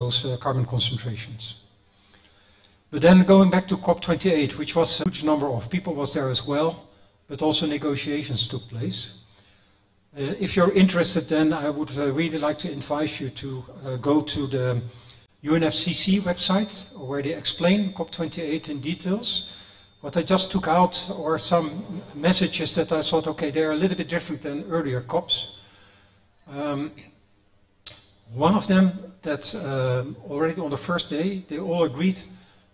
those carbon concentrations. But then going back to COP28, which was a huge number of people was there as well, but also negotiations took place. If you're interested, then I would really like to invite you to go to the UNFCCC website, where they explain COP28 in details. What I just took out are some messages that I thought, okay, they're a little bit different than earlier COPs. One of them that already on the first day, they all agreed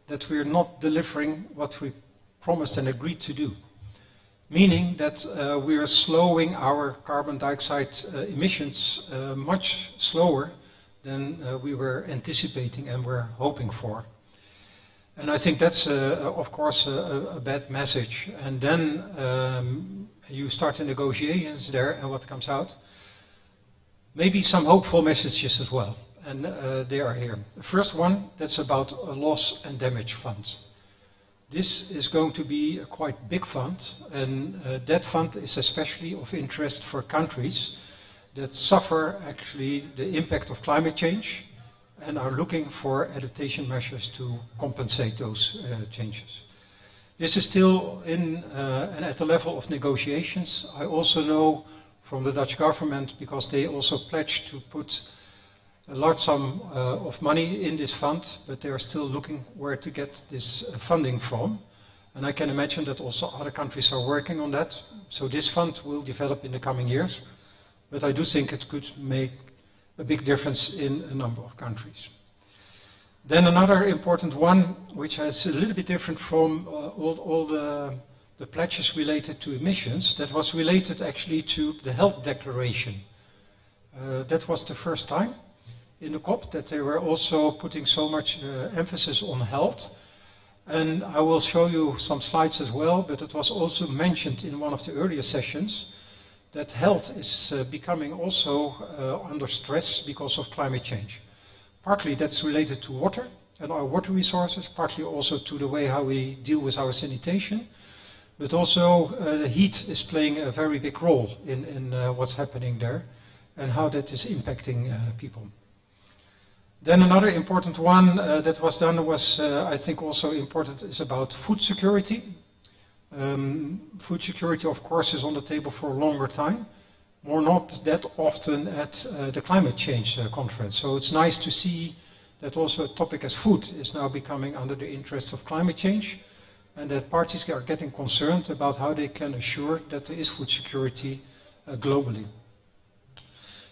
that we're not delivering what we promised and agreed to do. Meaning that we are slowing our carbon dioxide emissions much slower than we were anticipating and were hoping for. And I think that's, of course, a bad message. And then you start the negotiations there, and what comes out? Maybe some hopeful messages as well, and they are here. The first one, that's about a loss and damage fund. This is going to be a quite big fund, and that fund is especially of interest for countries that suffer actually the impact of climate change and are looking for adaptation measures to compensate those changes. This is still in and at the level of negotiations. I also know from the Dutch government, because they also pledged to put a large sum of money in this fund, but they are still looking where to get this funding from. And I can imagine that also other countries are working on that. So this fund will develop in the coming years, but I do think it could make a big difference in a number of countries. Then another important one, which is a little bit different from all the pledges related to emissions, that was related actually to the health declaration. That was the first time in the COP that they were also putting so much emphasis on health. And I will show you some slides as well, but it was also mentioned in one of the earlier sessions that health is becoming also under stress because of climate change. Partly that's related to water and our water resources, partly also to the way how we deal with our sanitation, but also the heat is playing a very big role in what's happening there and how that is impacting people. Then another important one that was done was, I think also important, is about food security. Food security, of course, is on the table for a longer time, more not that often at the climate change conference. So it's nice to see that also a topic as food is now becoming under the interest of climate change, and that parties are getting concerned about how they can assure that there is food security globally.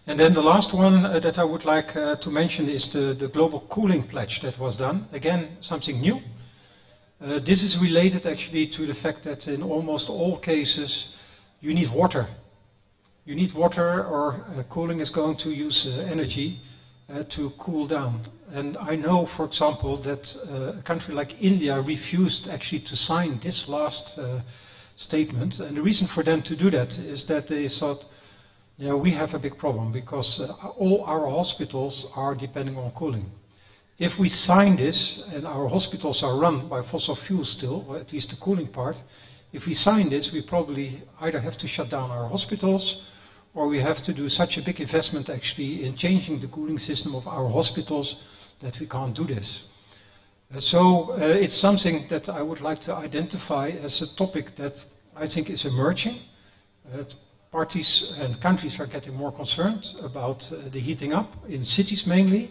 And then the last one that I would like to mention is the global cooling pledge that was done. Again, something new. This is related actually to the fact that in almost all cases you need water. You need water, or cooling is going to use energy to cool down. And I know, for example, that a country like India refused actually to sign this last statement. And the reason for them to do that is that they thought, you know, we have a big problem because all our hospitals are depending on cooling. If we sign this, and our hospitals are run by fossil fuels still, or at least the cooling part, if we sign this, we probably either have to shut down our hospitals, or we have to do such a big investment actually in changing the cooling system of our hospitals that we can't do this. So it's something that I would like to identify as a topic that I think is emerging. Parties and countries are getting more concerned about the heating up in cities mainly.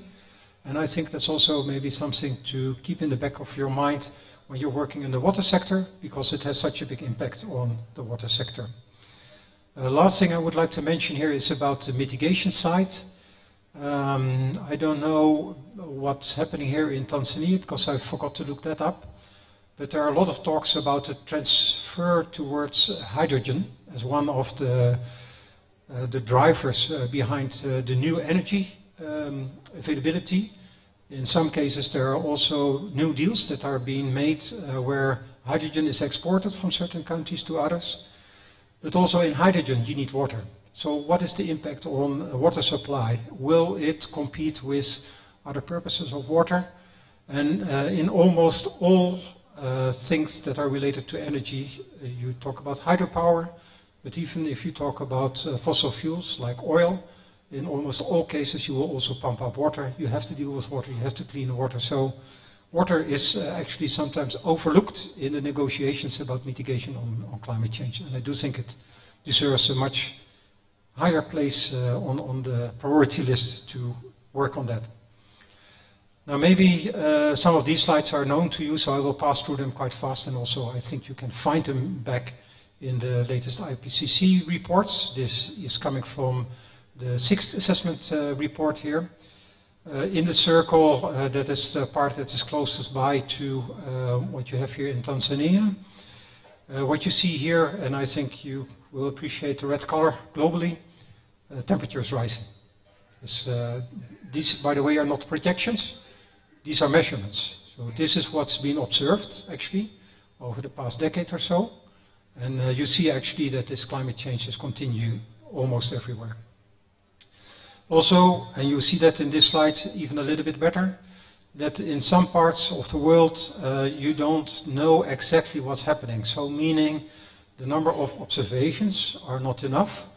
And I think that's also maybe something to keep in the back of your mind when you're working in the water sector, because it has such a big impact on the water sector. Last thing I would like to mention here is about the mitigation side. I don't know what's happening here in Tanzania because I forgot to look that up. But there are a lot of talks about the transfer towards hydrogen as one of the drivers behind the new energy availability. In some cases there are also new deals that are being made where hydrogen is exported from certain countries to others. But also in hydrogen you need water. So what is the impact on water supply? Will it compete with other purposes of water? And in almost all things that are related to energy, you talk about hydropower, but even if you talk about fossil fuels like oil, in almost all cases you will also pump up water. You have to deal with water, you have to clean water. So water is actually sometimes overlooked in the negotiations about mitigation on climate change. And I do think it deserves a much higher place on the priority list to work on that. Now maybe some of these slides are known to you, so I will pass through them quite fast, and also I think you can find them back in the latest IPCC reports. This is coming from the 6th assessment report here. In the circle, that is the part that is closest by to what you have here in Tanzania. What you see here, and I think you will appreciate the red color globally, temperature is rising. These, by the way, are not projections. These are measurements. So this is what's been observed, actually, over the past decade or so. And you see, actually, that this climate change is continuing almost everywhere. Also, and you see that in this slide even a little bit better, that in some parts of the world, you don't know exactly what's happening. So meaning the number of observations are not enough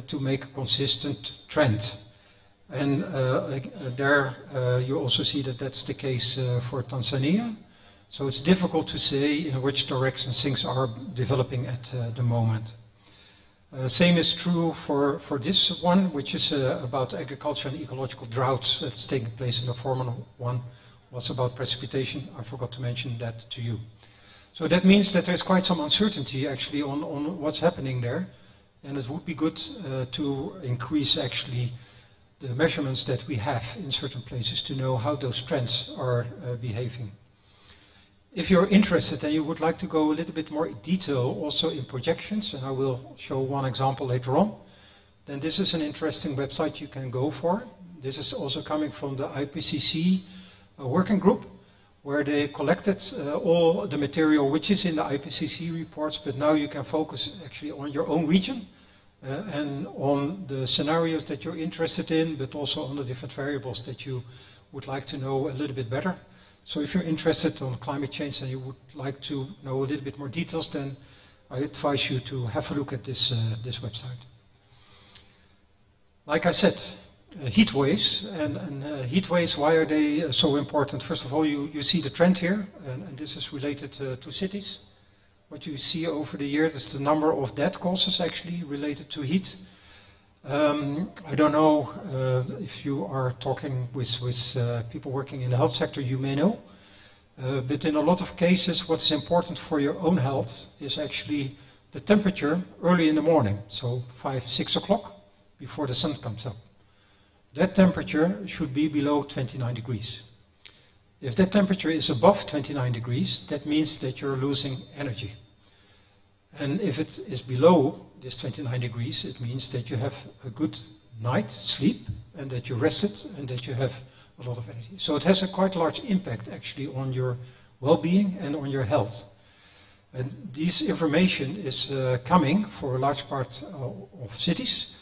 to make a consistent trend. And there you also see that that's the case for Tanzania. So it's difficult to say in which direction things are developing at the moment. Same is true for this one, which is about agriculture and ecological droughts that's taking place in the former one, was about precipitation. I forgot to mention that to you. So that means that there's quite some uncertainty actually on what's happening there. And it would be good to increase actually the measurements that we have in certain places to know how those trends are behaving. If you're interested and you would like to go a little bit more in detail also in projections, and I will show one example later on, then this is an interesting website you can go for. This is also coming from the IPCC working group, where they collected all the material which is in the IPCC reports, but now you can focus actually on your own region and on the scenarios that you're interested in, but also on the different variables that you would like to know a little bit better. So if you're interested on climate change and you would like to know a little bit more details, then I advise you to have a look at this website. Like I said, heat waves, and heat waves, why are they so important? First of all, you see the trend here, and this is related to cities. What you see over the years is the number of death causes actually related to heat. I don't know if you are talking with people working in the health sector, you may know. But in a lot of cases, what's important for your own health is actually the temperature early in the morning. So 5, 6 o'clock before the sun comes up. That temperature should be below 29 degrees. If that temperature is above 29 degrees, that means that you're losing energy. And if it is below this 29 degrees, it means that you have a good night's sleep and that you're rested and that you have a lot of energy. So it has a quite large impact actually on your well-being and on your health. And this information is coming for a large part of cities,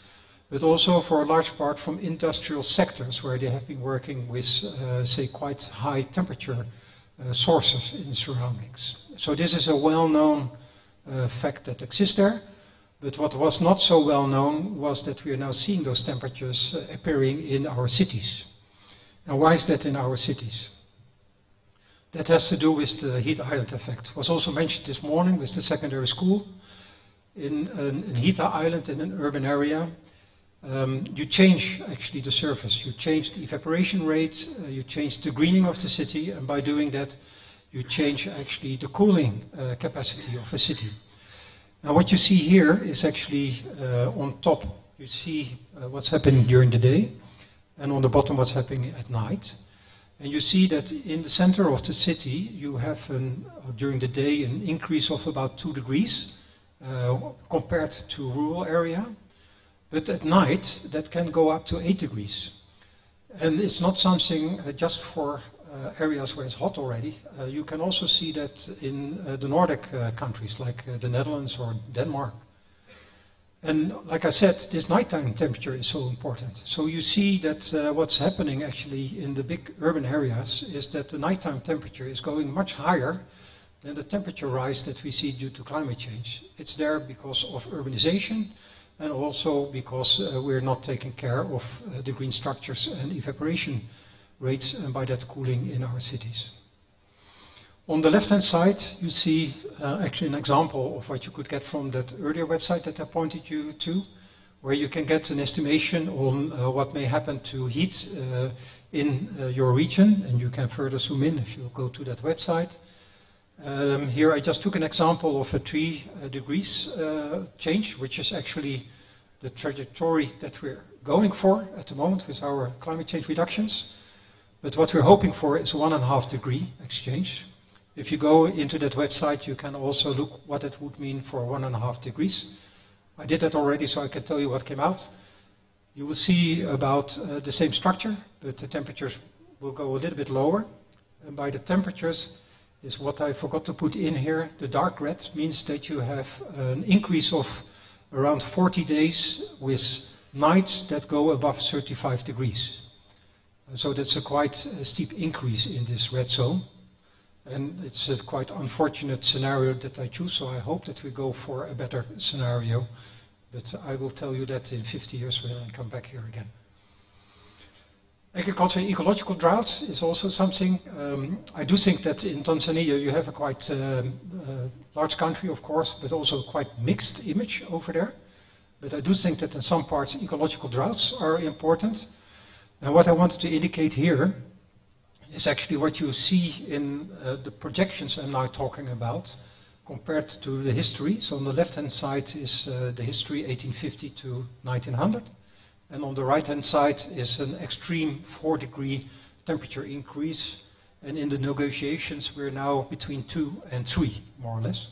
but also for a large part from industrial sectors where they have been working with, say, quite high temperature sources in surroundings. So this is a well-known fact that exists there, but what was not so well known was that we are now seeing those temperatures appearing in our cities. And why is that in our cities? That has to do with the heat island effect. It was also mentioned this morning with the secondary school. In a heat island in an urban area, you change actually the surface, you change the evaporation rate, you change the greening of the city, and by doing that you change actually the cooling capacity of a city. Now what you see here is actually on top, you see what's happening during the day, and on the bottom what's happening at night. And you see that in the center of the city you have during the day an increase of about 2 degrees compared to rural area. But at night, that can go up to 8 degrees. And it's not something just for areas where it's hot already. You can also see that in the Nordic countries, like the Netherlands or Denmark. And like I said, this nighttime temperature is so important. So you see that what's happening actually in the big urban areas is that the nighttime temperature is going much higher than the temperature rise that we see due to climate change. It's there because of urbanization, and also because we're not taking care of the green structures and evaporation rates, and by that cooling in our cities. On the left-hand side, you see actually an example of what you could get from that earlier website that I pointed you to, where you can get an estimation on what may happen to heat in your region, and you can further zoom in if you go to that website. Here I just took an example of a 3 degrees change, which is actually the trajectory that we're going for at the moment with our climate change reductions. But what we're hoping for is 1.5 degree exchange. If you go into that website, you can also look what it would mean for 1.5 degrees. I did that already, so I can tell you what came out. You will see about the same structure, but the temperatures will go a little bit lower. And by the temperatures is what I forgot to put in here. The dark red means that you have an increase of around 40 days with nights that go above 35 degrees. So that's a quite steep increase in this red zone. And it's a quite unfortunate scenario that I choose, so I hope that we go for a better scenario. But I will tell you that in 50 years when I come back here again. Agriculture ecological drought is also something. I do think that in Tanzania you have a quite large country, of course, but also quite mixed image over there. But I do think that in some parts ecological droughts are important. And what I wanted to indicate here is actually what you see in the projections I'm now talking about compared to the history. So on the left-hand side is the history 1850 to 1900. And on the right-hand side is an extreme 4-degree temperature increase. And in the negotiations, we're now between 2 and 3, more or less.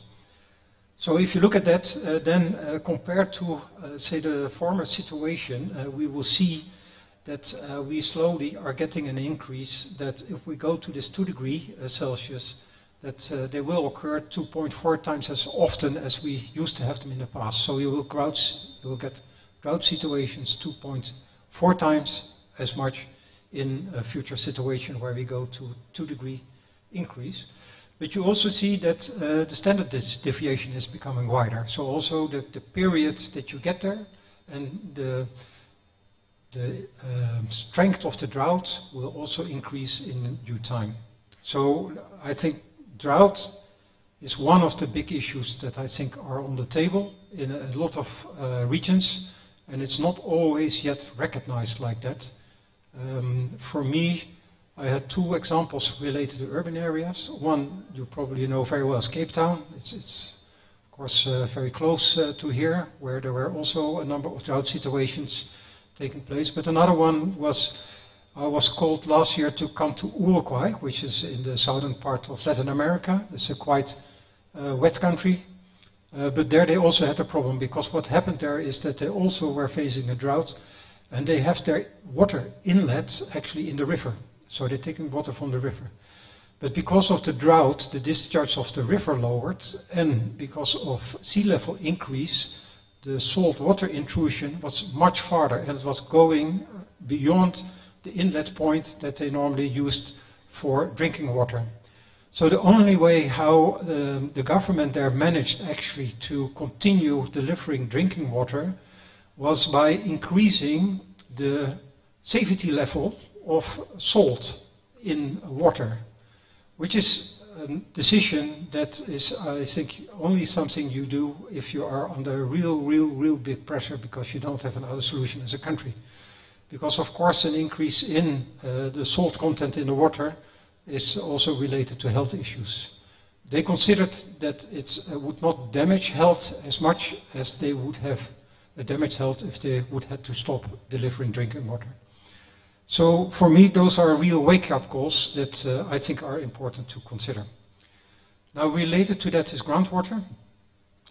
So if you look at that, then compared to, say, the former situation, we will see that we slowly are getting an increase, that if we go to this 2 degree Celsius, that they will occur 2.4 times as often as we used to have them in the past. So you will get drought situations 2.4 times as much in a future situation where we go to 2 degree increase. But you also see that the standard deviation is becoming wider. So also the periods that you get there and the strength of the drought will also increase in due time. So I think drought is one of the big issues that I think are on the table in a lot of regions, and it's not always yet recognized like that. For me, I had 2 examples related to urban areas. One you probably know very well is Cape Town. It's of course very close to here, where there were also a number of drought situations taking place. But another one was, I was called last year to come to Uruguay, which is in the southern part of Latin America. It's a quite wet country. But there they also had a problem, because what happened there is that they also were facing a drought, and they have their water inlets actually in the river. So they're taking water from the river. But because of the drought, the discharge of the river lowered, and because of sea level increase, the salt water intrusion was much farther, and it was going beyond the inlet point that they normally used for drinking water. So the only way how the government there managed actually to continue delivering drinking water was by increasing the safety level of salt in water, which is a decision that is, I think, only something you do if you are under real big pressure, because you don't have another solution as a country. Because of course an increase in the salt content in the water is also related to health issues. They considered that it would not damage health as much as they would have damaged health if they would have to stop delivering drinking water. So for me, those are real wake-up calls that I think are important to consider. Now, related to that is groundwater.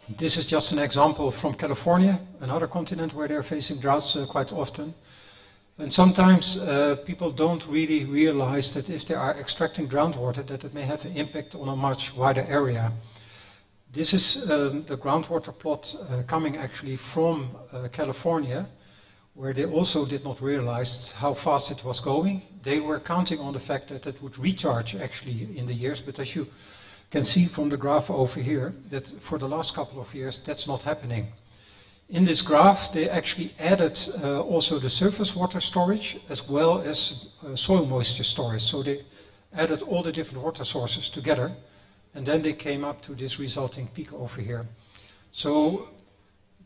This is just an example from California, another continent where they're facing droughts quite often. And sometimes people don't really realize that if they are extracting groundwater, that it may have an impact on a much wider area. This is the groundwater plot coming actually from California, where they also did not realize how fast it was going. They were counting on the fact that it would recharge actually in the years, but as you can see from the graph over here, that for the last couple of years that's not happening. In this graph, they actually added also the surface water storage as well as soil moisture storage. So they added all the different water sources together, and then they came up to this resulting peak over here. So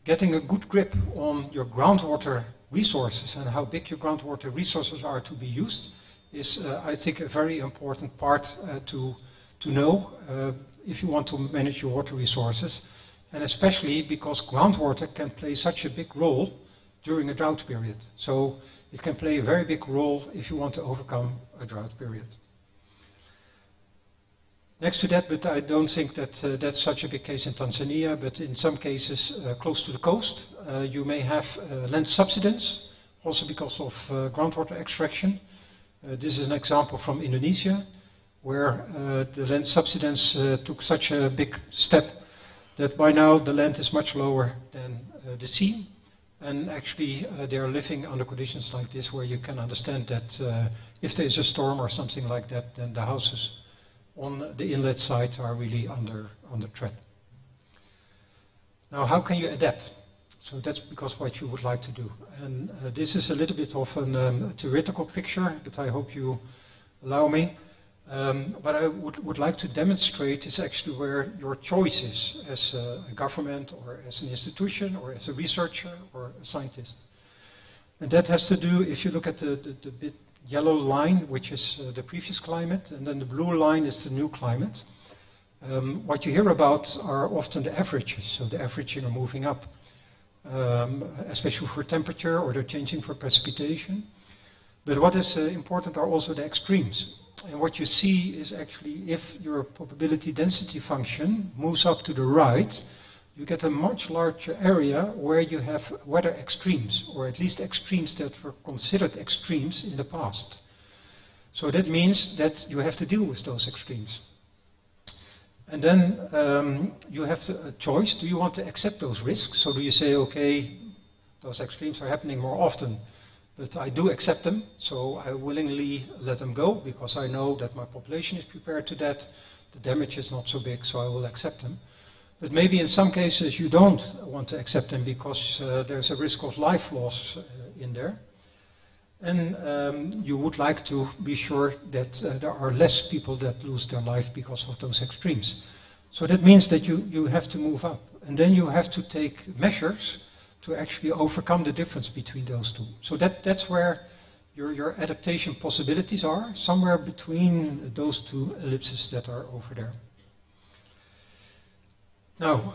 getting a good grip on your groundwater resources and how big your groundwater resources are to be used is, I think, a very important part to know if you want to manage your water resources. And especially because groundwater can play such a big role during a drought period. So it can play a very big role if you want to overcome a drought period. Next to that, but I don't think that that's such a big case in Tanzania, but in some cases close to the coast, you may have land subsidence, also because of groundwater extraction. This is an example from Indonesia, where the land subsidence took such a big step that by now the land is much lower than the sea, and actually they are living under conditions like this where you can understand that if there is a storm or something like that, then the houses on the inlet side are really under threat. Now, how can you adapt? So that's because what you would like to do. And this is a little bit of a theoretical picture, but I hope you allow me. What I would like to demonstrate is actually where your choice is as a government or as an institution or as a researcher or a scientist. And that has to do, if you look at the bit yellow line, which is the previous climate, and then the blue line is the new climate. What you hear about are often the averages, so the averaging are moving up, especially for temperature or they're changing for precipitation. But what is important are also the extremes. And what you see is actually if your probability density function moves up to the right, you get a much larger area where you have weather extremes, or at least extremes that were considered extremes in the past. So that means that you have to deal with those extremes. And then you have a choice. Do you want to accept those risks? So do you say, okay, those extremes are happening more often, but I do accept them, so I willingly let them go because I know that my population is prepared to that. The damage is not so big, so I will accept them. But maybe in some cases you don't want to accept them because there's a risk of life loss in there. And you would like to be sure that there are less people that lose their life because of those extremes. So that means that you have to move up. And then you have to take measures to actually overcome the difference between those two. So that's where your adaptation possibilities are, somewhere between those two ellipses that are over there. Now,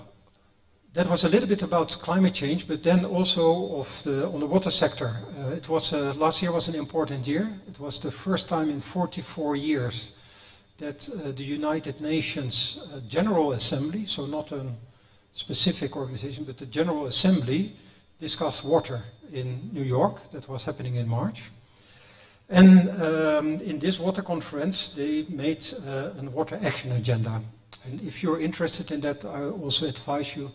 that was a little bit about climate change, but then also on the water sector. Last year was an important year. It was the first time in 44 years that the United Nations General Assembly, so not a specific organization, but the General Assembly discussed water in New York. That was happening in March. And in this water conference, they made a water action agenda. And if you're interested in that, I also advise you,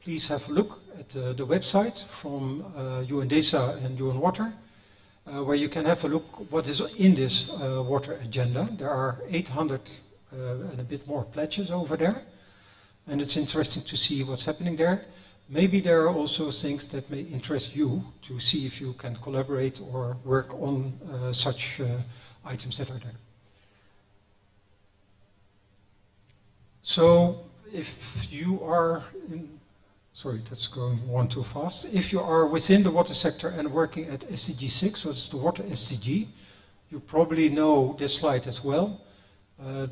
please have a look at the website from UNDESA and UN Water, where you can have a look what is in this water agenda. There are 800 and a bit more pledges over there, and it's interesting to see what's happening there. Maybe there are also things that may interest you to see if you can collaborate or work on such items that are there. So if you are sorry, that's going one too fast. If you are within the water sector and working at SDG 6, so it's the water SDG, you probably know this slide as well.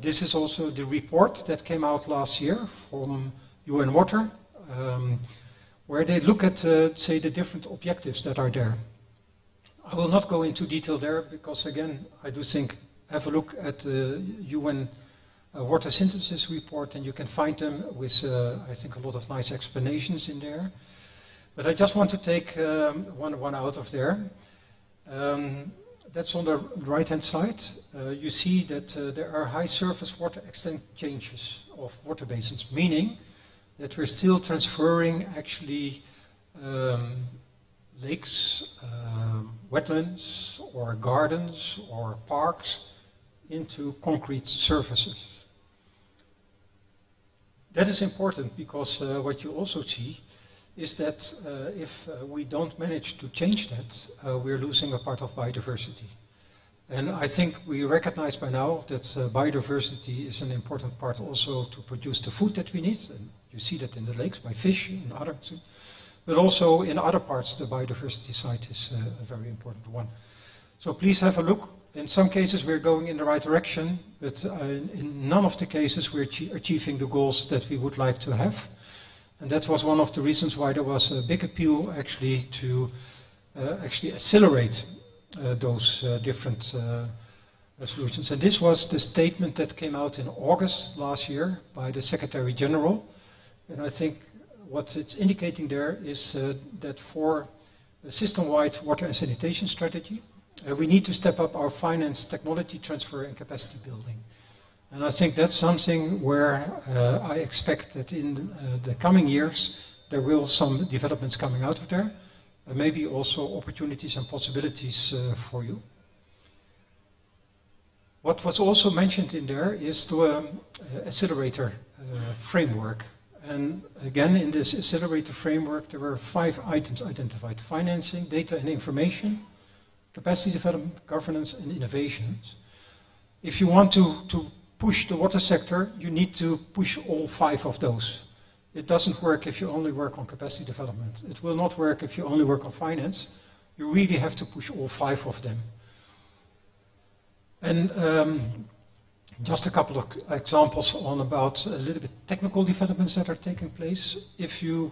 This is also the report that came out last year from UN Water, where they look at, say, the different objectives that are there. I will not go into detail there because, again, I do think have a look at the UN water synthesis report, and you can find them with, I think, a lot of nice explanations in there. But I just want to take one out of there. That's on the right-hand side. You see that there are high surface water extent changes of water basins, meaning that we're still transferring actually lakes, wetlands, or gardens, or parks into concrete surfaces. That is important because what you also see is that if we don't manage to change that, we're losing a part of biodiversity. And I think we recognize by now that biodiversity is an important part also to produce the food that we need. And you see that in the lakes by fish and others. But also in other parts, the biodiversity side is a very important one. So please have a look. In some cases we're going in the right direction, but in none of the cases we're achieving the goals that we would like to have. And that was one of the reasons why there was a big appeal actually to actually accelerate those different resolutions. And this was the statement that came out in August last year by the Secretary General. And I think what it's indicating there is that for a system-wide water and sanitation strategy, we need to step up our finance, technology transfer and capacity building. And I think that's something where I expect that in the coming years there will some developments coming out of there. Maybe also opportunities and possibilities for you. What was also mentioned in there is the accelerator framework. And again, in this accelerator framework, there were 5 items identified: financing, data and information, capacity development, governance and innovations. If you want to push the water sector, you need to push all 5 of those. It doesn't work if you only work on capacity development. It will not work if you only work on finance. You really have to push all 5 of them. And just a couple of examples on about a little bit technical developments that are taking place. If you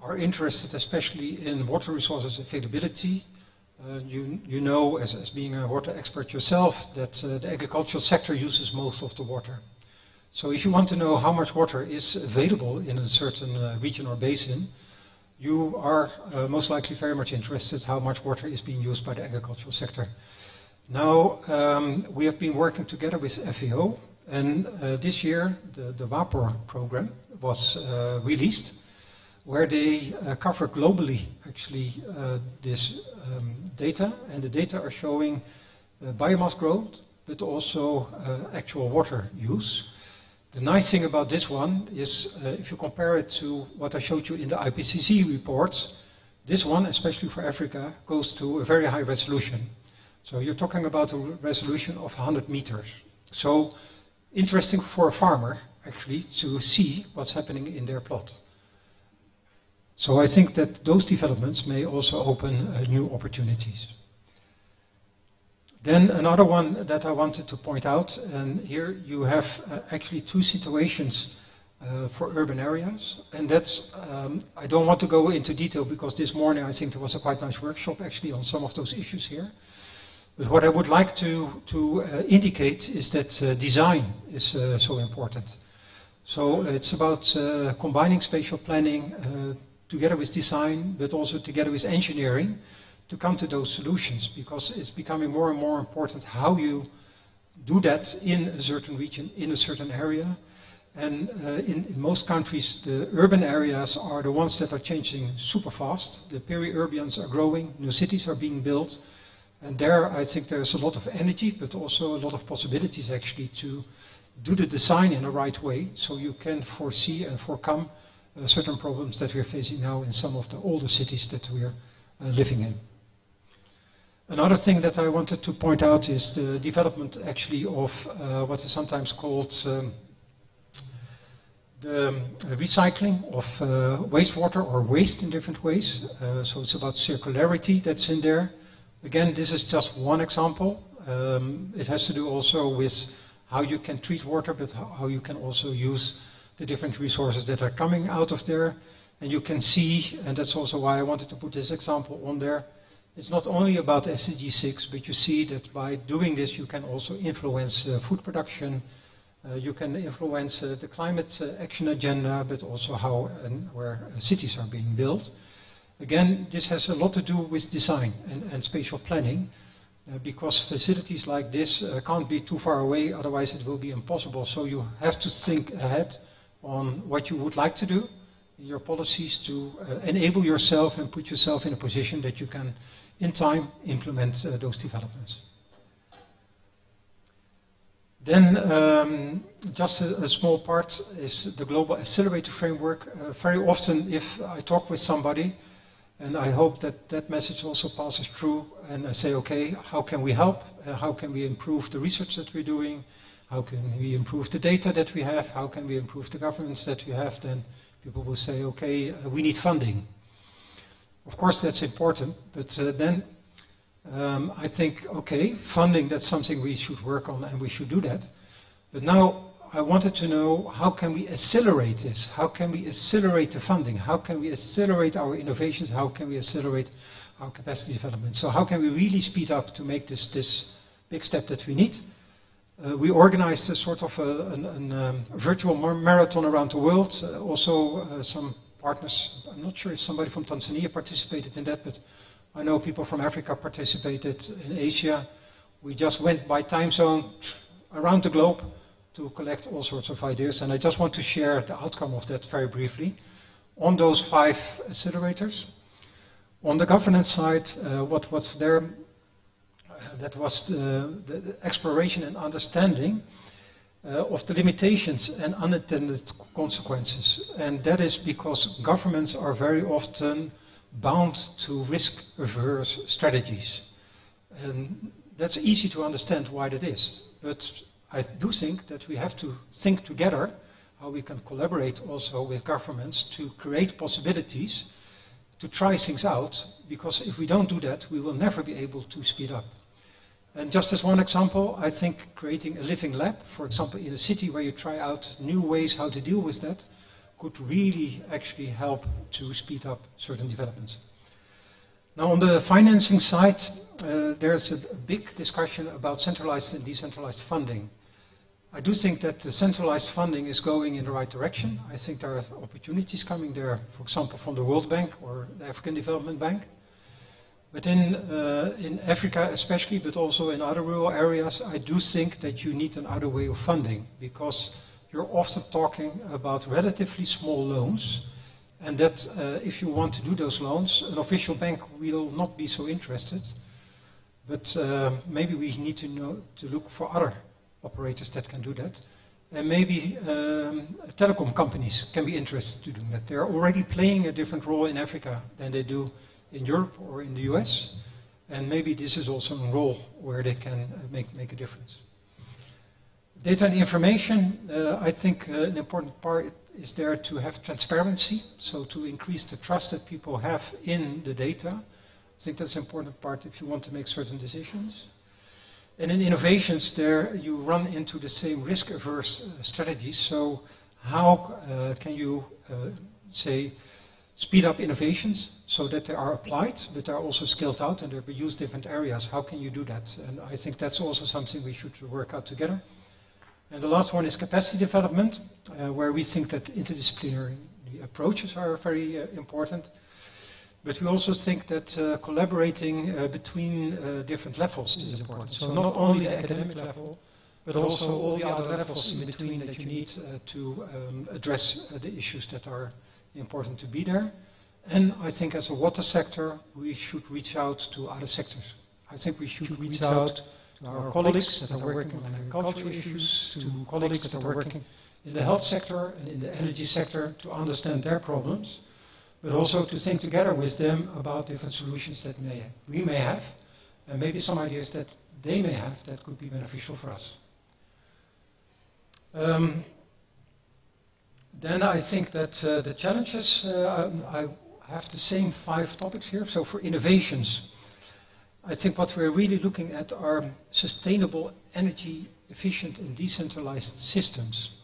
are interested especially in water resources availability, you know as being a water expert yourself that the agricultural sector uses most of the water. So if you want to know how much water is available in a certain region or basin, you are most likely very much interested how much water is being used by the agricultural sector. Now, we have been working together with FAO, and this year the WAPOR program was released, where they cover globally actually this data, and the data are showing biomass growth, but also actual water use. The nice thing about this one is, if you compare it to what I showed you in the IPCC reports, this one, especially for Africa, goes to a very high resolution. So you're talking about a resolution of 100 meters. So interesting for a farmer, actually, to see what's happening in their plot. So I think that those developments may also open new opportunities. Then another one that I wanted to point out, and here you have actually 2 situations for urban areas, and that's, I don't want to go into detail because this morning I think there was a quite nice workshop actually on some of those issues here. But what I would like to indicate is that design is so important. So it's about combining spatial planning together with design, but also together with engineering, to come to those solutions, because it's becoming more and more important how you do that in a certain region, in a certain area. And in most countries, the urban areas are the ones that are changing super fast. The peri-urbans are growing, new cities are being built. And there I think there's a lot of energy, but also a lot of possibilities actually to do the design in the right way, so you can foresee and forecome certain problems that we're facing now in some of the older cities that we're living in. Another thing that I wanted to point out is the development actually of what is sometimes called the recycling of wastewater or waste in different ways. So it's about circularity that's in there. Again, this is just one example. It has to do also with how you can treat water, but how you can also use the different resources that are coming out of there. And you can see, and that's also why I wanted to put this example on there, it's not only about SDG 6, but you see that by doing this you can also influence food production, you can influence the climate action agenda, but also how and where cities are being built. Again, this has a lot to do with design and spatial planning, because facilities like this can't be too far away, otherwise it will be impossible. So you have to think ahead on what you would like to do, your policies to enable yourself and put yourself in a position that you can in time implement those developments. Then just a small part is the Global Accelerator Framework. Very often if I talk with somebody, and I hope that that message also passes through, and I say, okay, how can we help? How can we improve the research that we're doing? How can we improve the data that we have? How can we improve the governance that we have? Then people will say, okay, we need funding. Of course, that's important, but then I think, okay, funding, that's something we should work on and we should do that. But now I wanted to know, how can we accelerate this? How can we accelerate the funding? How can we accelerate our innovations? How can we accelerate our capacity development? So how can we really speed up to make this big step that we need? We organized a sort of a virtual marathon around the world. Also some partners, I'm not sure if somebody from Tanzania participated in that, but I know people from Africa participated, in Asia. We just went by time zone around the globe to collect all sorts of ideas, and I just want to share the outcome of that very briefly. On those 5 accelerators, on the governance side, what was there, that was the exploration and understanding of the limitations and unintended consequences. And that is because governments are very often bound to risk-averse strategies. And that's easy to understand why that is. But I do think that we have to think together how we can collaborate also with governments to create possibilities to try things out, because if we don't do that, we will never be able to speed up. And just as one example, I think creating a living lab, for example, in a city where you try out new ways how to deal with that, could really actually help to speed up certain developments. Now on the financing side, there's a big discussion about centralized and decentralized funding. I do think that the centralized funding is going in the right direction. I think there are opportunities coming there, for example, from the World Bank or the African Development Bank. But in Africa especially, but also in other rural areas, I do think that you need another way of funding, because you're often talking about relatively small loans, and that if you want to do those loans, an official bank will not be so interested. But maybe we need to look for other operators that can do that. And maybe telecom companies can be interested to do that. They're already playing a different role in Africa than they do in Europe or in the US. And maybe this is also a role where they can make a difference. Data and information, I think an important part is there to have transparency, so to increase the trust that people have in the data. I think that's an important part if you want to make certain decisions. And in innovations, there you run into the same risk-averse strategies. So how can you, say, speed up innovations so that they are applied, but are also scaled out and they're used in different areas? How can you do that? And I think that's also something we should work out together. And the last one is capacity development, where we think that interdisciplinary approaches are very important. But we also think that collaborating between different levels is important. So not only the academic level, but also all the other levels in between that you need to address the issues that are important to be there. And I think as a water sector, we should reach out to other sectors. I think we should reach out to our colleagues that are working on agricultural issues, to colleagues that are working in the health sector and in the energy sector to understand their problems, but also to think together with them about different solutions that we may have, and maybe some ideas that they may have that could be beneficial for us. Then I think that the challenges, I have the same 5 topics here. So for innovations, I think what we're really looking at are sustainable, energy efficient and decentralized systems.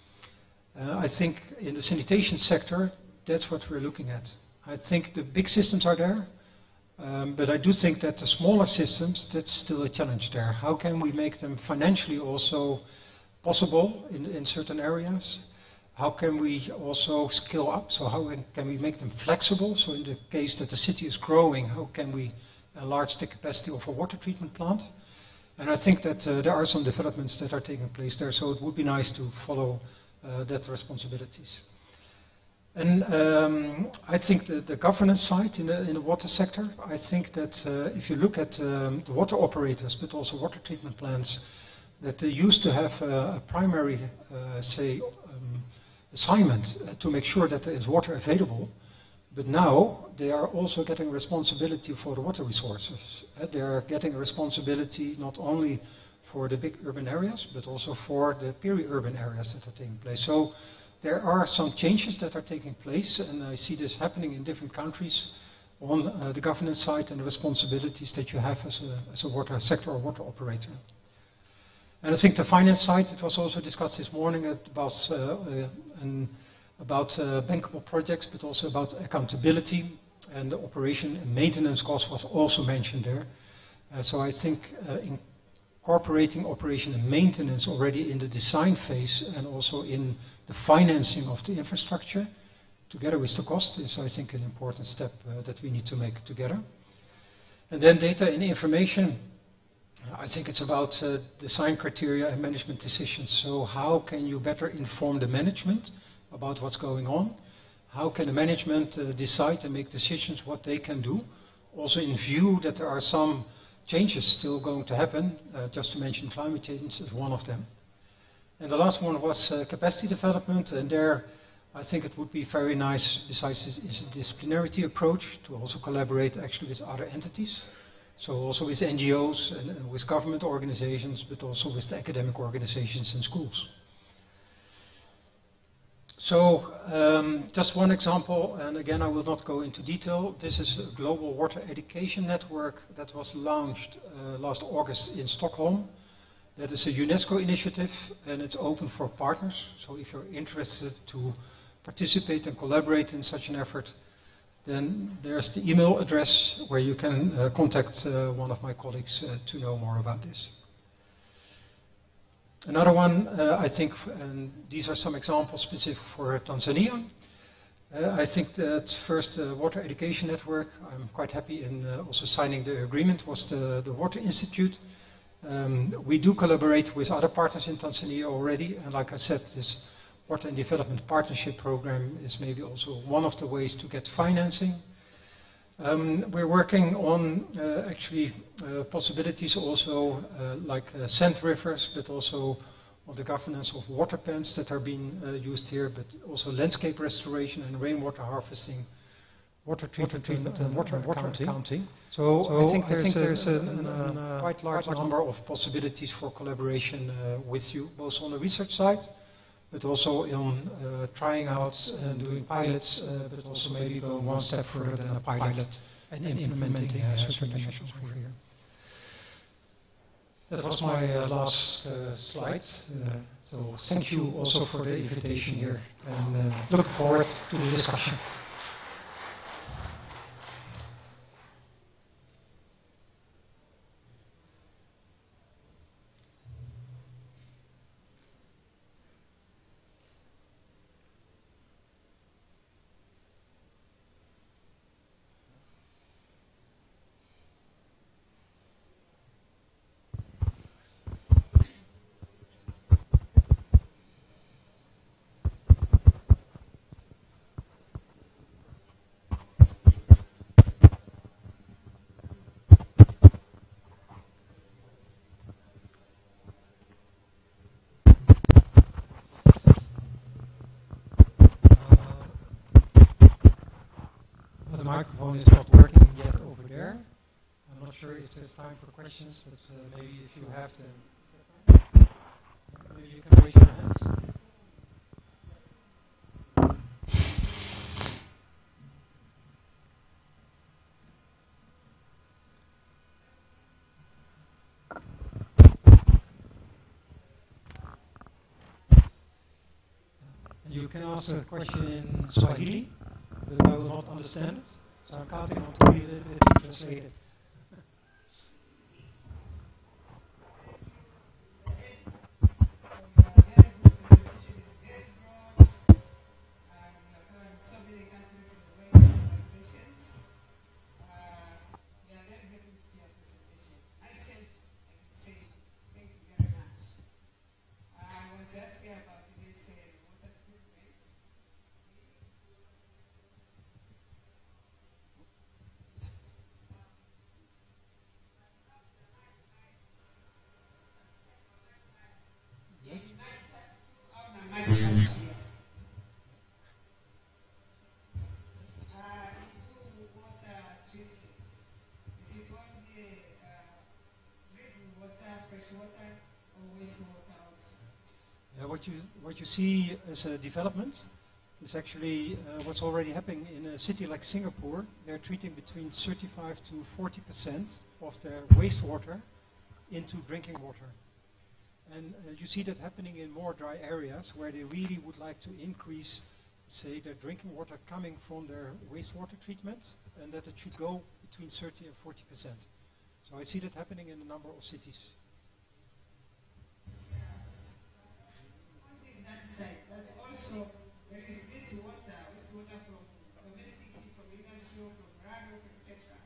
I think in the sanitation sector, that's what we're looking at. I think the big systems are there, but I do think that the smaller systems, that's still a challenge there. How can we make them financially also possible in certain areas? How can we also scale up? So how can we make them flexible? So in the case that the city is growing, how can we enlarge the capacity of a water treatment plant? And I think that there are some developments that are taking place there, so it would be nice to follow that responsibilities. And I think the governance side in the water sector, I think that if you look at the water operators, but also water treatment plants, that they used to have a primary, assignment to make sure that there is water available, but now they are also getting responsibility for the water resources. They are getting a responsibility not only for the big urban areas, but also for the peri-urban areas that are taking place. So there are some changes that are taking place, and I see this happening in different countries on the governance side and the responsibilities that you have as a water sector or water operator. And I think the finance side, it was also discussed this morning about bankable projects, but also about accountability, and the operation and maintenance cost was also mentioned there. So I think incorporating operation and maintenance already in the design phase and also in the financing of the infrastructure, together with the cost, is I think an important step that we need to make together. And then data and information. I think it's about design criteria and management decisions. So how can you better inform the management about what's going on? How can the management decide and make decisions what they can do? Also in view that there are some changes still going to happen, just to mention climate change is one of them. And the last one was capacity development, and there I think it would be very nice, besides this interdisciplinarity approach, to also collaborate actually with other entities. So also with NGOs and with government organizations, but also with the academic organizations and schools. So just one example, and again I will not go into detail. This is a global water education network that was launched last August in Stockholm. That is a UNESCO initiative, and it's open for partners. So if you're interested to participate and collaborate in such an effort, then there's the email address where you can contact one of my colleagues to know more about this. Another one, I think, and these are some examples specific for Tanzania. I think that first Water Education Network, I'm quite happy in also signing the agreement, was the Water Institute. We do collaborate with other partners in Tanzania already, and like I said, this Water and Development Partnership Program is maybe also one of the ways to get financing. We're working on actually possibilities also like sand rivers, but also on the governance of water plants that are being used here, but also landscape restoration and rainwater harvesting, water treatment and water accounting. So I think there's a quite large number of possibilities for collaboration with you, both on the research side, but also in trying out and doing pilots, but also maybe going one step further than a pilot and implementing certain measures over here. That was my last slide. So thank you also for the invitation here, and look forward to the discussion. The microphone is not working yet over there. I'm not sure if there's time for questions, but maybe if you have them, maybe you can raise your hands. And you can ask a question in Swahili, but I will not understand it, so I'm counting on to read it and translate it. What you see as a development is actually what's already happening in a city like Singapore. They're treating between 35 to 40% of their wastewater into drinking water. And you see that happening in more dry areas where they really would like to increase, say, their drinking water coming from their wastewater treatment, and that it should go between 30 and 40%. So I see that happening in a number of cities. That side, but also there is this wastewater from domestic, from industrial, from runoff, etc.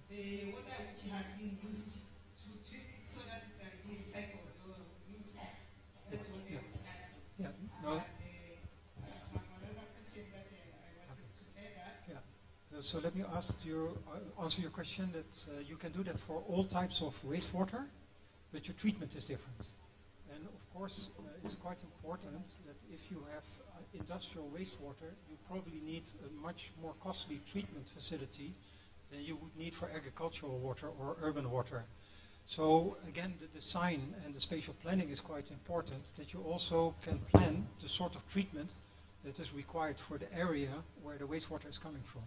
The water which has been used to treat it so that it can be recycled or used. That's what I was asking. Yeah. No. Another question that I wanted to add. Yeah. So let me answer your question that you can do that for all types of wastewater, but your treatment is different. And of course, it's quite important that if you have industrial wastewater, you probably need a much more costly treatment facility than you would need for agricultural water or urban water. So again, the design and the spatial planning is quite important, that you also can plan the sort of treatment that is required for the area where the wastewater is coming from.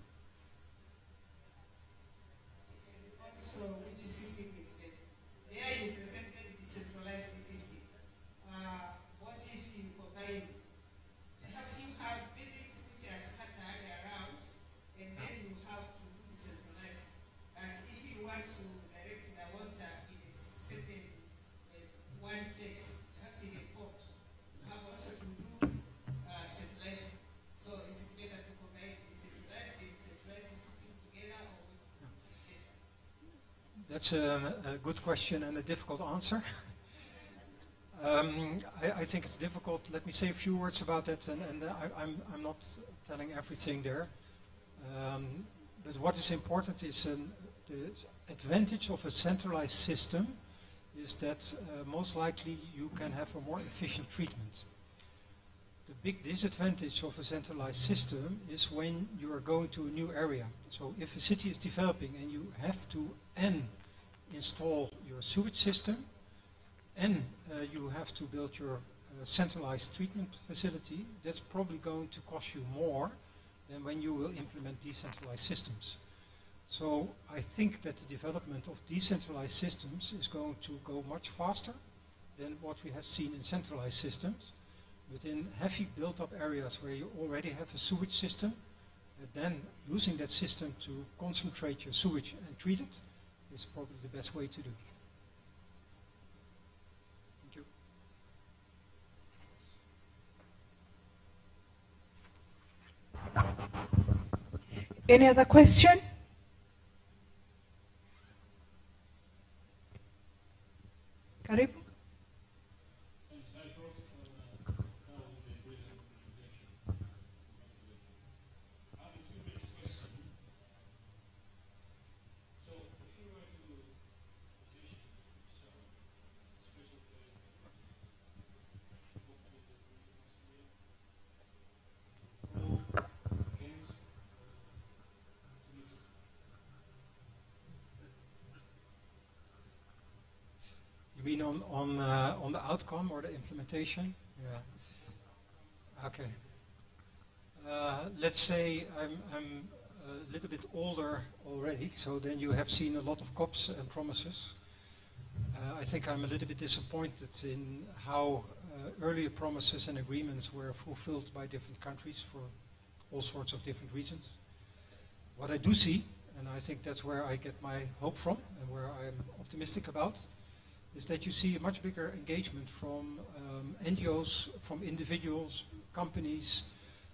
Also, which system is better? There you presented the decentralized system. What if you combine? Perhaps you have buildings which are scattered around, and then you have to do decentralized. But if you want to direct the water in a certain one place, perhaps in a port, you have also to do centralized. So is it better to combine the centralized and decentralized system together, or which is better? That's a good question and a difficult answer. I think it's difficult. Let me say a few words about that, and I'm not telling everything there. But what is important is the advantage of a centralized system is that most likely you can have a more efficient treatment. The big disadvantage of a centralized system is when you are going to a new area. So if a city is developing and you have to install your sewage system, and you have to build your centralized treatment facility, that's probably going to cost you more than when you will implement decentralized systems. So I think that the development of decentralized systems is going to go much faster than what we have seen in centralized systems. But in heavy built-up areas where you already have a sewage system, then using that system to concentrate your sewage and treat it is probably the best way to do. Any other question? Karibu. Thanks. Hi, Prof. That was a brilliant presentation. Congratulations. I have a two-bit question. So, if you were to position yourself, special place like hopefully the university, go against You mean on the outcome or the implementation? Yeah. Okay. Let's say I'm a little bit older already, so then you have seen a lot of COPs and promises. I think I'm a little bit disappointed in how earlier promises and agreements were fulfilled by different countries for all sorts of different reasons. What I do see, and I think that's where I get my hope from and where I'm optimistic about, is that you see a much bigger engagement from NGOs, from individuals, companies.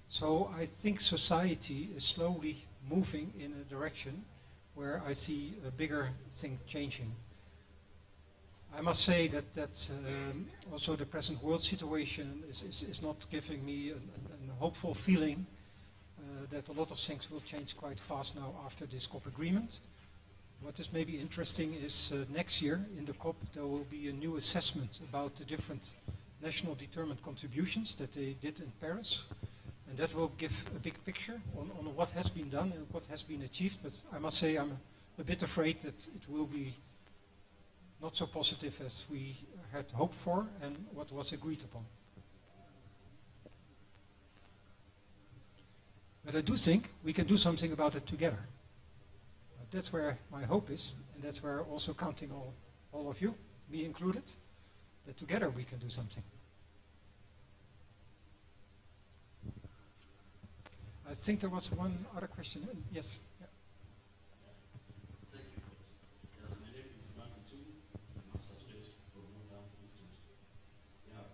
So I think society is slowly moving in a direction where I see a bigger thing changing. I must say that also the present world situation is not giving me a hopeful feeling that a lot of things will change quite fast now after this COP agreement. What is maybe interesting is next year in the COP there will be a new assessment about the different national determined contributions that they did in Paris. And that will give a big picture on what has been done and what has been achieved. But I must say I'm a bit afraid that it will be not so positive as we had hoped for and what was agreed upon. But I do think we can do something about it together. That's where my hope is, and that's where also counting all of you, me included, that together we can do something. I think there was one other question. Yes. Yeah. Thank you. Yes, my name is Maji, a master student from Modern Institute. Yeah,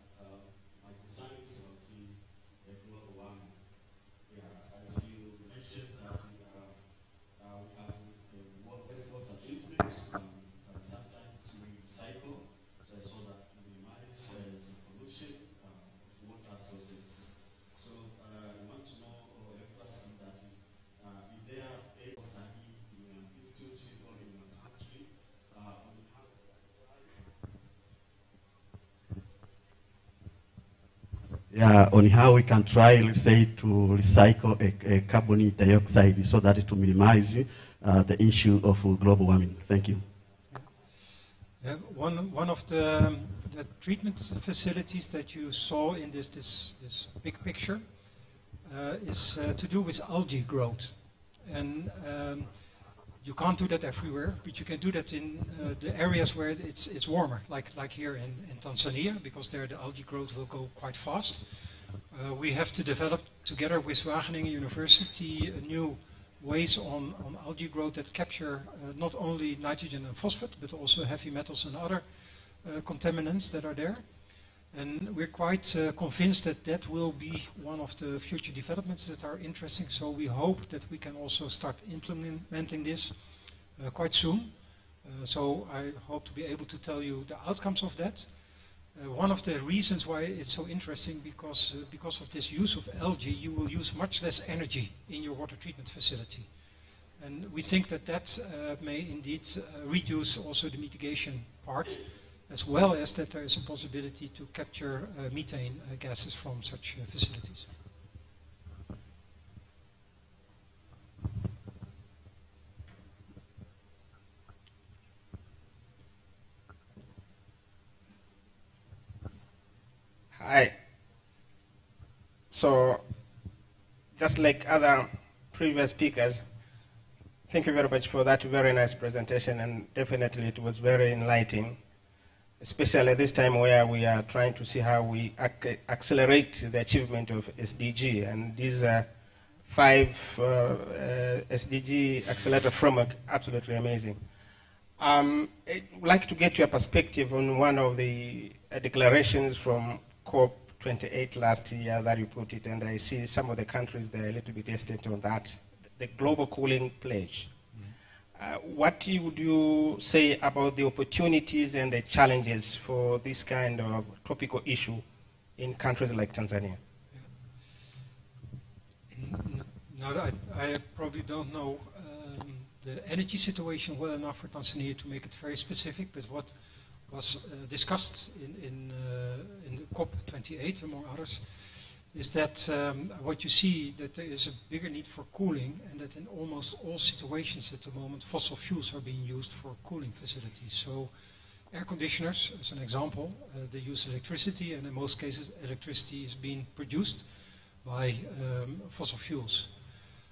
my concern is about the global warming. Yeah, as you mentioned that we have wastewater treatment, and sometimes we recycle, so that to minimize the pollution of water sources. So I want to know, or let us see that is there a study in your institute or in your country on how on how we can try, let's say, to recycle a carbon dioxide so that to minimize the issue of global warming. Thank you. Yeah, one of the treatment facilities that you saw in this big picture is to do with algae growth. And you can't do that everywhere, but you can do that in the areas where it's warmer, like here in Tanzania, because there the algae growth will go quite fast. We have to develop, together with Wageningen University, new ways on algae growth that capture not only nitrogen and phosphate, but also heavy metals and other contaminants that are there. And we're quite convinced that that will be one of the future developments that are interesting. So we hope that we can also start implementing this quite soon. So I hope to be able to tell you the outcomes of that. One of the reasons why it's so interesting, because of this use of algae, you will use much less energy in your water treatment facility. And we think that that may indeed reduce also the mitigation part, as well as that there is a possibility to capture methane gases from such facilities. Hi. So, just like other previous speakers, thank you very much for that very nice presentation, and definitely it was very enlightening, especially at this time where we are trying to see how we accelerate the achievement of SDG. And these 5 SDG accelerator framework, absolutely amazing. I'd like to get your perspective on one of the declarations from COP28 last year that you put it, and I see some of the countries there a little bit hesitant on that, the Global Cooling Pledge. What would you say about the opportunities and the challenges for this kind of topical issue in countries like Tanzania? Now, I probably don't know the energy situation well enough for Tanzania to make it very specific, but what was discussed in the COP28, among others, is that what you see, that there is a bigger need for cooling, and that in almost all situations at the moment, fossil fuels are being used for cooling facilities. So air conditioners, as an example, they use electricity, and in most cases electricity is being produced by fossil fuels.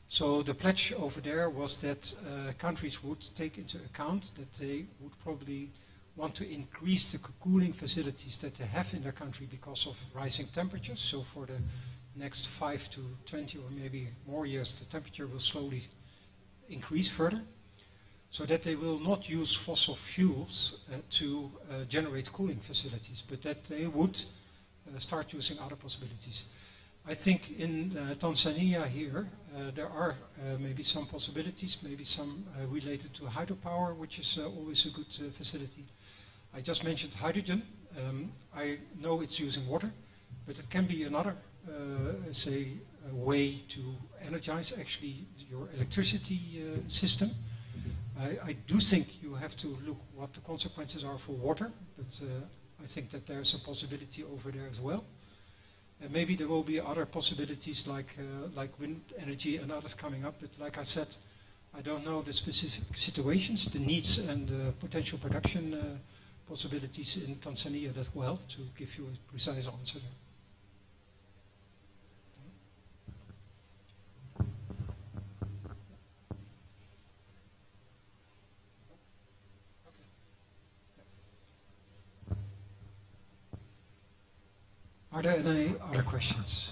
So the pledge over there was that countries would take into account that they would probably want to increase the cooling facilities that they have in their country because of rising temperatures. So for the next 5 to 20 or maybe more years, the temperature will slowly increase further, so that they will not use fossil fuels to generate cooling facilities, but that they would start using other possibilities. I think in Tanzania here, there are maybe some possibilities, maybe some related to hydropower, which is always a good facility. I just mentioned hydrogen. I know it's using water, but it can be another, say, way to energize actually your electricity system. I do think you have to look what the consequences are for water, but I think that there's a possibility over there as well. Maybe there will be other possibilities like wind energy and others coming up, but like I said, I don't know the specific situations, the needs and the potential production possibilities in Tanzania that well to give you a precise answer. Are there any other questions?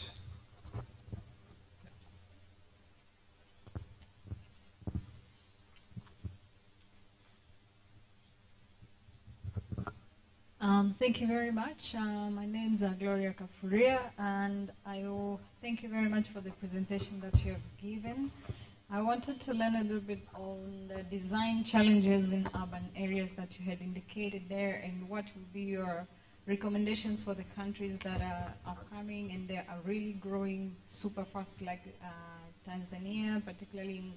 Thank you very much. My name is Gloria Kafuria, and thank you very much for the presentation that you have given. I wanted to learn a little bit on the design challenges in urban areas that you had indicated there, and what would be your recommendations for the countries that are upcoming and they are really growing super fast, like Tanzania, particularly in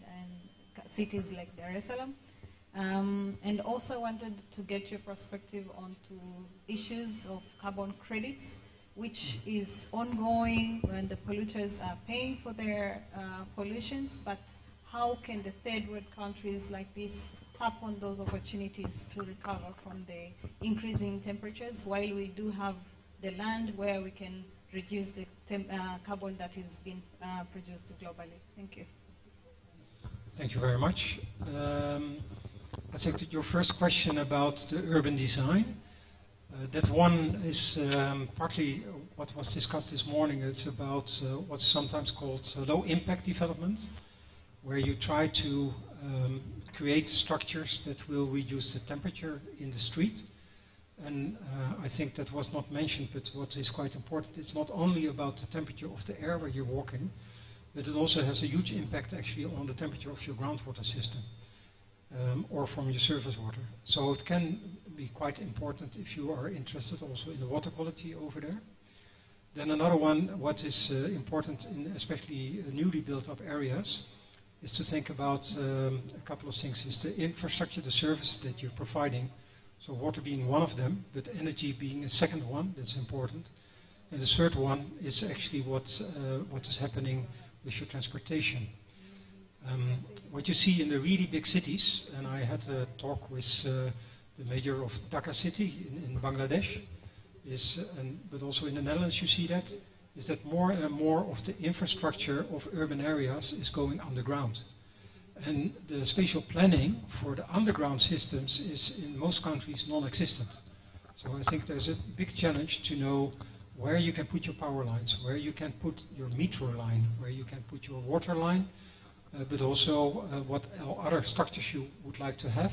cities like Dar es Salaam. And also wanted to get your perspective onto issues of carbon credits, which is ongoing when the polluters are paying for their pollutions, but how can the third world countries like this tap on those opportunities to recover from the increasing temperatures, while we do have the land where we can reduce the carbon that is being produced globally? Thank you. Thank you very much. I think that your first question about the urban design, that one is partly what was discussed this morning. It's about what's sometimes called low impact development, where you try to create structures that will reduce the temperature in the street. And I think that was not mentioned, but what is quite important, it's not only about the temperature of the air where you're walking, but it also has a huge impact actually on the temperature of your groundwater system. Or from your surface water. So it can be quite important if you are interested also in the water quality over there. Then another one, what is important in especially newly built up areas, is to think about a couple of things. Is the infrastructure, the service that you're providing, so water being one of them, but energy being a second one, that's important. And the third one is actually what is happening with your transportation. What you see in the really big cities, and I had a talk with the mayor of Dhaka city in Bangladesh, but also in the Netherlands you see that, is that more and more of the infrastructure of urban areas is going underground. And the spatial planning for the underground systems is in most countries non-existent. So I think there's a big challenge to know where you can put your power lines, where you can put your metro line, where you can put your water line, but also what other structures you would like to have.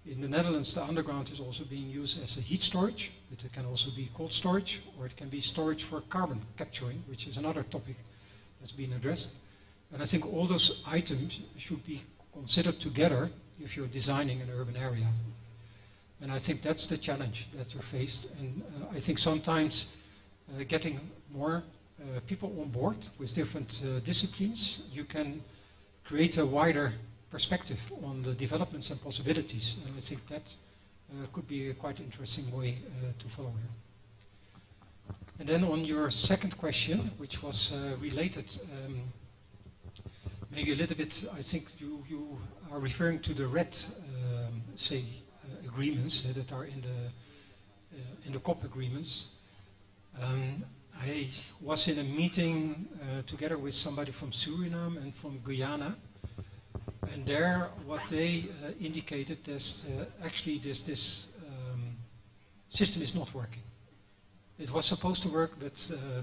In the Netherlands, the underground is also being used as a heat storage, but it can also be cold storage, or it can be storage for carbon capturing, which is another topic that's been addressed. And I think all those items should be considered together if you're designing an urban area. And I think that's the challenge that you're faced. And I think sometimes getting more people on board with different disciplines, you can create a wider perspective on the developments and possibilities. And I think that could be a quite interesting way to follow here. And then on your second question, which was related, maybe a little bit, I think you are referring to the red, agreements that are in the COP agreements. I was in a meeting together with somebody from Suriname and from Guyana, and there what they indicated is actually this system is not working. It was supposed to work, but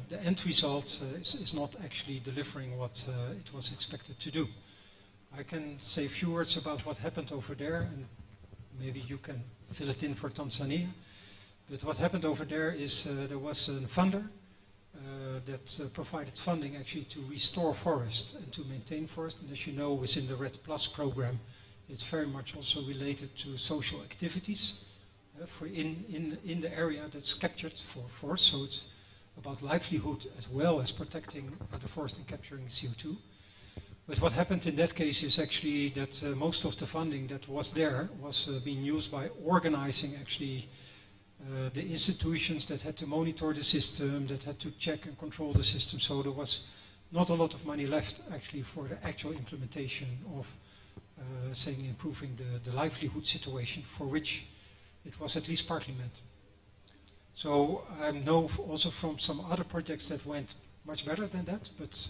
the end result is not actually delivering what it was expected to do. I can say a few words about what happened over there, and maybe you can fill it in for Tanzania. But what happened over there is there was a funder that provided funding actually to restore forest and to maintain forest. And as you know, within the RED Plus program, it's very much also related to social activities for in the area that's captured for forest. So it's about livelihood as well as protecting the forest and capturing CO2. But what happened in that case is actually that most of the funding that was there was being used by organizing actually the institutions that had to monitor the system, that had to check and control the system. So there was not a lot of money left actually for the actual implementation of improving the livelihood situation, for which it was at least partly meant. So I know also from some other projects that went much better than that, but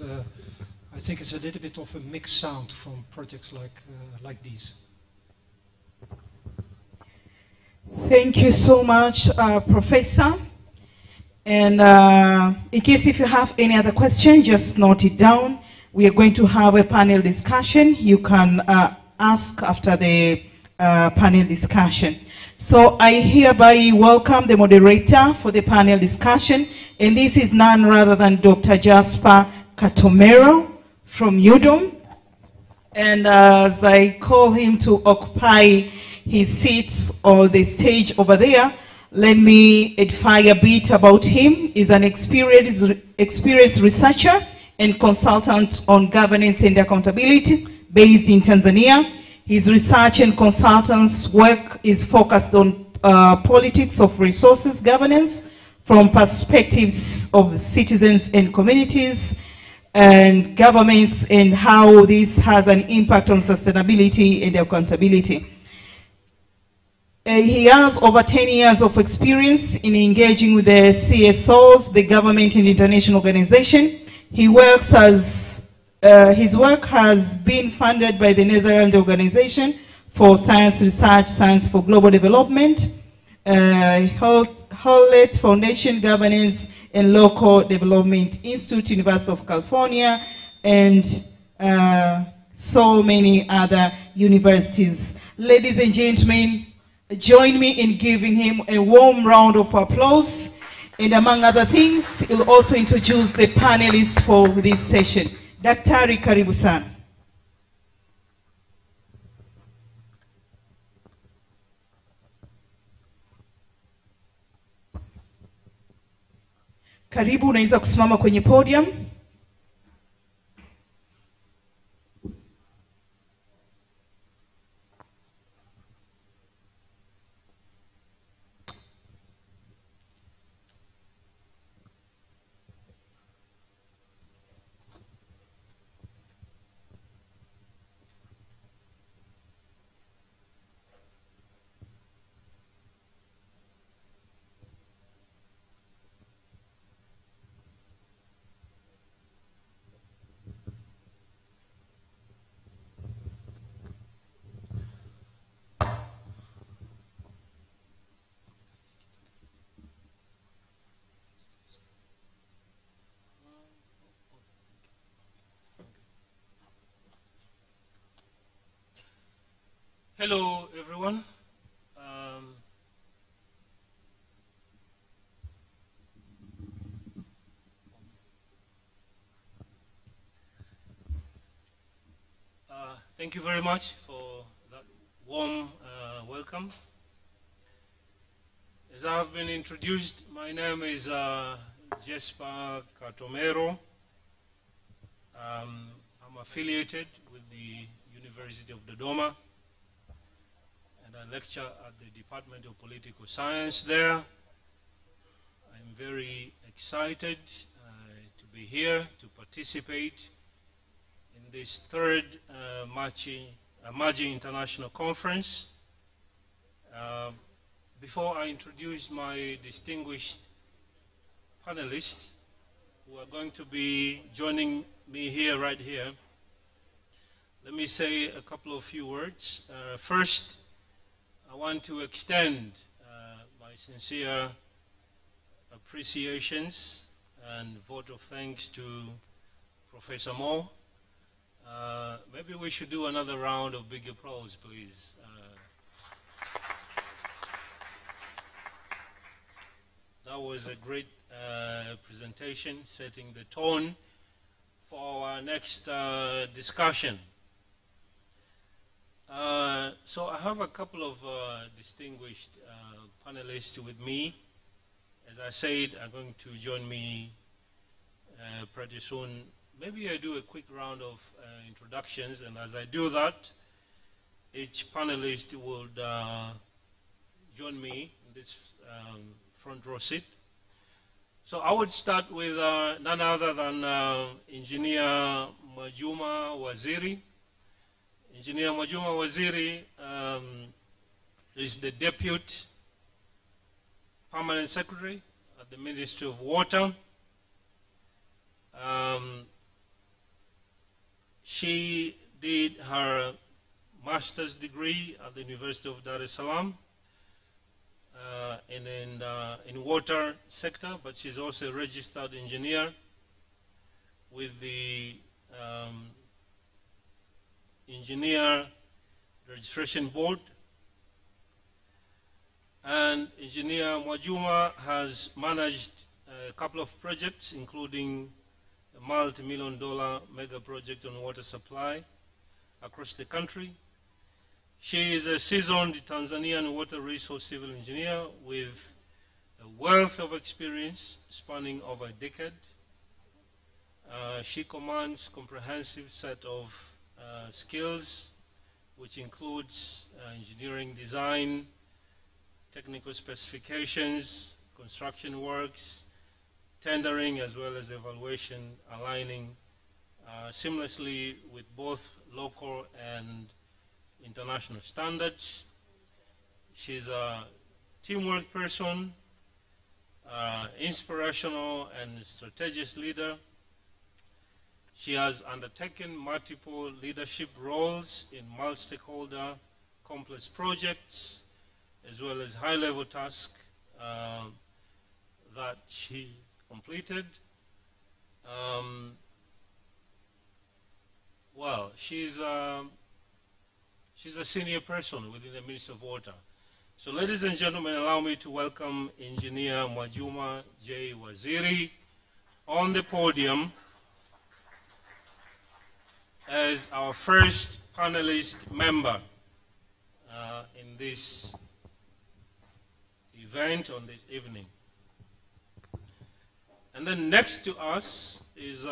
I think it's a little bit of a mixed sound from projects like these. Thank you so much, Professor. And in case if you have any other question, just note it down. We are going to have a panel discussion. You can ask after the panel discussion. So I hereby welcome the moderator for the panel discussion, and this is none rather than Dr. Jasper Katomero from UDOM. And as I call him to occupy his seat on the stage over there, let me edify a bit about him. He's an experienced researcher and consultant on governance and accountability based in Tanzania. His research and consultants work is focused on politics of resources governance from perspectives of citizens and communities and governments, and how this has an impact on sustainability and accountability. He has over 10 years of experience in engaging with the CSOs, the government and international organization. He works as his work has been funded by the Netherlands Organization for Science Research, Science for Global Development, Hewlett Foundation Governance and Local Development Institute, University of California, and so many other universities. Ladies and gentlemen, join me in giving him a warm round of applause. And among other things, he'll also introduce the panelists for this session. Daktari, karibu sana. Karibu, unaweza kusimama kwenye podium. Hello, everyone. Thank you very much for that warm welcome. As I have been introduced, my name is Jasper Katomero. I'm affiliated with the University of Dodoma, and I lecture at the Department of Political Science there. I'm very excited to be here to participate in this third Maji International Conference. Before I introduce my distinguished panelists who are going to be joining me here, right here, let me say a couple of few words. First, I want to extend my sincere appreciations and vote of thanks to Professor Mo. Maybe we should do another round of big applause, please. That was a great presentation, setting the tone for our next discussion. So I have a couple of distinguished panelists with me. As I said, are going to join me pretty soon. Maybe I do a quick round of introductions, and as I do that, each panelist would join me in this front row seat. So I would start with none other than Engineer Mwajuma Waziri. Engineer Mwajuma Waziri is the Deputy Permanent Secretary at the Ministry of Water. She did her master's degree at the University of Dar es Salaam, in water sector, but she's also a registered engineer with the Engineer Registration Board. And Engineer Mwajuma has managed a couple of projects, including a multi-million-dollar mega project on water supply across the country. She is a seasoned Tanzanian water resource civil engineer with a wealth of experience spanning over a decade. She commands a comprehensive set of skills, which includes engineering design, technical specifications, construction works, tendering, as well as evaluation, aligning seamlessly with both local and international standards. She's a teamwork person, inspirational and strategic leader. She has undertaken multiple leadership roles in multi-stakeholder complex projects, as well as high-level tasks that she completed. Well, she's a senior person within the Ministry of Water. So, ladies and gentlemen, allow me to welcome Engineer Mwajuma J. Waziri on the podium as our first panelist member in this event on this evening. And then next to us is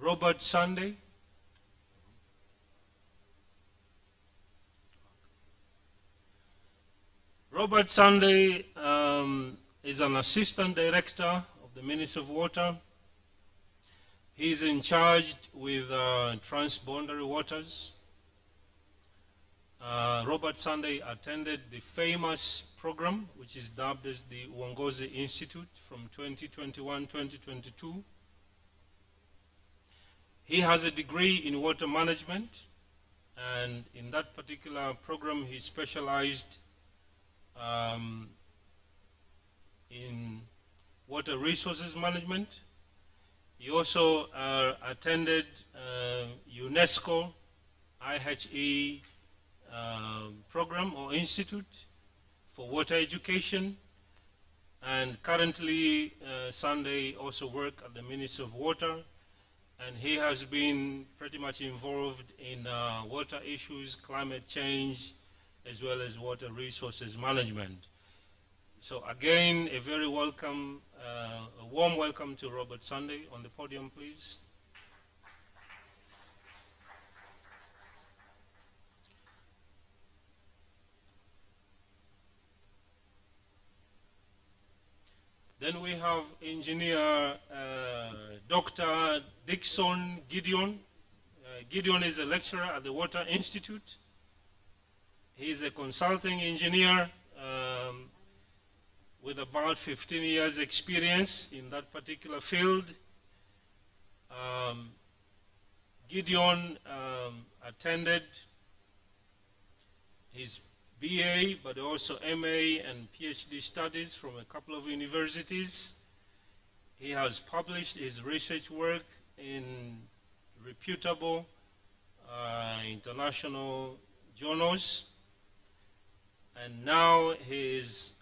Robert Sunday. Robert Sunday is an assistant director of the Ministry of Water. He's in charge with transboundary waters. Robert Sunday attended the famous program, which is dubbed as the Uongozi Institute from 2021-2022. He has a degree in water management, and in that particular program he specialized in water resources management. He also attended UNESCO IHE program or institute for water education, and currently Sunday also works at the Ministry of Water, and he has been pretty much involved in water issues, climate change, as well as water resources management. So again, a very welcome, a warm welcome to Robert Sunday. On the podium, please. Then we have Engineer Dr. Dixon Gideon. Gideon is a lecturer at the Water Institute. He is a consulting engineer with about 15 years experience in that particular field. Gideon attended his BA, but also MA and PhD studies from a couple of universities. He has published his research work in reputable international journals, and now he's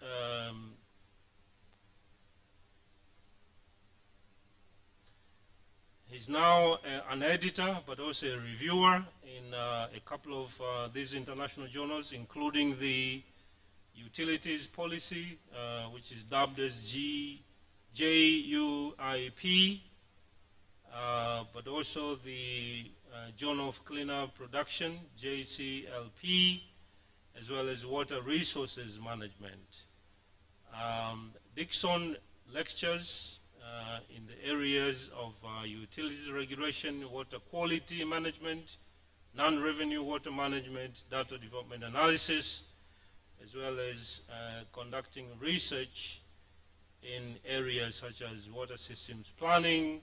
now an editor, but also a reviewer in a couple of these international journals, including the Utilities Policy, which is dubbed as JUIP, but also the Journal of Cleaner Production, JCLP, as well as Water Resources Management. Dixon lectures in the areas of utilities regulation, water quality management, non-revenue water management, data development analysis, as well as conducting research in areas such as water systems planning,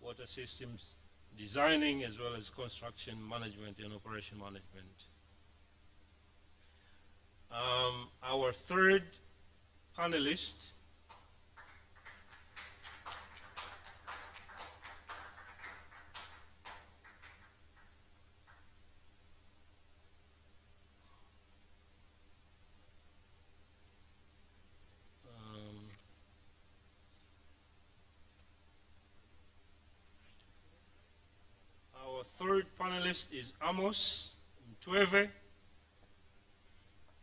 water systems designing, as well as construction management and operation management. Our third panelist is Amos Mtweve.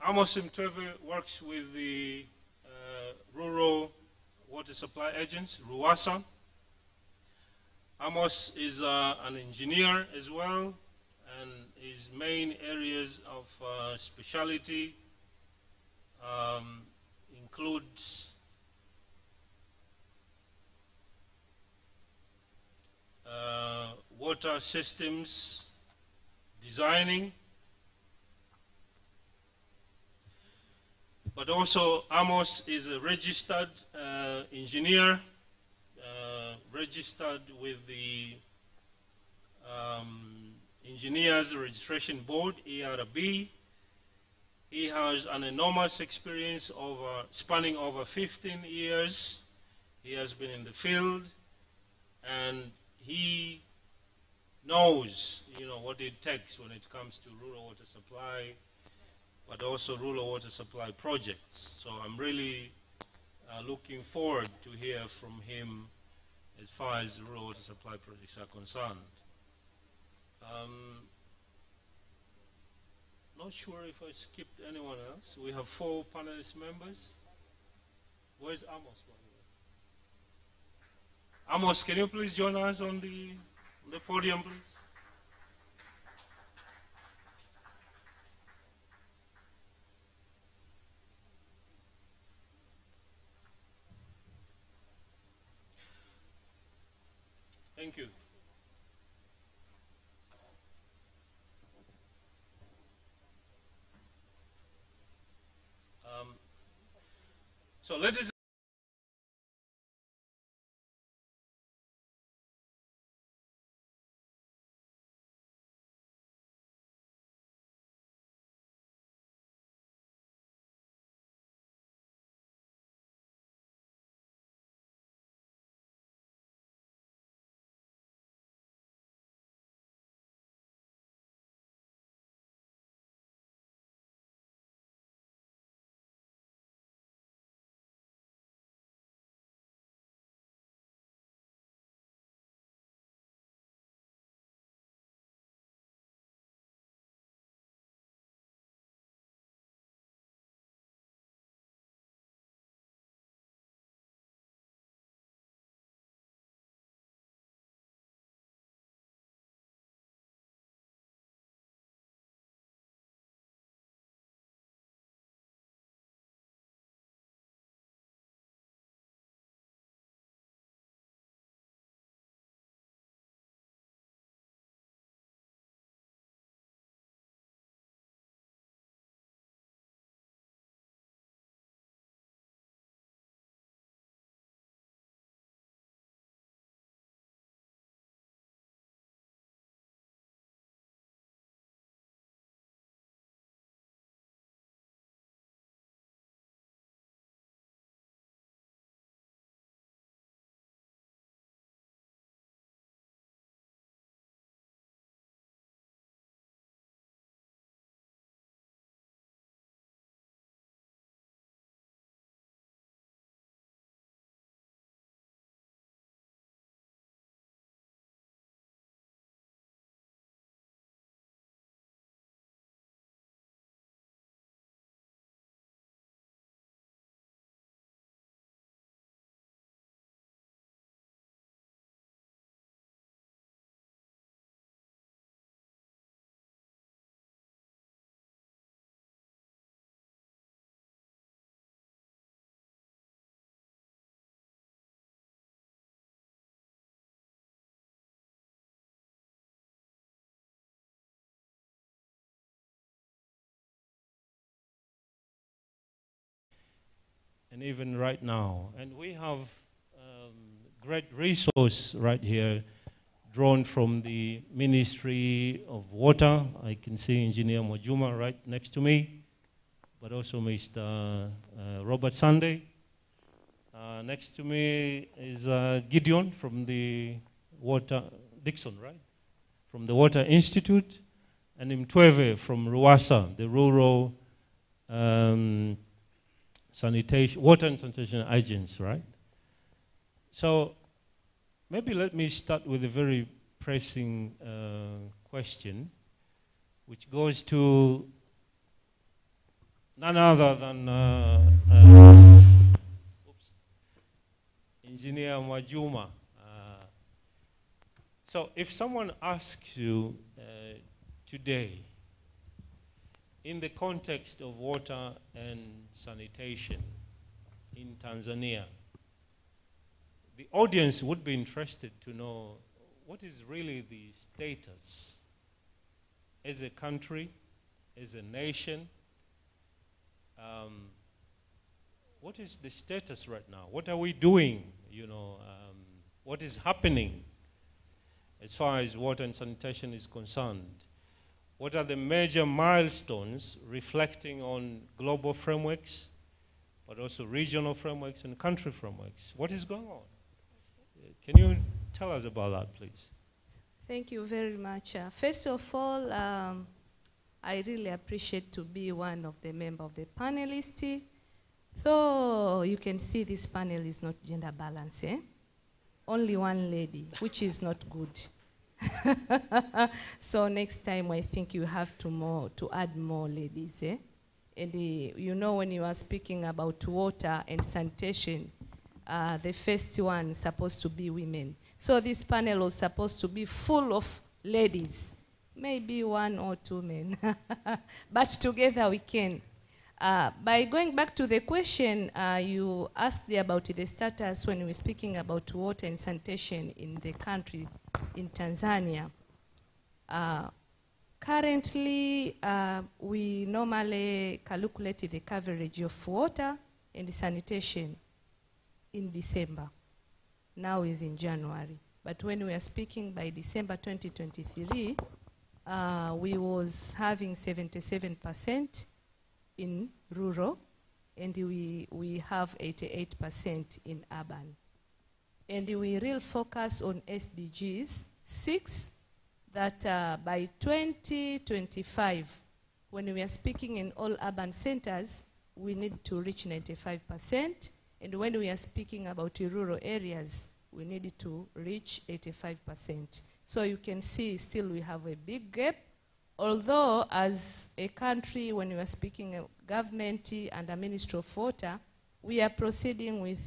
Amos Mtweve works with the Rural Water Supply Agents, RUWASA. Amos is an engineer as well, and his main areas of specialty includes water systems designing, but also Amos is a registered engineer, registered with the Engineers Registration Board, ERB. He has an enormous experience spanning over 15 years. He has been in the field, and he knows, what it takes when it comes to rural water supply, but also rural water supply projects. So I'm really looking forward to hear from him as far as rural water supply projects are concerned. Not sure if I skipped anyone else. We have 4 panelist members. Where's Amos? Amos, can you please join us on the podium, please? Thank you. So ladies and even right now. And we have great resource right here drawn from the Ministry of Water. I can see Engineer Mwajuma right next to me. but also Mr. Robert Sunday. Next to me is Gideon from the Dixon, right? From the Water Institute, and Mtweve from Ruwasa, the Rural Sanitation, Water and Sanitation Agents, right? So maybe let me start with a very pressing question, which goes to none other than Engineer Mwajuma. So if someone asks you today, in the context of water and sanitation in Tanzania, the audience would be interested to know what is really the status as a country, as a nation. What is the status right now? What are we doing? You know, what is happening as far as water and sanitation is concerned? What are the major milestones reflecting on global frameworks, but also regional frameworks and country frameworks? What is going on? Can you tell us about that, please? Thank you very much. First of all, I really appreciate to be one of the members of the panelists. So you can see this panel is not gender balanced, eh? Only one lady, which is not good. So next time I think you have to add more ladies, eh? And you know, when you are speaking about water and sanitation, the first one is supposed to be women. So this panel was supposed to be full of ladies, maybe one or two men, but together we can. By going back to the question, you asked about the status when we were speaking about water and sanitation in the country, in Tanzania. Currently, we normally calculate the coverage of water and sanitation in December. Now is in January. But when we are speaking by December 2023, we was having 77% in rural, and we have 88% in urban. And we really focus on SDGs 6, that by 2025, when we are speaking in all urban centers, we need to reach 95%. And when we are speaking about rural areas, we need to reach 85%. So you can see still we have a big gap. Although as a country, when we are speaking of government and a Ministry of Water, we are proceeding with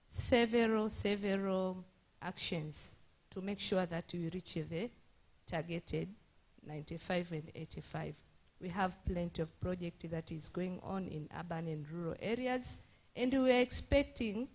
several actions to make sure that we reach the targeted 95 and 85. We have plenty of projects that is going on in urban and rural areas, and we are expecting,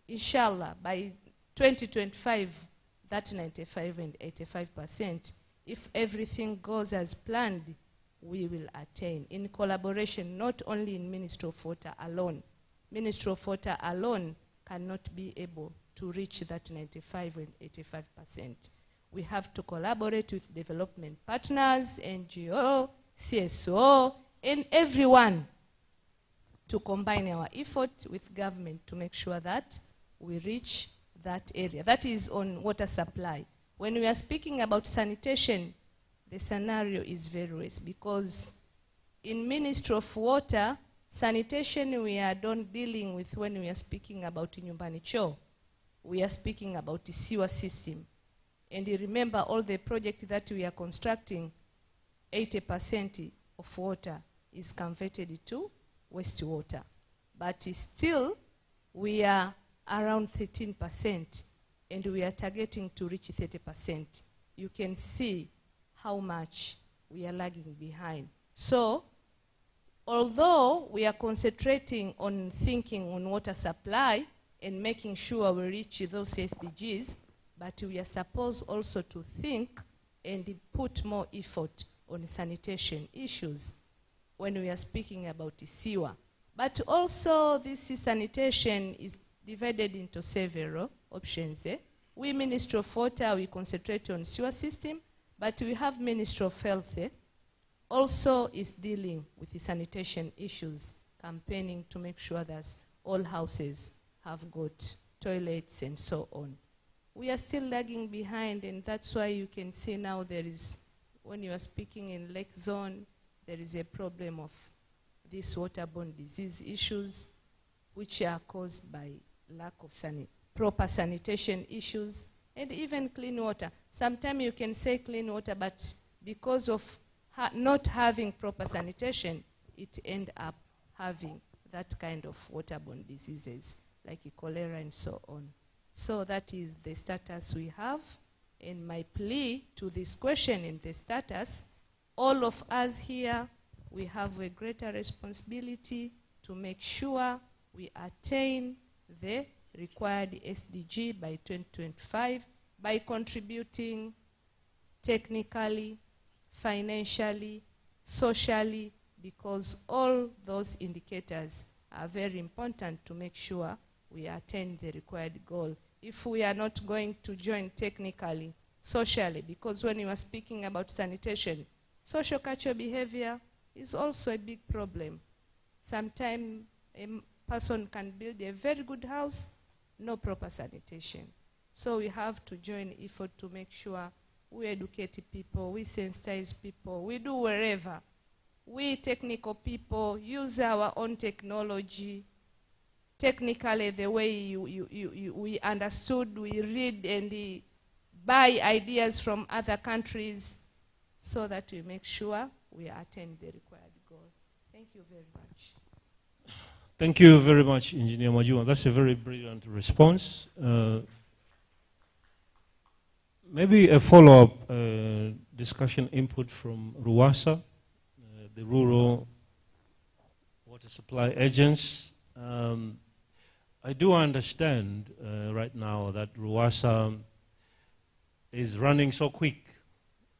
inshallah, by 2025, that 95 and 85%, if everything goes as planned, we will attain, in collaboration, not only in Ministry of Water alone. Ministry of Water alone cannot be able to reach that 95 and 85%. We have to collaborate with development partners, NGO, CSO, and everyone to combine our effort with government to make sure that we reach that area. That is on water supply. When we are speaking about sanitation, the scenario is very worse, because in Ministry of Water, sanitation we are not dealing with when we are speaking about nyumbani choo. We are speaking about the sewer system. And you remember all the projects that we are constructing, 80% of water is converted to wastewater. But still, we are around 13%, and we are targeting to reach 30%. You can see how much we are lagging behind. So, although we are concentrating on thinking on water supply and making sure we reach those SDGs, but we are supposed also to think and put more effort on sanitation issues when we are speaking about the sewer. But also this sanitation is divided into several options. We, Ministry of Water, we concentrate on sewer system, but we have Ministry of Health, also is dealing with the sanitation issues, campaigning to make sure that all houses have got toilets and so on. We are still lagging behind, and that's why you can see now there is, when you are speaking in Lake Zone, there is a problem of these waterborne disease issues, which are caused by lack of proper sanitation issues, and even clean water. Sometimes you can say clean water, but because of not having proper sanitation, it end up having that kind of waterborne diseases like cholera and so on. So that is the status we have. And my plea to this question in the status, all of us here, we have a greater responsibility to make sure we attain the required SDG by 2025 by contributing technically, financially, socially, because all those indicators are very important to make sure we attain the required goal. If we are not going to join technically, socially, because when you are speaking about sanitation, social cultural behavior is also a big problem. Sometimes a person can build a very good house, no proper sanitation. So we have to join effort to make sure we educate people, we sensitize people, we do wherever. We technical people use our own technology, technically the way we understood, we read and buy ideas from other countries so that we make sure we attain the required goal. Thank you very much. Thank you very much, Engineer Maji. That's a very brilliant response. Maybe a follow-up discussion input from RUWASA, the Rural Water Supply Agents. I do understand right now that RUWASA is running so quick,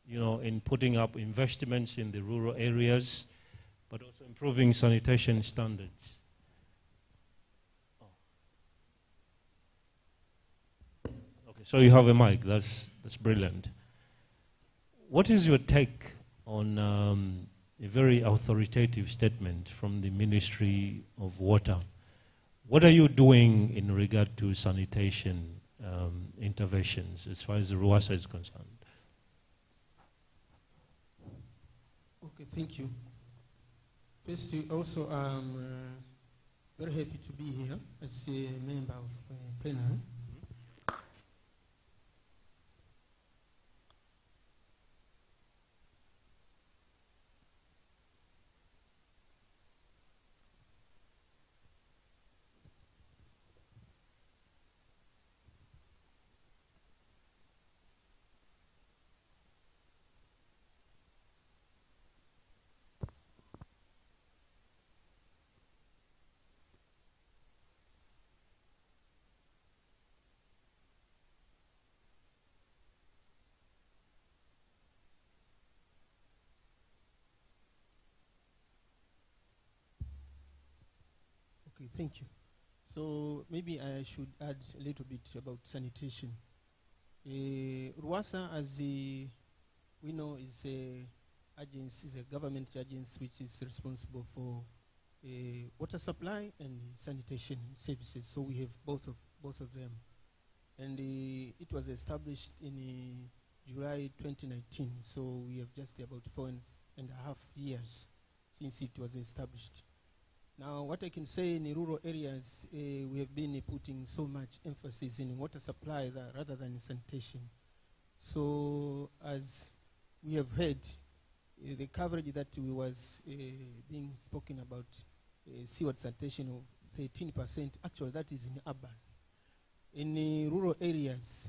in putting up investments in the rural areas, but also improving sanitation standards. Okay, so you have a mic. That's brilliant. What is your take on a very authoritative statement from the Ministry of Water? What are you doing in regard to sanitation interventions as far as the RUWASA is concerned? Okay, thank you. First, also, I'm very happy to be here as a member of plenary. Okay, thank you. So maybe I should add a little bit about sanitation. RUWASA, as we know, is a government agency which is responsible for water supply and sanitation services. So we have both of them, and it was established in July 2019. So we have just about 4.5 years since it was established. Now, what I can say in the rural areas, we have been putting so much emphasis in water supply rather than sanitation. So, as we have heard, the coverage that was being spoken about, seaward sanitation of 13%, actually that is in urban. In the rural areas,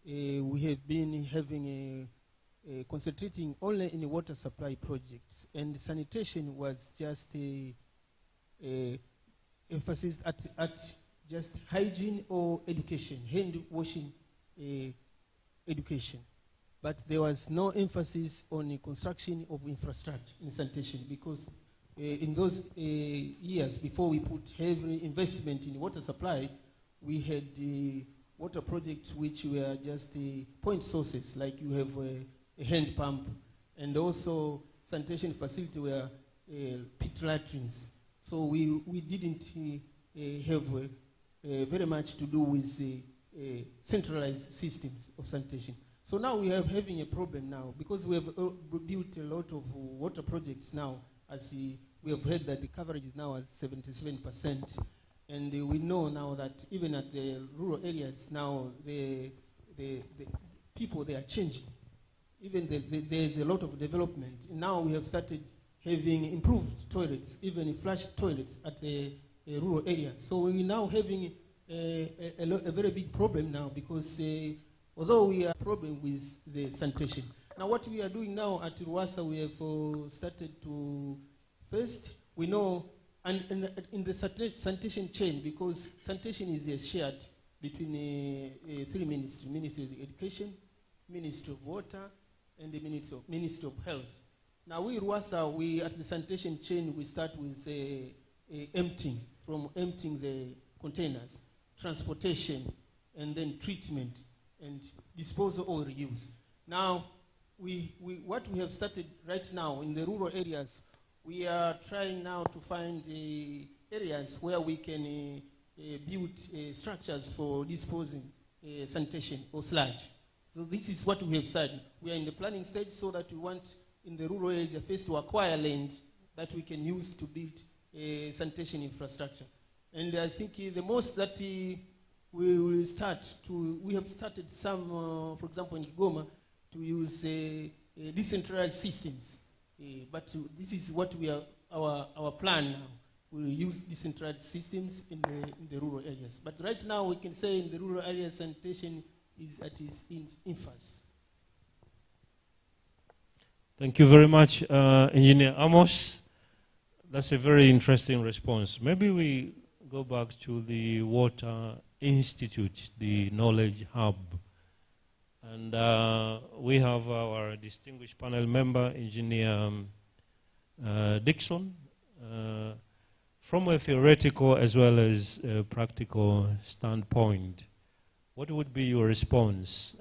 we have been having concentrating only in water supply projects, and sanitation was just emphasis at just hygiene or education, hand washing education. But there was no emphasis on the construction of infrastructure in sanitation, because in those years before we put heavy investment in water supply, we had water projects which were just point sources, like you have a hand pump, and also sanitation facility were pit latrines. So we didn't have very much to do with centralized systems of sanitation. So now we are having a problem now because we have built a lot of water projects now. As we have heard that the coverage is now at 77%. And we know now that even at the rural areas now, the people, they are changing. Even there's a lot of development. Now we have started having improved toilets, even flush toilets at the rural areas. So we're now having a very big problem now because although we have a problem with the sanitation. Now what we are doing now at Ruwasa, we have started to, first, we know, and in the sanitation chain, because sanitation is shared between three ministries: Ministry of Education, Ministry of Water, and the Ministry of Health. Now we Ruwasa, we at the sanitation chain, we start with emptying, from emptying the containers, transportation, and then treatment, and disposal or reuse. Now, what we have started right now in the rural areas, we are trying now to find areas where we can build structures for disposing sanitation or sludge. So this is what we have said. We are in the planning stage so that we want in the rural areas first to acquire land that we can use to build sanitation infrastructure. And I think the most that we will start to, we have started some, for example in Kigoma, to use decentralized systems. But this is what we are, our plan now. We will use decentralized systems in the rural areas. But right now we can say in the rural areas sanitation is at its infancy. Thank you very much, Engineer Amos. That's a very interesting response. Maybe we go back to the Water Institute, the Knowledge Hub. And we have our distinguished panel member, Engineer Dixon. From a theoretical as well as a practical standpoint, what would be your response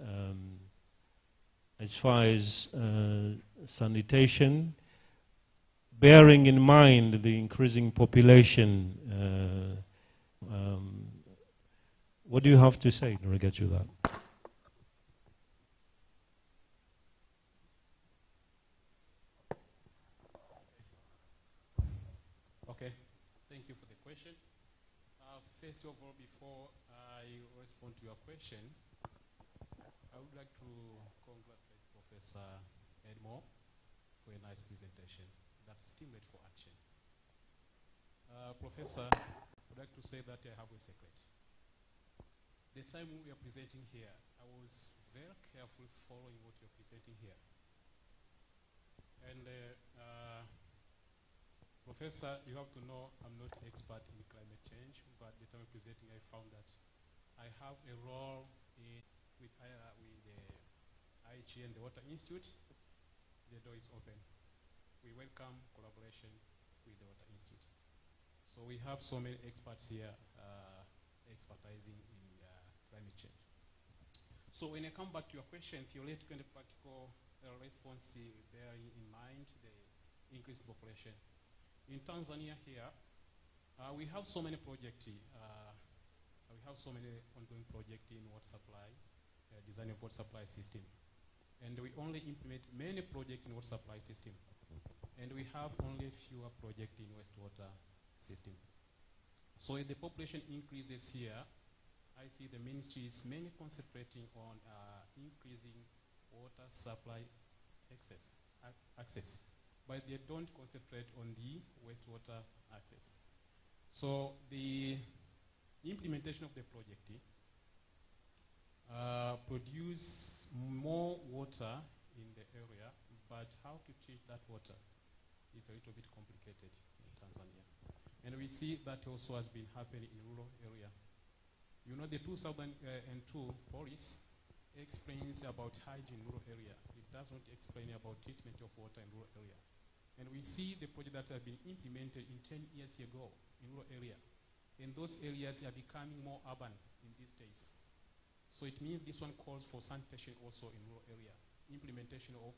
as far as sanitation, bearing in mind the increasing population? What do you have to say in regard to that? Okay, thank you for the question. First of all, before I respond to your question, I would like to congratulate Professor Edmore for a nice presentation that stimulates for action. Professor, I would like to say that I have a secret. The time we are presenting here, I was very careful following what you're presenting here. And Professor, you have to know I'm not an expert in climate change, but the time I'm presenting, I found that I have a role with the IG and the Water Institute. The door is open. We welcome collaboration with the Water Institute. So we have so many experts here expertising in climate change. So when I come back to your question, theoretical and practical response, bearing in mind the increased population. In Tanzania here, we have so many projects. We have so many ongoing projects in water supply, design of water supply system. And we only implement many projects in water supply system. And we have only fewer projects in wastewater system. So if the population increases here, I see the ministry is mainly concentrating on increasing water supply access, but they don't concentrate on the wastewater access. So the implementation of the project produce more water in the area, but how to treat that water is a little bit complicated in Tanzania. And we see that also has been happening in rural area. You know, the 2002 policy explains about hygiene in rural area. It does not explain about treatment of water in rural area. And we see the project that have been implemented in 10 years ago in rural area. And those areas are becoming more urban in these days. So it means this one calls for sanitation also in rural area. Implementation of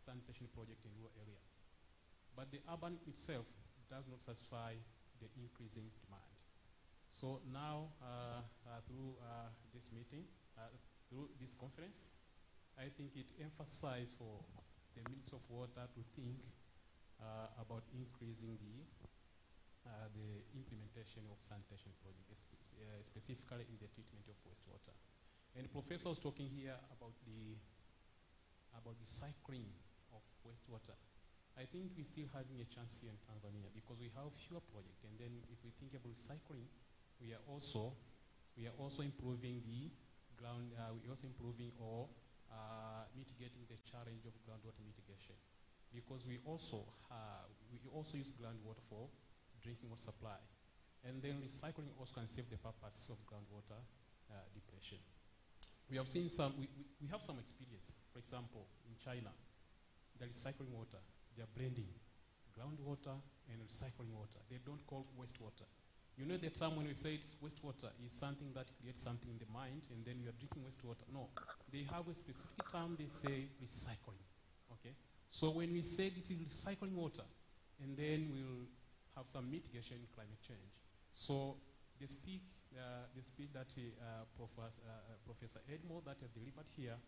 sanitation project in rural area. But the urban itself does not satisfy the increasing demand. So now, through this meeting, through this conference, I think it emphasized for the Ministry of Water to think about increasing the implementation of sanitation projects, specifically in the treatment of wastewater. And the professor was talking here about the recycling of wastewater. I think we're still having a chance here in Tanzania because we have fewer projects. And then if we think about recycling, we are also improving the ground. We're also improving or mitigating the challenge of groundwater mitigation, because we also use groundwater for drinking water supply, and then recycling also can serve the purpose of groundwater depletion. We have seen we have some experience. For example, in China, the recycling water, they are blending groundwater and recycling water. They don't call wastewater. You know the term when we say it's wastewater is something that creates something in the mind, and then you are drinking wastewater. No, they have a specific term. They say recycling. Okay. So when we say this is recycling water, and then we'll have some mitigation in climate change. So the speech that Professor Edmore that have delivered here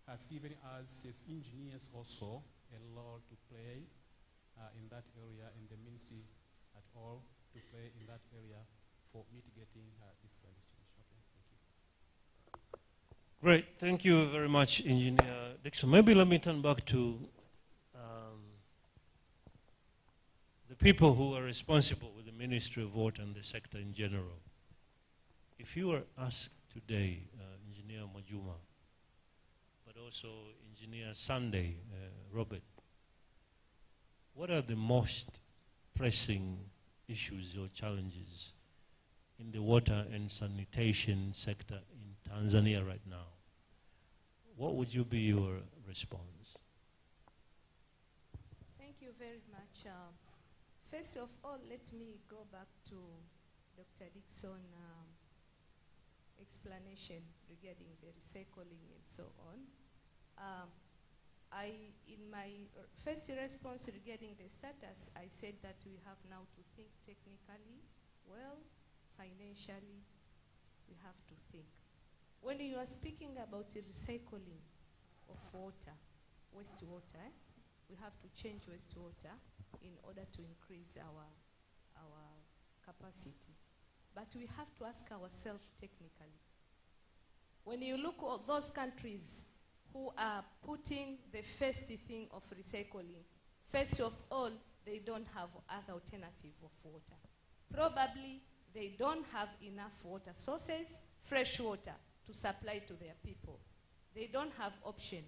has given us as engineers also a role to play in that area, and the ministry at all to play in that area for mitigating this climate change. Okay, thank you. Great, thank you very much, Engineer Dixon. Maybe let me turn back to the people who are responsible with the Ministry of Water and the sector in general. If you were asked today, Engineer Majuma, but also Engineer Sunday, Robert, what are the most pressing issues or challenges in the water and sanitation sector in Tanzania right now? What would you be your response? Thank you very much. First of all, let me go back to Dr. Dixon's explanation regarding the recycling and so on. In my first response regarding the status, I said that we have now to think technically, well, financially, we have to think. When you are speaking about the recycling of water, wastewater, we have to change wastewater in order to increase our capacity. But we have to ask ourselves technically. When you look at those countries who are putting the first thing of recycling, first of all, they don't have other alternative of water. Probably they don't have enough water sources, fresh water, to supply to their people. They don't have option.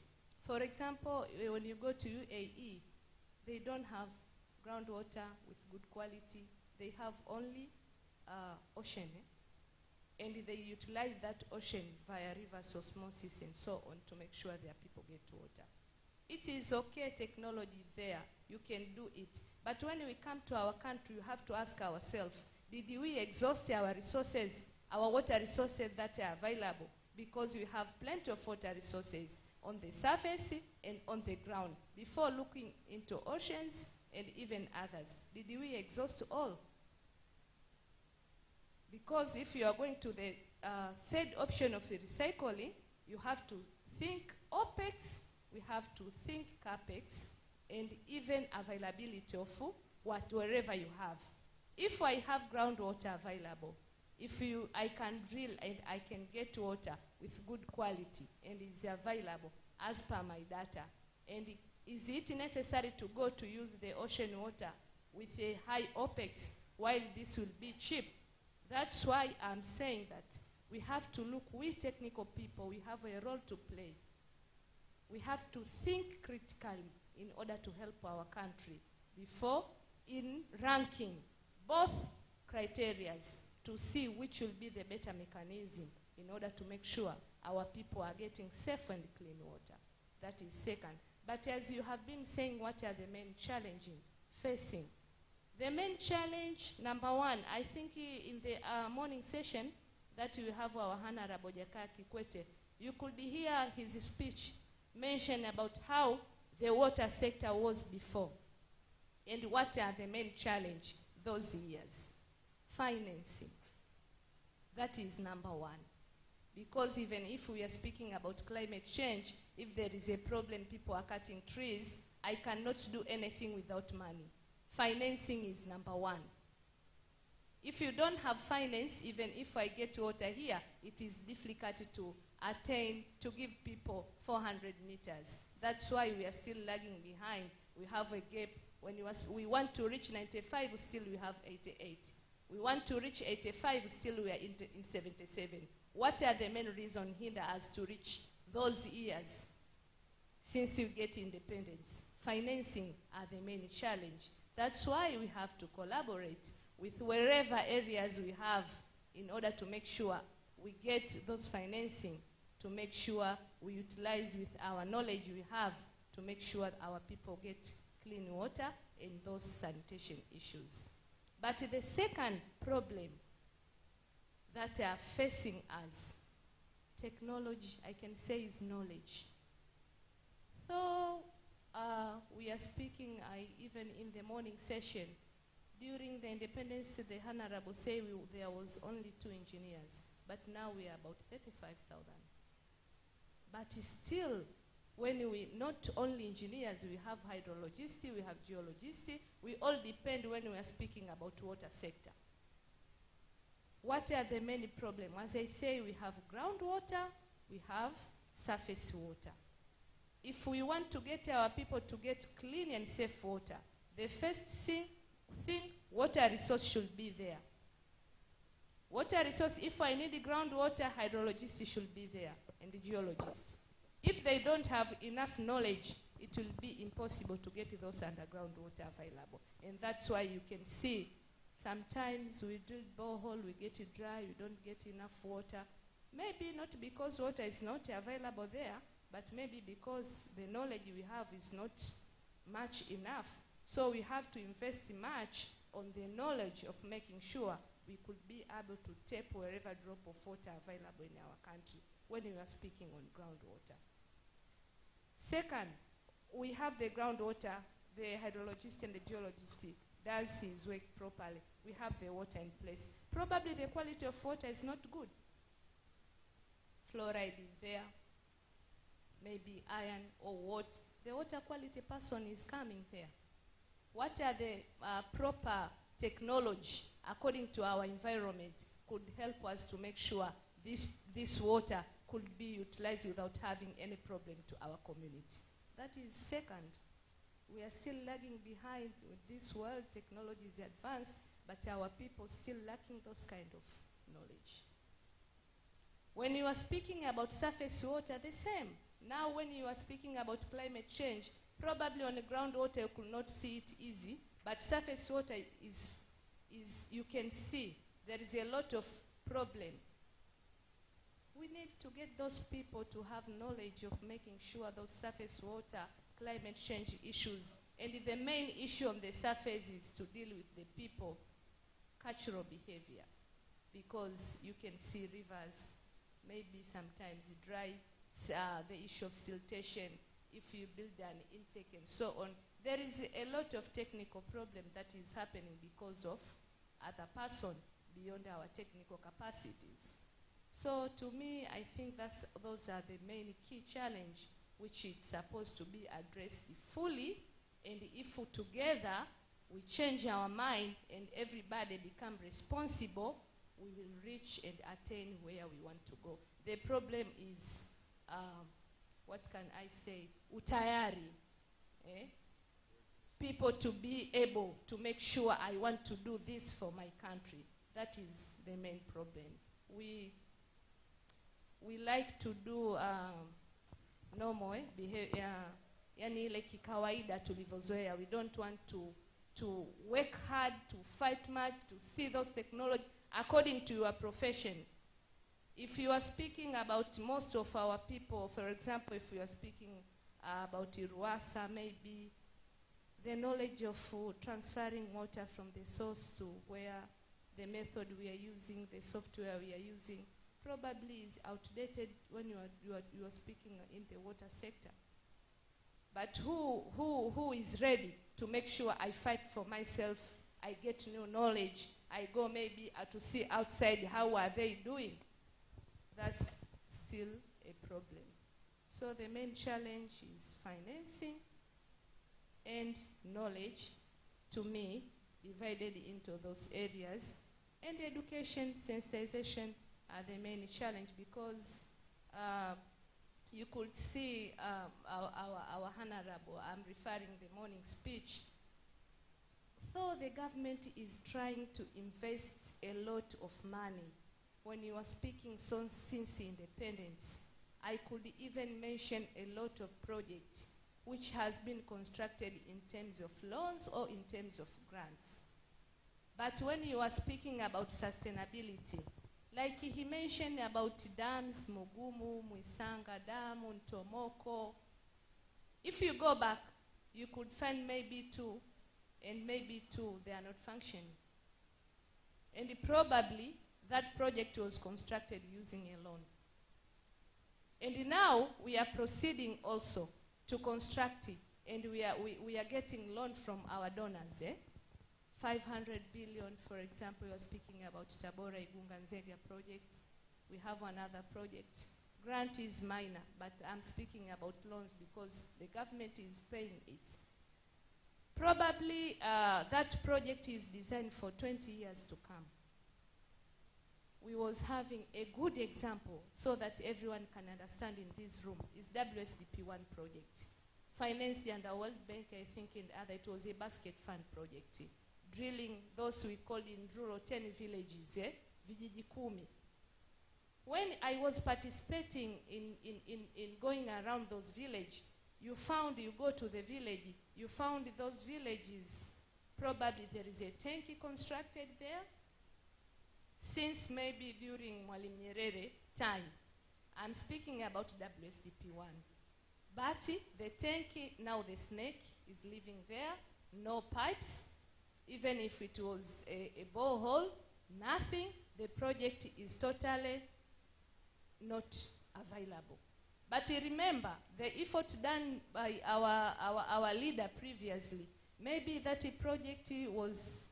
For example, when you go to UAE, they don't have groundwater with good quality. They have only ocean, and they utilize that ocean via reverse osmosis and so on to make sure their people get water. It is okay, technology there, you can do it. But when we come to our country, we have to ask ourselves, did we exhaust our resources, our water resources that are available? Because we have plenty of water resources on the surface and on the ground before looking into oceans and even others. Did we exhaust all? Because if you are going to the third option of recycling, you have to think OPEX, we have to think CAPEX, and even availability of wherever you have. If I have groundwater available, I can drill and I can get water with good quality and is available as per my data, and is it necessary to go to use the ocean water with a high OPEX while this will be cheap? That's why I'm saying that we have to look, we technical people, we have a role to play. We have to think critically in order to help our country before in ranking both criteria to see which will be the better mechanism in order to make sure our people are getting safe and clean water. That is second. But as you have been saying, what are the main challenges facing? The main challenge, number one, I think in the morning session that we have our Honorable Jakaya Kikwete, you could hear his speech mention about how the water sector was before, and what are the main challenge those years? Financing. That is number one. Because even if we are speaking about climate change, if there is a problem, people are cutting trees, I cannot do anything without money. Financing is number one. If you don't have finance, even if I get water here, it is difficult to attain, to give people 400 meters. That's why we are still lagging behind. We have a gap. When we want to reach 95, still we have 88. We want to reach 85, still we are in 77. What are the main reasons hinder us to reach those years since you get independence? Financing are the main challenge. That's why we have to collaborate with wherever areas we have in order to make sure we get those financing, to make sure we utilize with our knowledge we have to make sure our people get clean water and those sanitation issues. But the second problem that are facing us, technology, I can say, is knowledge. So we are speaking, even in the morning session, during the independence, the Honorable say there was only 2 engineers, but now we are about 35,000. But still, when we, not only engineers, we have hydrologists, we have geologists, we all depend when we are speaking about water sector. What are the many problems? As I say, we have groundwater, we have surface water. If we want to get our people to get clean and safe water, the first thing, water resource should be there. Water resource, if I need groundwater, hydrologist should be there, and the geologist. If they don't have enough knowledge, it will be impossible to get those underground water available. And that's why you can see sometimes we drill borehole, we get it dry, we don't get enough water. Maybe not because water is not available there, but maybe because the knowledge we have is not much enough. So we have to invest much on the knowledge of making sure we could be able to tap wherever drop of water available in our country when we are speaking on groundwater. Second, we have the groundwater, the hydrologist and the geologist does his work properly. We have the water in place. Probably the quality of water is not good. Fluoride is there, maybe iron or what. The water quality person is coming there. What are the proper technology according to our environment could help us to make sure this water could be utilized without having any problem to our community? That is second. We are still lagging behind with this world. Technology is advanced, but our people still lacking those kind of knowledge. When you are speaking about surface water, the same. Now when you are speaking about climate change, probably on the groundwater you could not see it easy, but surface water is you can see there is a lot of problem. We need to get those people to have knowledge of making sure those surface water, climate change issues, and the main issue on the surface is to deal with the people, cultural behavior, because you can see rivers, maybe sometimes dry, the issue of siltation, if you build an intake and so on. There is a lot of technical problem that is happening because of other person beyond our technical capacities. So to me, I think those are the main key challenge which is supposed to be addressed fully, and if together we change our mind and everybody become responsible, we will reach and attain where we want to go. The problem is, what can I say, utayari. People to be able to make sure I want to do this for my country. That is the main problem. We like to do normal behavior, yani ile kikawaida tulivyozoea. We don't want to work hard, to fight much, to see those technology according to your profession. If you are speaking about most of our people, for example, if you are speaking about Iruasa, maybe the knowledge of transferring water from the source to where the method we are using, the software we are using, probably is outdated when you are speaking in the water sector. But who is ready to make sure I fight for myself, I get new knowledge, I go maybe to see outside how are they doing? That's still a problem. So the main challenge is financing and knowledge, to me, divided into those areas. And education, sensitization are the main challenge, because you could see our honorable, I'm referring the morning speech, though the government is trying to invest a lot of money. When you are speaking since independence, I could even mention a lot of projects which has been constructed in terms of loans or in terms of grants. But when you are speaking about sustainability, like he mentioned about dams, Mugumu, Mwisanga Dam, Ntomoko, if you go back, you could find maybe two, and maybe two, they are not functioning. And probably that project was constructed using a loan. And now we are proceeding also to construct it, and we are getting loan from our donors. 500 billion, for example, we are speaking about Tabora Igunga Nzega project. We have another project. Grant is minor, but I'm speaking about loans because the government is paying it. Probably that project is designed for 20 years to come. We was having a good example so that everyone can understand in this room is WSDP1 project. Financed under World Bank, I think in other, it was a basket fund project. Drilling those we call in rural 10 villages, vijiji kumi. When I was participating in going around those villages, you go to the village, you found those villages, probably there is a tank constructed there, since maybe during Mwalimu Nyerere time. I'm speaking about WSDP1. But the tank, now the snake is living there, no pipes. Even if it was a borehole, nothing. The project is totally not available. But remember, the effort done by our leader previously, maybe that project was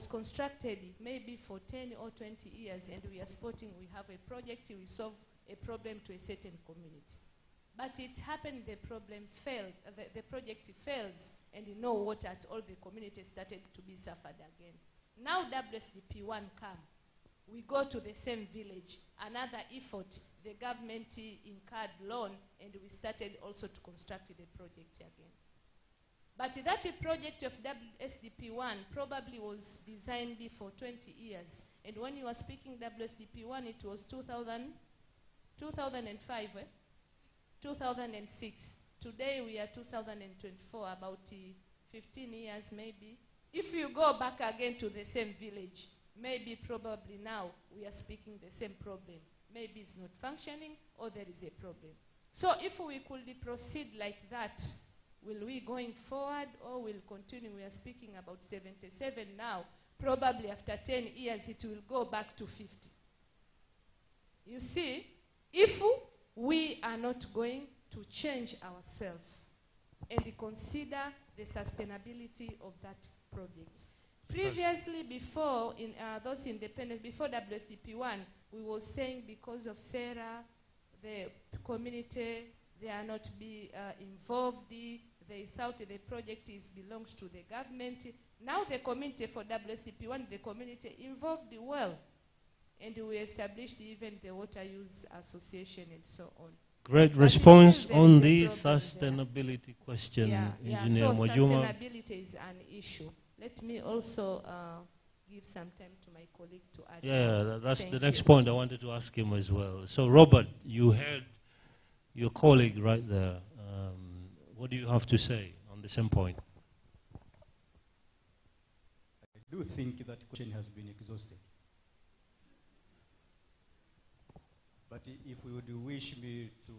constructed maybe for 10 or 20 years, and we are spotting we have a project, we solve a problem to a certain community. But it happened, the problem failed, the project fails, and you know what, at all the community started to be suffered again. Now WSDP1 come, we go to the same village, another effort, the government incurred loan, and we started also to construct the project again. But that project of WSDP1 probably was designed for 20 years. And when you were speaking WSDP1, it was 2005, 2006. Today we are 2024, about 15 years maybe. If you go back again to the same village, maybe probably now we are speaking the same problem. Maybe it's not functioning or there is a problem. So if we could proceed like that, will we going forward or will continue? We are speaking about 77 now. Probably after 10 years it will go back to 50. You see, if we are not going to change ourselves and consider the sustainability of that project. Previously, before in those independent, before WSDP1, we were saying because of Sarah, the community, they are not be involved. They thought the project belongs to the government. Now the community for WSDP1, the community involved well. And we established even the Water Use Association and so on. Great response on the sustainability question, Engineer so Mwajuma. Sustainability is an issue. Let me also give some time to my colleague to add. Yeah, that's the next point I wanted to ask him as well. So, Robert, you heard your colleague right there. What do you have to say on the same point? I do think that question has been exhausted. But if you would wish me to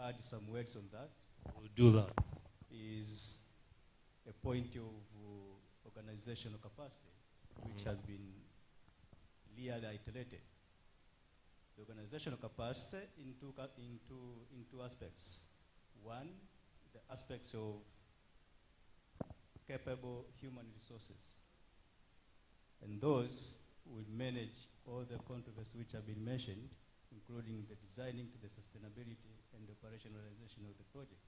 add some words on that, we'll do that. Is a point of organizational capacity, which has been clearly iterated. The organizational capacity in two aspects. One, the aspects of capable human resources. And those will manage all the controversies which have been mentioned, including the designing to the sustainability and operationalization of the project.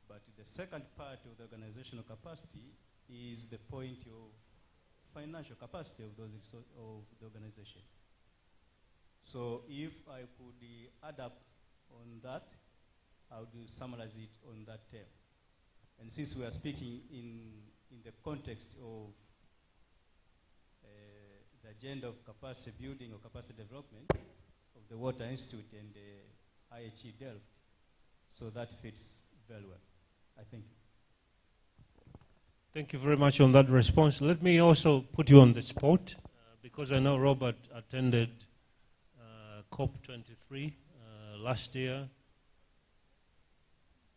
But the second part of the organizational capacity is the point of financial capacity of those of the organization. So if I could add up on that, I would summarize it on that term. And since we are speaking in the context of the agenda of capacity building or capacity development of the Water Institute and the IHE Delft, so that fits very well. I think. Thank you very much on that response. Let me also put you on the spot, because I know Robert attended COP23 last year,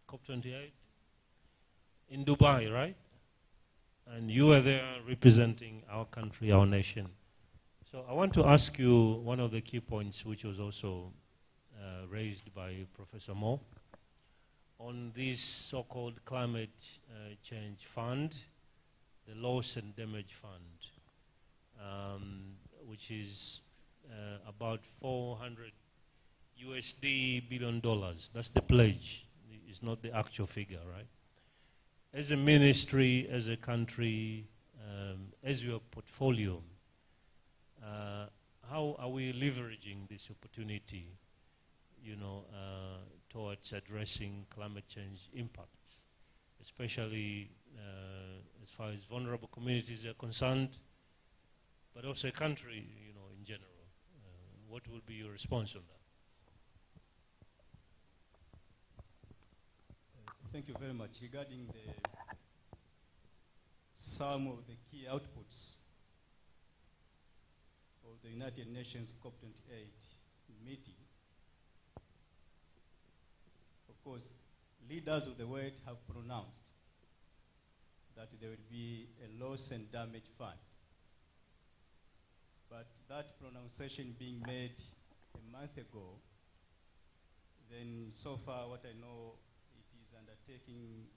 COP28, in Dubai, right? And you were there representing our country, our nation. So I want to ask you one of the key points which was also raised by Professor Mo on this so-called climate change fund, the loss and damage fund, which is about $400 billion. That's the pledge. It's not the actual figure, right? As a ministry, as a country, as your portfolio, how are we leveraging this opportunity, towards addressing climate change impacts, especially as far as vulnerable communities are concerned, but also a country, in general? What will be your response on that? Thank you very much. Regarding some of the key outputs of the United Nations COP28 meeting, of course, leaders of the world have pronounced that there will be a loss and damage fund. But that pronunciation being made a month ago, then so far what I know, it is undertaking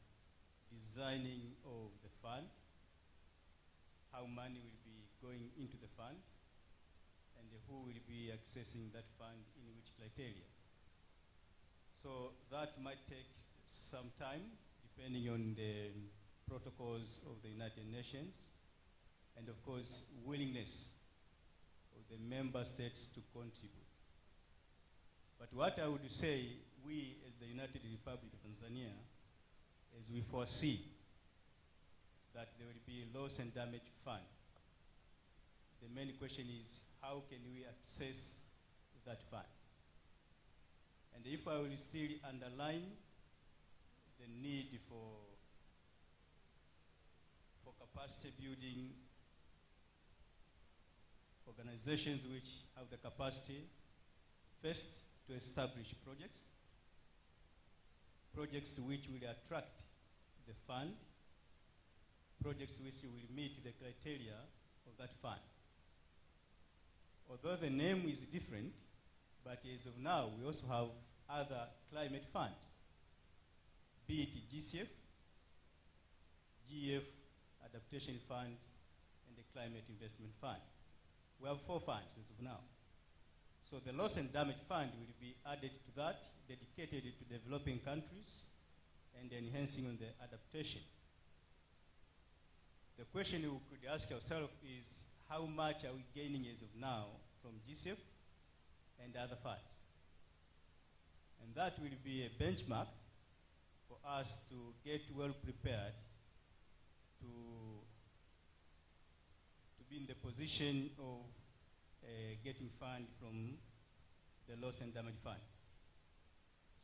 designing of the fund, how money will be going into the fund, and who will be accessing that fund in which criteria. So that might take some time, depending on the protocols of the United Nations, and of course, willingness of the member states to contribute. But what I would say, we as the United Republic of Tanzania, as we foresee that there will be a loss and damage fund, the main question is, how can we access that fund? And if I will still underline the need for capacity building, organizations which have the capacity, first, to establish projects which will attract the fund, projects which will meet the criteria of that fund. Although the name is different, but as of now, we also have other climate funds, be it GCF, GF Adaptation Fund, and the Climate Investment Fund. We have 4 funds as of now. So the loss and damage fund will be added to that, dedicated to developing countries and enhancing on the adaptation. The question we could ask ourselves is, how much are we gaining as of now from GCF and other funds? And that will be a benchmark for us to get well prepared to be in the position of getting fund from the loss and damage fund.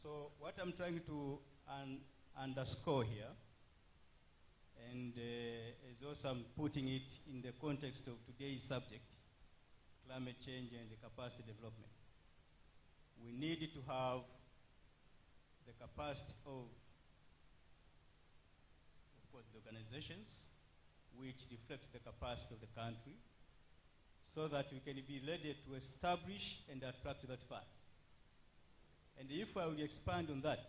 So what I'm trying to underscore here, and as also I'm putting it in the context of today's subject, climate change and the capacity development. We need to have the capacity of course, the organizations, which reflects the capacity of the country, so that we can be ready to establish and attract that fund. And if I will expand on that,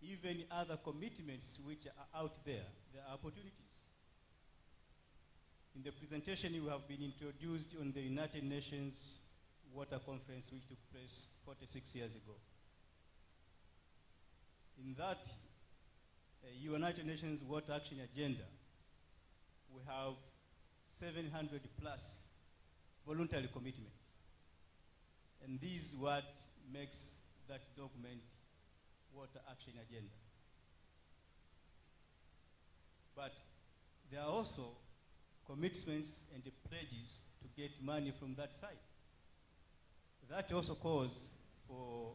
even other commitments which are out there, there are opportunities. In the presentation, you have been introduced on the United Nations Water Conference, which took place 46 years ago. In that United Nations Water Action Agenda, we have 700 plus voluntary commitments. And this is what makes that document Water Action Agenda. But there are also commitments and pledges to get money from that side. That also calls for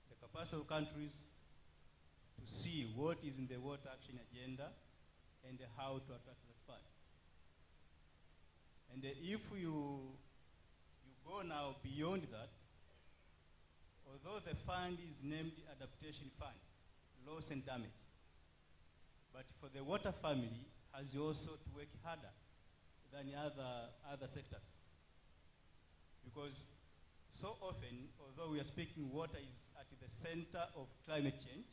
the capacity of countries to see what is in the Water Action Agenda and how to attract that fund. And if you go now beyond that, although the fund is named Adaptation Fund, Loss and Damage, but for the water family has also to work harder than other sectors. Because so often, although we are speaking water is at the center of climate change,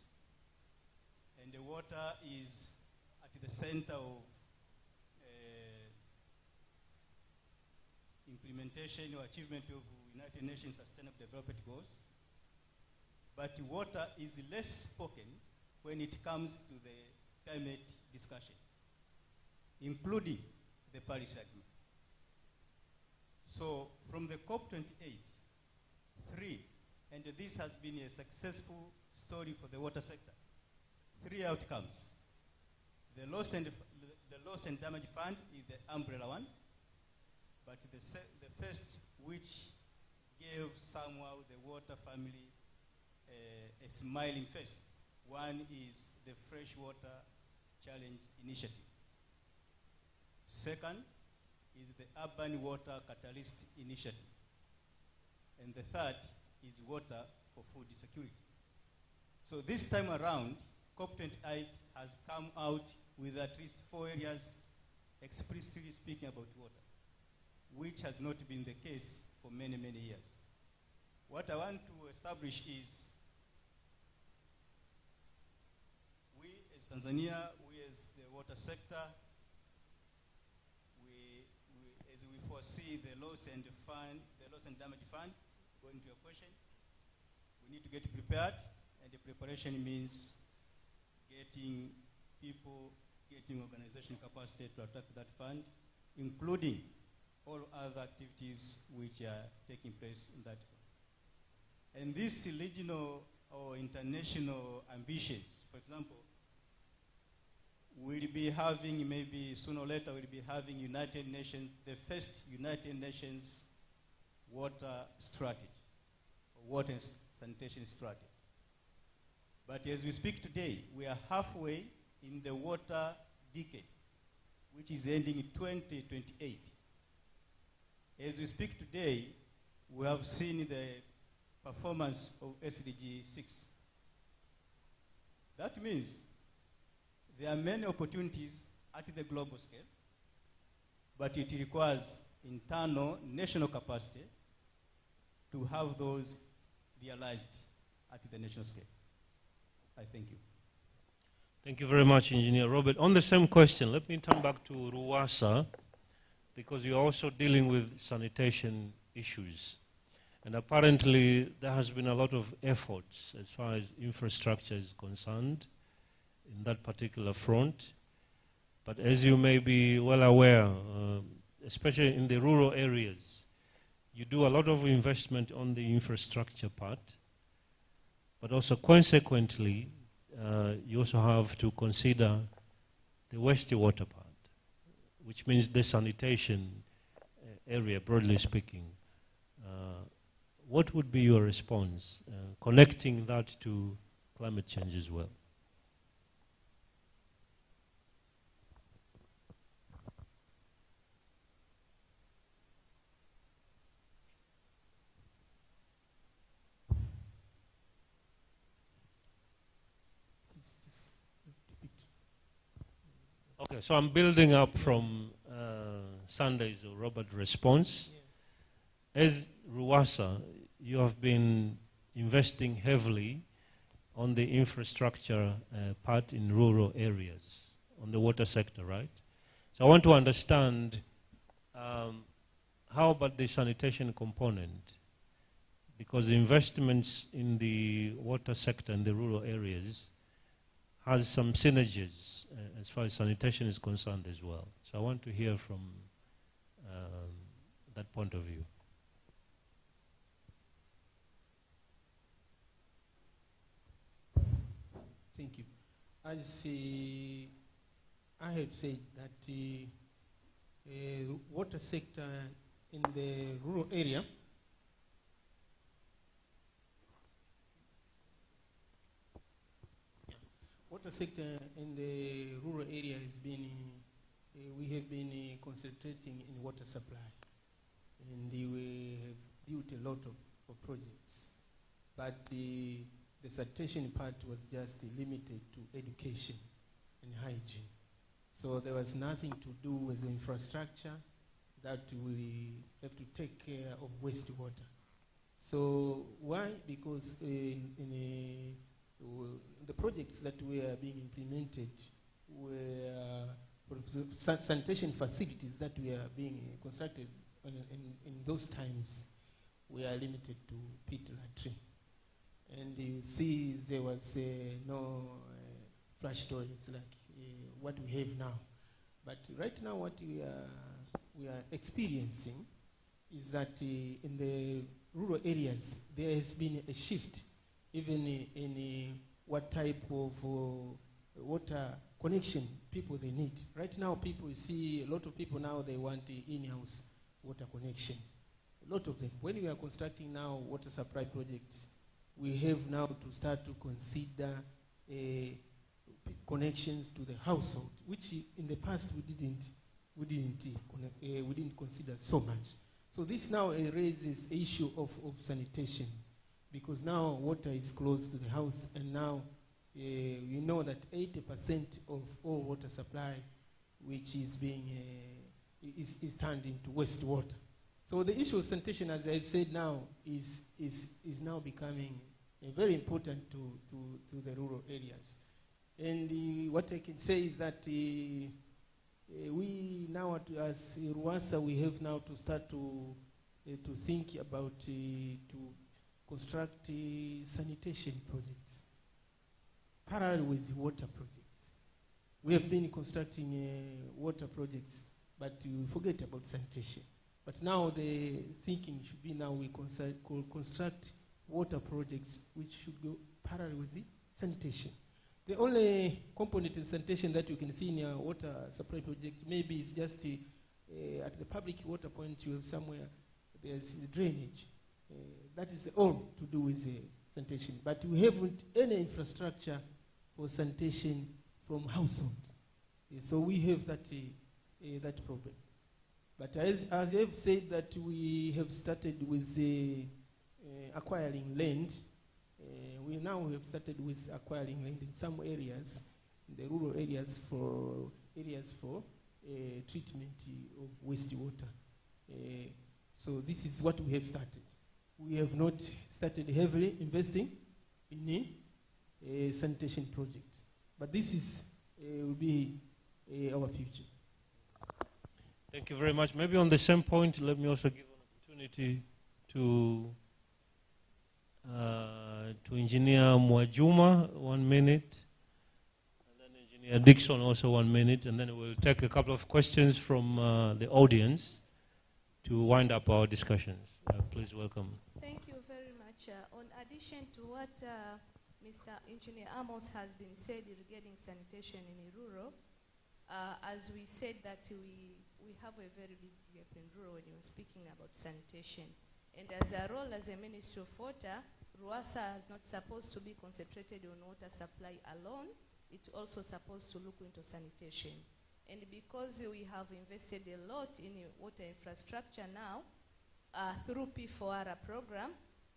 and the water is at the center of implementation or achievement of United Nations Sustainable Development Goals, but water is less spoken when it comes to the climate discussion, including the Paris Agreement. So from the COP28, and this has been a successful story for the water sector, 3 outcomes. The loss and damage fund is the umbrella one, but the first, which gave somehow the water family a smiling face, one is the Freshwater Challenge Initiative. Second is the Urban Water Catalyst Initiative. And the third is Water for Food Security. So this time around, COP28 has come out with at least 4 areas explicitly speaking about water, which has not been the case for many, many years. What I want to establish is we as Tanzania, we as the water sector, as we foresee the loss and damage fund, going to your question, we need to get prepared, and the preparation means getting people, getting organization capacity to attack that fund, including all other activities which are taking place in that fund. And these regional or international ambitions, for example, we'll be having, maybe sooner or later, we'll be having United Nations, the first United Nations water strategy, or water and sanitation strategy. But as we speak today, we are halfway in the water decade, which is ending in 2028. As we speak today, we have seen the performance of SDG 6. That means there are many opportunities at the global scale, but it requires internal national capacity to have those realized at the national scale. I thank you. Thank you very much, Engineer Robert. On the same question, let me turn back to Ruwasa, because you're also dealing with sanitation issues. And apparently, there has been a lot of efforts as far as infrastructure is concerned in that particular front. But as you may be well aware, especially in the rural areas, you do a lot of investment on the infrastructure part, but also consequently, you also have to consider the wastewater part, which means the sanitation area, broadly speaking. What would be your response, connecting that to climate change as well? Okay, so I'm building up from Sunday's Robert response. As Ruwasa, you have been investing heavily on the infrastructure part in rural areas, on the water sector, right? So I want to understand how about the sanitation component? Because the investments in the water sector in the rural areas has some synergies as far as sanitation is concerned as well. So I want to hear from that point of view. Thank you. As I have said that water sector in the rural area water sector in the rural area has been we have been concentrating in water supply, and we have built a lot of projects, but the sanitation part was just limited to education and hygiene. So there was nothing to do with the infrastructure that we have to take care of wastewater. So why? Because in the projects that were being implemented were sanitation facilities that were being constructed in those times were limited to pit latrine. And you see there was no flush toilets like what we have now. But right now what we are experiencing is that in the rural areas there has been a shift even in what type of water connection people they need. Right now people, you see a lot of people now they want in-house water connections. A lot of them. When we are constructing now water supply projects, we have now to start to consider connections to the household, which in the past we didn't consider so much. So this now raises the issue of sanitation, because now water is close to the house, and now you know that 80% of all water supply, which is being is turned into wastewater. So the issue of sanitation, as I've said now, is now becoming very important to the rural areas. And what I can say is that we now, as Rwasa, we have now to start to think about to construct sanitation projects parallel with water projects. We have been constructing water projects, but we forget about sanitation. But now the thinking should be now we construct water projects which should go parallel with the sanitation. The only component in sanitation that you can see in a water supply project maybe is just at the public water point you have somewhere there's the drainage. That is all to do with sanitation. But we haven't any infrastructure for sanitation from household. So we have that problem. But as I've said that we have started with acquiring land, we now have started with acquiring land in some areas, in the rural areas for treatment of wastewater. So this is what we have started. We have not started heavily investing in a sanitation project, but this will be our future. Thank you very much. Maybe on the same point, let me also give an opportunity to Engineer Mwajuma, 1 minute, and then Engineer Dixon also 1 minute, and then we'll take a couple of questions from the audience to wind up our discussions. Please welcome. Thank you very much. On addition to what Mr. Engineer Amos has been said regarding sanitation in rural, as we said that we have a very big gap in rural when you're speaking about sanitation. And as a role as a Ministry of Water, Rwasa is not supposed to be concentrated on water supply alone. It's also supposed to look into sanitation. And because we have invested a lot in water infrastructure now, through P4R program,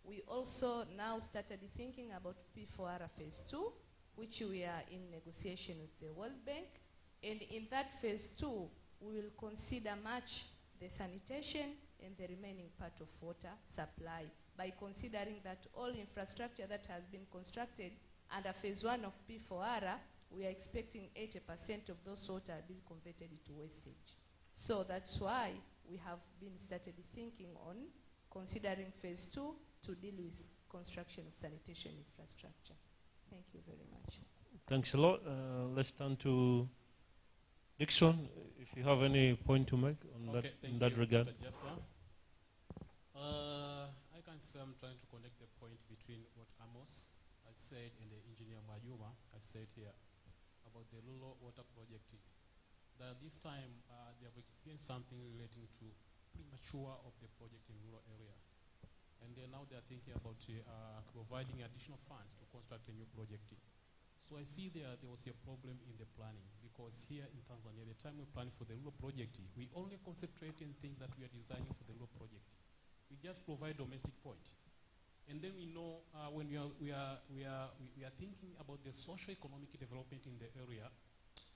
we also now started thinking about P4R phase 2, which we are in negotiation with the World Bank. And in that phase 2, we will consider much the sanitation and the remaining part of water supply, by considering that all infrastructure that has been constructed under phase 1 of P4R, we are expecting 80% of those water being converted into wastage. So that's why we have been started thinking on considering phase 2 to deal with construction of sanitation infrastructure. Thank you very much. Thanks a lot. Let's turn to Dixon, if you have any point to make on Okay, in that regard. I can say I'm trying to connect the point between what Amos has said and the engineer Majuma has said here about the rural water project. That this time they have experienced something relating to premature of the project in rural area. And then now they are thinking about providing additional funds to construct a new project. So I see there was a problem in the planning, because here in Tanzania, the time we plan for the rural project, we only concentrate and think that we are designing for the rural project. We just provide domestic point. And then we know when we are thinking about the socio-economic development in the area,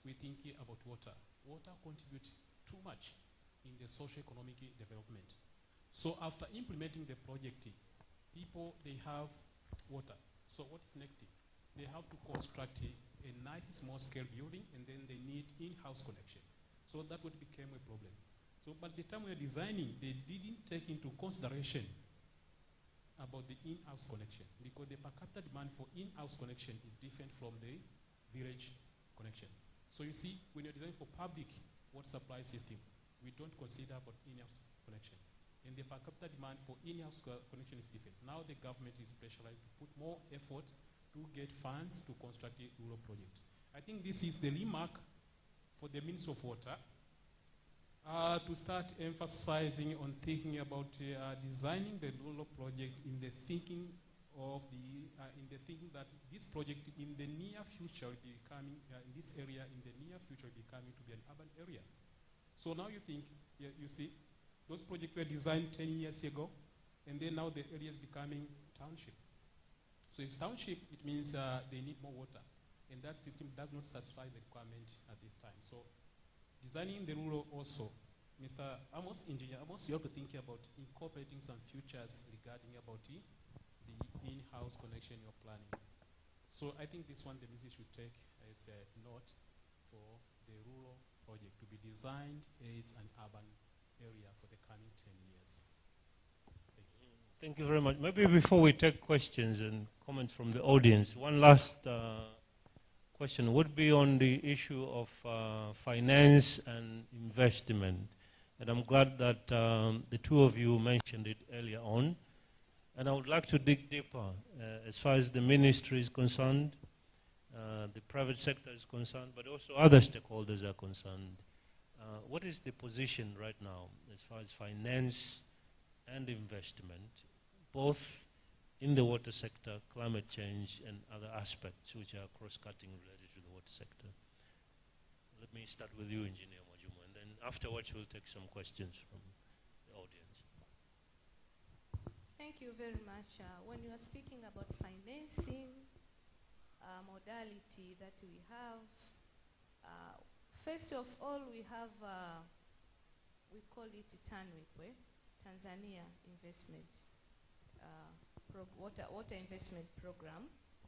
we think about water. Water contributes too much in the socio-economic development. So after implementing the project, people, they have water. So what is next? They have to construct a nice small-scale building, and then they need in-house connection. So that would become a problem. So by the time we are designing, they didn't take into consideration about the in-house connection, because the per capita demand for in-house connection is different from the village connection. So you see, when you're designing for public water supply system, we don't consider about in-house connection. And the per capita demand for in-house connection is different. Now the government is pressurized to put more effort to get funds to construct a rural project. I think this is the remark for the Ministry of Water to start emphasizing on thinking about designing the rural project in the thinking of that this project in the near future will be becoming, in this area in the near future will be coming to be an urban area. So now you think, you see, those projects were designed 10 years ago, and then now the area is becoming township. So if township, it means they need more water, and that system does not satisfy the requirement at this time. So designing the rural also, Mr. Amos, Engineer Amos, you have to think about incorporating some futures regarding about the in-house connection you're planning. So I think this one the ministry should take as a note for the rural project to be designed as an urban area for the coming 10 years. Thank you. Thank you very much. Maybe before we take questions and comments from the audience, one last question would be on the issue of finance and investment. And I'm glad that the two of you mentioned it earlier on. And I would like to dig deeper as far as the ministry is concerned, the private sector is concerned, but also other stakeholders are concerned. What is the position right now as far as finance and investment, both in the water sector, climate change, and other aspects which are cross-cutting related to the water sector? Let me start with you, Engineer Majuma, and then afterwards we'll take some questions from the audience. Thank you very much. When you are speaking about financing modality that we have, first of all, we have, we call it TANWIP, Tanzania Investment, Water Investment Program,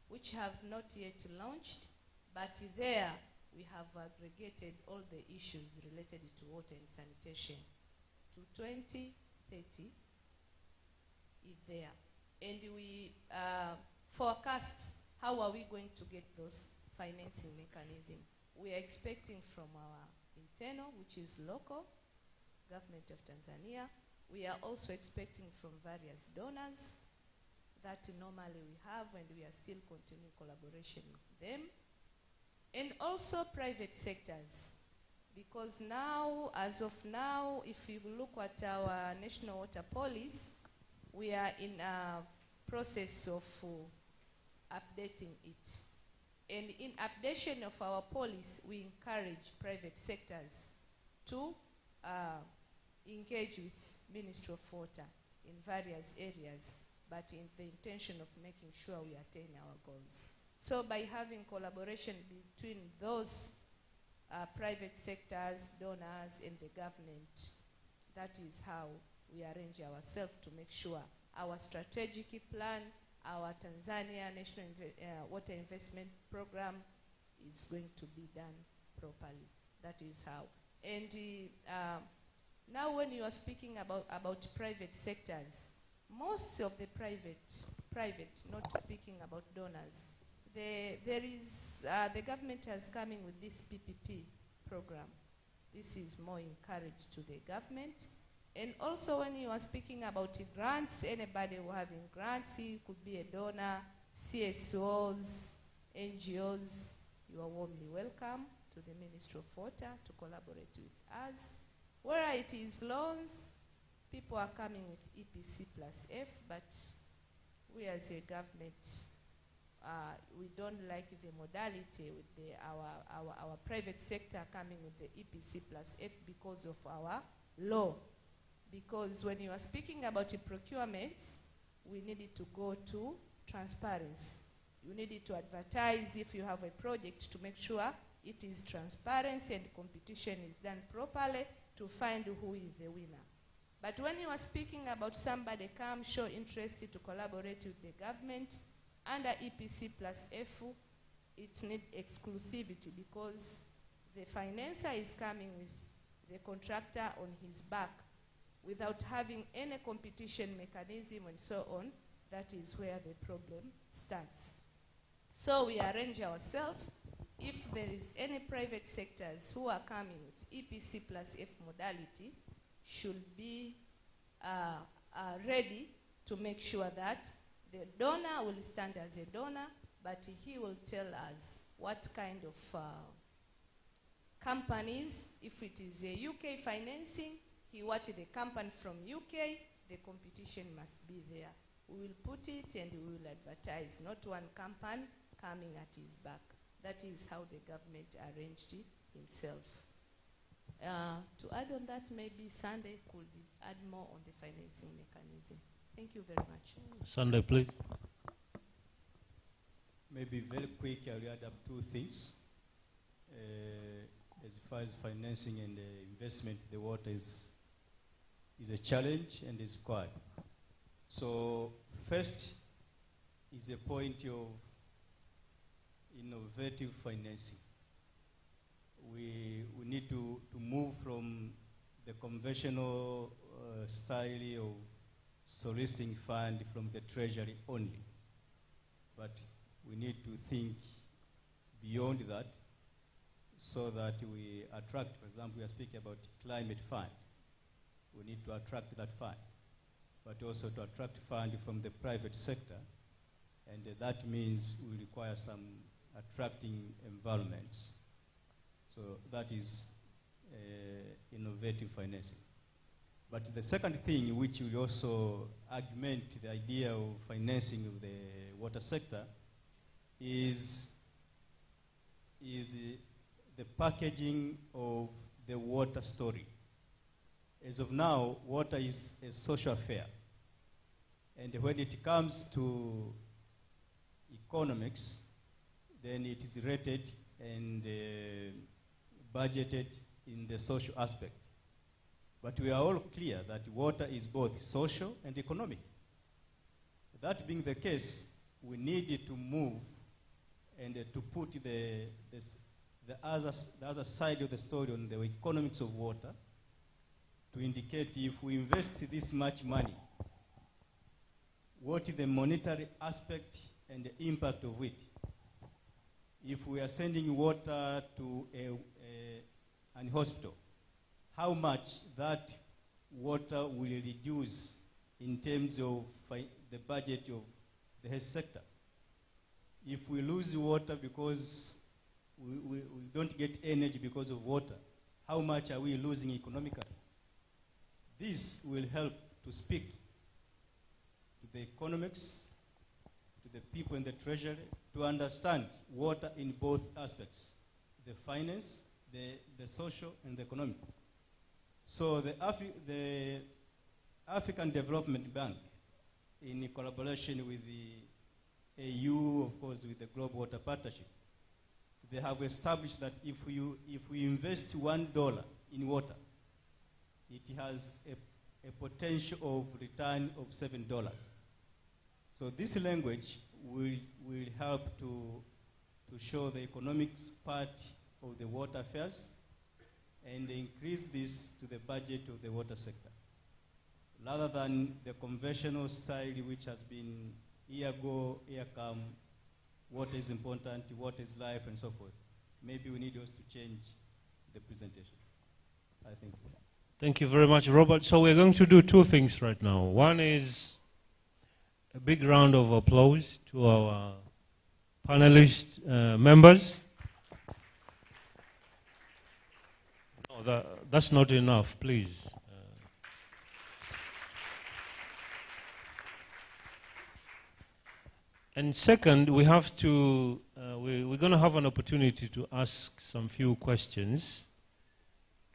which have not yet launched, but there we have aggregated all the issues related to water and sanitation to 2030 is there. And we forecast how are we going to get those financing mechanisms. We are expecting from our internal, which is local, government of Tanzania. We are also expecting from various donors that normally we have, and we are still continuing collaboration with them. And also private sectors, because now, as of now, if you look at our national water policy, we are in a process of updating it. And in updation of our policy, we encourage private sectors to engage with Ministry of Water in various areas, but in the intention of making sure we attain our goals. So by having collaboration between those private sectors, donors, and the government, that is how we arrange ourselves to make sure our strategic plan, our Tanzania National Water Investment Program is going to be done properly. That is how. And now when you are speaking about private sectors, most of the private, not speaking about donors, the government has coming with this PPP program. This is more encouraged to the government. And also when you are speaking about grants, anybody who having grants, he could be a donor, CSOs, NGOs, you are warmly welcome to the Ministry of Water to collaborate with us. Where it is loans, people are coming with EPC plus F, but we as a government, we don't like the modality with our private sector coming with the EPC plus F because of our law. Because when you are speaking about the procurements, we needed to go to transparency. You needed to advertise if you have a project to make sure it is transparency and competition is done properly to find who is the winner. But when you are speaking about somebody come show interest to collaborate with the government, under EPC plus F, it needs exclusivity because the financer is coming with the contractor on his back without having any competition mechanism and so on. That is where the problem starts. So we arrange ourselves. If there is any private sectors who are coming with EPC plus F modality, should be ready to make sure that the donor will stand as a donor, but he will tell us what kind of companies, if it is a UK financing, he wanted a company from UK, the competition must be there. We will put it and we will advertise, not one company coming at his back. That is how the government arranged himself. To add on that, maybe Sunday could add more on the financing mechanism. Thank you very much. Sunday, please. Maybe very quick, I'll add up two things. As far as financing and investment, the water is a challenge and is required. So first is a point of innovative financing. We need to move from the conventional style of soliciting fund from the treasury only. But we need to think beyond that so that we attract, for example, we are speaking about climate fund. We need to attract that fund, but also to attract fund from the private sector. And that means we require some attracting environments. So that is innovative financing. But the second thing, which will also augment the idea of financing of the water sector, is the packaging of the water story. As of now, water is a social affair. And when it comes to economics, then it is rated and budgeted in the social aspect. But we are all clear that water is both social and economic. That being the case, we need to move and to put the other side of the story on the economics of water, to indicate if we invest this much money, what is the monetary aspect and the impact of it. If we are sending water to an hospital, how much that water will reduce in terms of the budget of the health sector. If we lose water because we don't get energy because of water, how much are we losing economically? This will help to speak to the economics, to the people in the treasury, to understand water in both aspects, the finance, the social, and the economic. So the African Development Bank, in collaboration with the AU, of course, with the Global Water Partnership, they have established that if we invest $1 in water, it has a potential of return of $7. So this language will help to show the economics part of the water affairs and increase this to the budget of the water sector, rather than the conventional style which has been here go, here come, what is important, what is life, and so forth. Maybe we need also to change the presentation. I think. Thank you very much, Robert. So we're going to do two things right now. One is a big round of applause to our panelist members. No, that's not enough, please. And second, we have to, we're going to have an opportunity to ask some few questions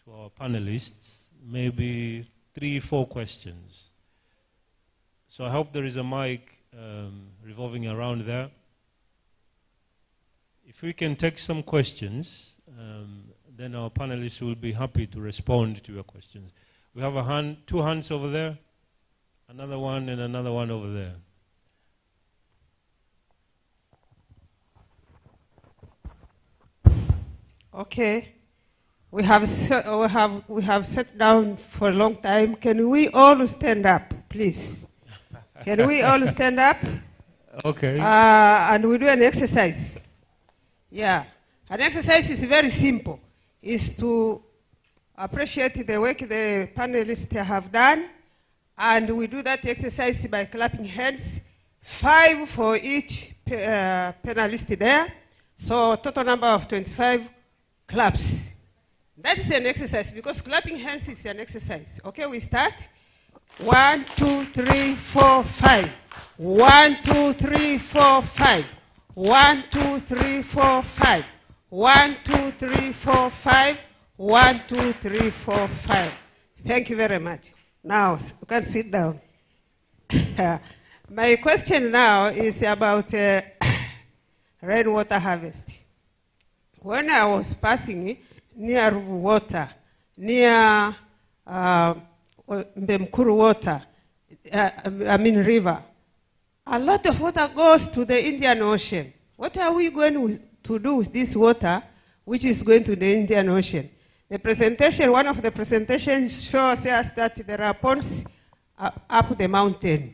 to our panelists, maybe 3-4 questions. So I hope there is a mic revolving around there. If we can take some questions, then our panelists will be happy to respond to your questions. We have two hands over there, another one and another one over there. Okay. We have sat down for a long time. Can we all stand up, please? Can we all stand up? Okay. And we do an exercise. Yeah. An exercise is very simple. It's to appreciate the work the panelists have done. And we do that exercise by clapping hands. 5 for each panelist there. So total number of 25 claps. That's an exercise because clapping hands is an exercise. Okay, we start. 1, 2, 3, 4, 5. 1, 2, 3, 4, 5. 1, 2, 3, 4, 5. 1, 2, 3, 4, 5. 1, 2, 3, 4, 5. Thank you very much. Now, you can sit down. My question now is about rainwater harvest. When I was passing near water, near Mbemkuru water, river, a lot of water goes to the Indian Ocean. What are we going to do with this water which is going to the Indian Ocean? The presentation, one of the presentations shows us that there are ponds up the mountain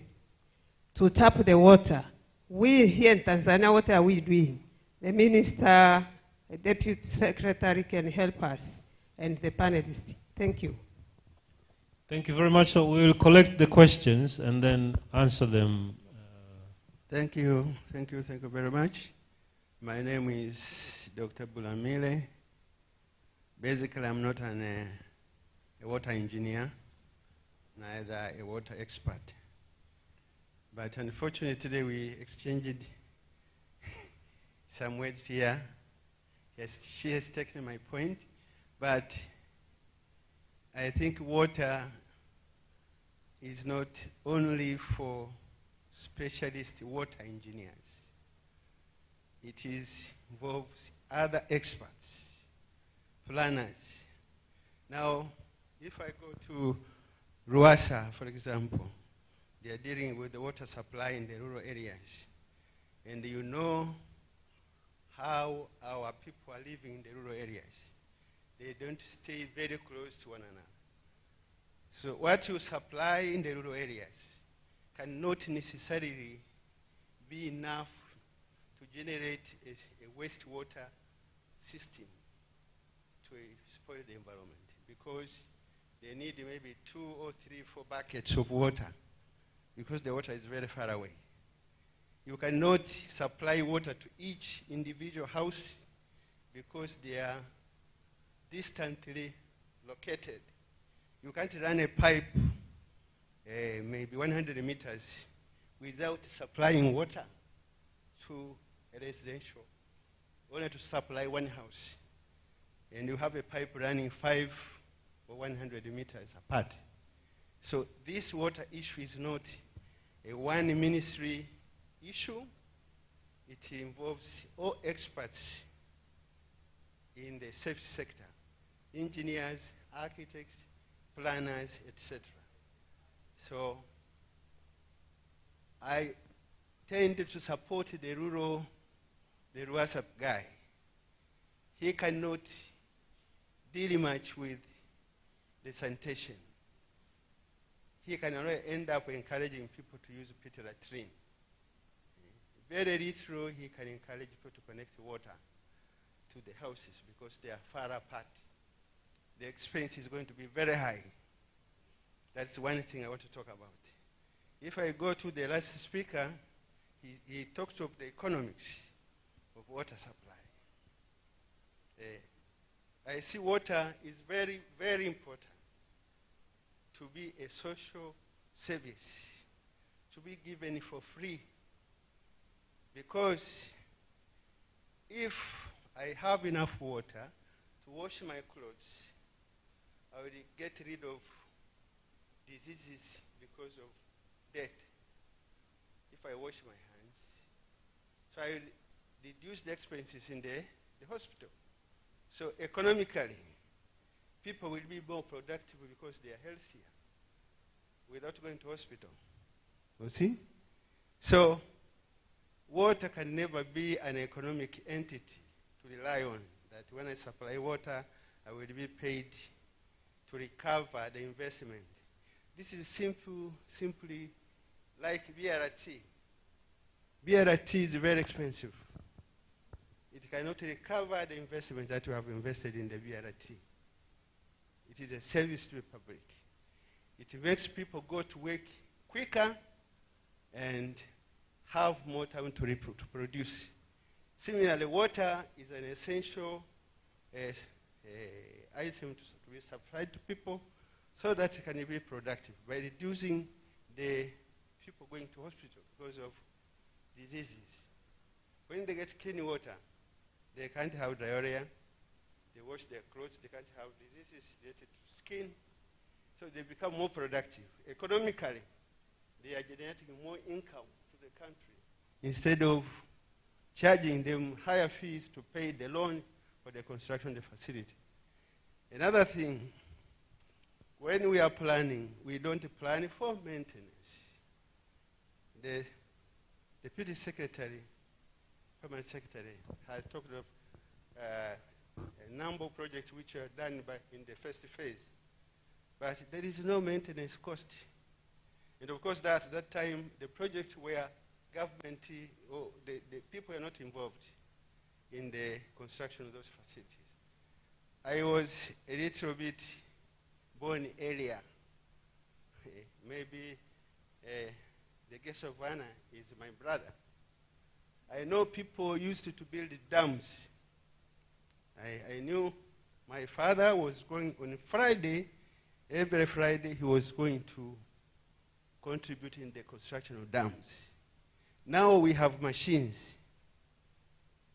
to tap the water. We here in Tanzania, what are we doing? The minister, the deputy secretary can help us, and the panelists. Thank you. Thank you very much. So we will collect the questions and then answer them. Thank you very much. My name is Dr. Bulamile. Basically, I'm not a water engineer, neither a water expert. But unfortunately, today we exchanged some words here. Yes, she has taken my point, but I think water is not only for specialist water engineers. It involves other experts, planners. Now, if I go to Ruasa, for example, they are dealing with the water supply in the rural areas. And you know how our people are living in the rural areas. They don't stay very close to one another. So what you supply in the rural areas cannot necessarily be enough to generate a wastewater system to spoil the environment, because they need maybe 2 or 3, 4 buckets of water, because the water is very far away. You cannot supply water to each individual house because they are distantly located. You can't run a pipe maybe 100 meters without supplying water to a residential, only to supply one house. And you have a pipe running 5 or 100 meters apart. So this water issue is not a one ministry issue. It involves all experts in the safety sector, engineers, architects, planners, etc. So I tend to support the WhatsApp guy. He cannot deal much with the sanitation. He can only end up encouraging people to use pit latrine. Very little he can encourage people to connect water to the houses because they are far apart. The expense is going to be very high. That's one thing I want to talk about. If I go to the last speaker, he talks of the economics of water supply. I see water is very, very important to be a social service, to be given for free. Because if I have enough water to wash my clothes, I will get rid of diseases because of death if I wash my hands. So I will reduce the expenses in the hospital. So economically, people will be more productive because they are healthier without going to hospital. You see? So water can never be an economic entity to rely on, that when I supply water, I will be paid to recover the investment. This is simply like BRT. BRT is very expensive. It cannot recover the investment that you have invested in the BRT. It is a service to the public. It makes people go to work quicker and have more time to produce. Similarly, water is an essential item to be supplied to people so that it can be productive by reducing the people going to hospital because of diseases. When they get clean water, they can't have diarrhea, they wash their clothes, they can't have diseases related to skin, so they become more productive. Economically, they are generating more income to the country instead of charging them higher fees to pay the loan for the construction of the facility. Another thing, when we are planning, we don't plan for maintenance. The Deputy Secretary, Permanent Secretary, has talked of a number of projects which are done in the first phase. But there is no maintenance cost. And of course, at that time, the projects were government, or the people are not involved in the construction of those facilities. I was a little bit born earlier. Maybe the guest of honor is my brother. I know people used to build dams. I knew my father was going on Friday, every Friday he was going to contribute in the construction of dams. Now we have machines,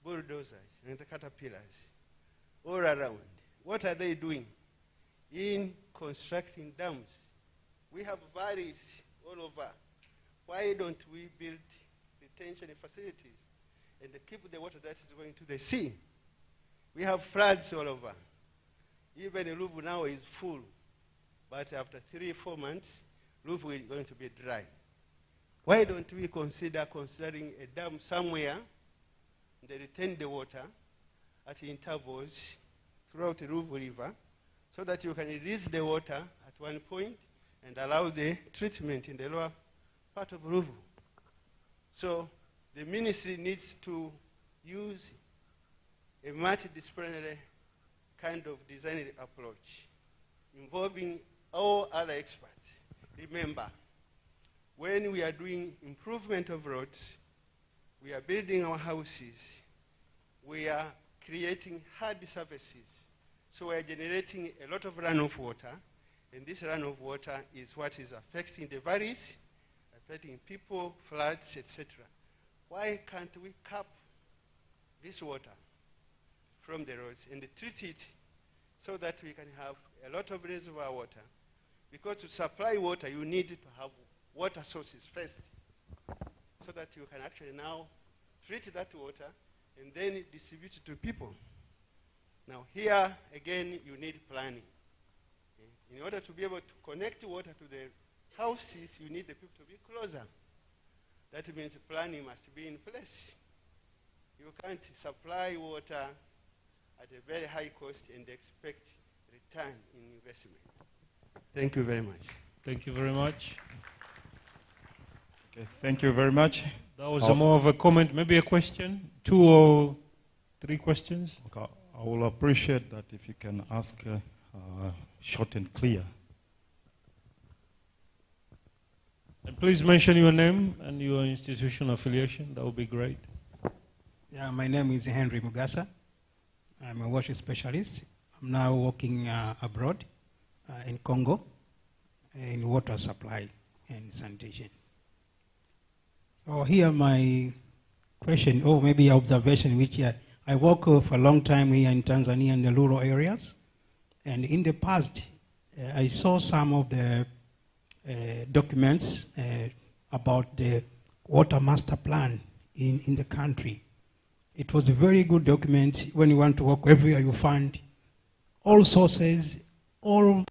bulldozers and caterpillars all around. What are they doing in constructing dams? We have valleys all over. Why don't we build retention facilities and keep the water that is going to the sea? We have floods all over. Even Ruvu now is full, but after 3-4 months, Ruvu is going to be dry. Why don't we consider considering a dam somewhere that retain the water at intervals throughout the Ruvu River so that you can release the water at one point and allow the treatment in the lower part of Ruvu. So the ministry needs to use a multidisciplinary kind of design approach involving all other experts. Remember, when we are doing improvement of roads, we are building our houses, we are creating hard surfaces, so we are generating a lot of runoff water, and this runoff water is what is affecting the valleys, affecting people, floods, etc. Why can't we cap this water from the roads and treat it so that we can have a lot of reservoir water? Because to supply water, you need to have water sources first so that you can actually now treat that water and then distribute it to people. Now here, again, you need planning. In order to be able to connect water to the houses, you need the people to be closer. That means planning must be in place. You can't supply water at a very high cost and expect return in investment. Thank you very much. Thank you very much. Okay, thank you very much. That was more of a comment, maybe a question, 2 or 3 questions. Okay. I will appreciate that if you can ask short and clear. And please mention your name and your institution affiliation. That would be great. Yeah, my name is Henry Mugasa. I'm a water specialist. I'm now working abroad in Congo in water supply and sanitation. So here my question, or maybe observation, which I work for a long time here in Tanzania in the rural areas. And in the past, I saw some of the documents about the water master plan in the country. It was a very good document. When you want to work everywhere, you find all sources, all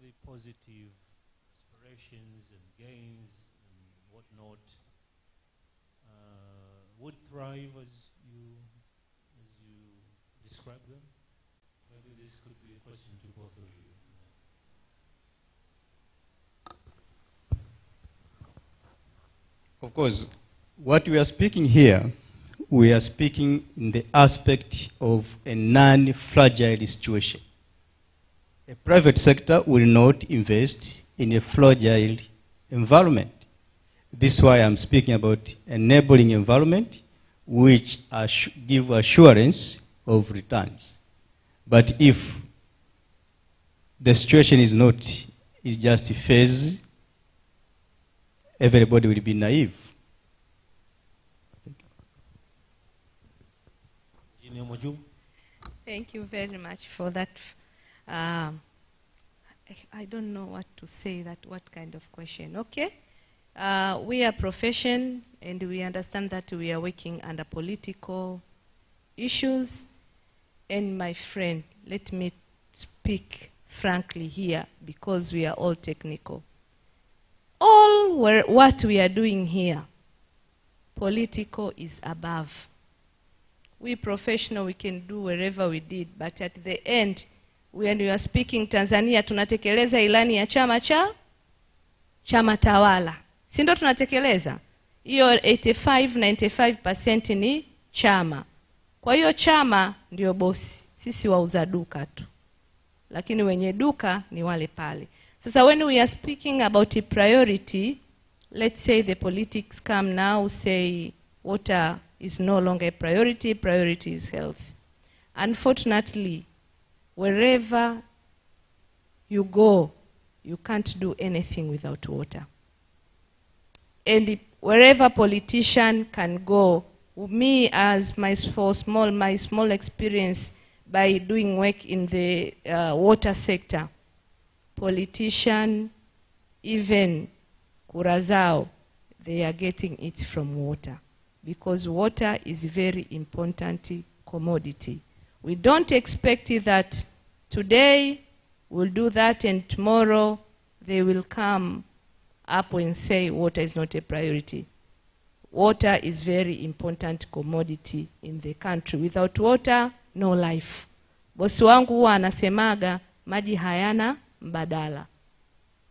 the positive aspirations and gains and whatnot would thrive as you describe them? Maybe this could be a question to both of you. Of course, what we are speaking here, we are speaking in the aspect of a non-fragile situation. A private sector will not invest in a fragile environment. This is why I'm speaking about enabling environment which give assurance of returns. But if the situation is not, it's just a phase, everybody will be naive. Thank you very much for that. I don't know what to say, what kind of question. Okay. We are profession and we understand that we are working under political issues. And my friend, let me speak frankly here because we are all technical. What we are doing here, political is above. We professional, we can do wherever we did, but at the end, when we are speaking Tanzania, tunatekeleza ilani ya chama tawala. Si ndo tunatekeleza? Hiyo 85-95% ni chama. Kwa hiyo chama ndio bosi. Sisi wauza duka tu. Lakini wenye duka ni wale pale. Sasa when we are speaking about a priority, let's say the politics come now, say water is no longer a priority, priority is health. Unfortunately, wherever you go, you can't do anything without water. And wherever politician can go, me as my small experience by doing work in the water sector, politician, even Kurazao, they are getting it from water. Because water is a very important commodity. We don't expect that today we'll do that and tomorrow they will come up and say water is not a priority. Water is very important commodity in the country. Without water, no life. Bosi wangu huwa anasemaga maji hayana mbadala.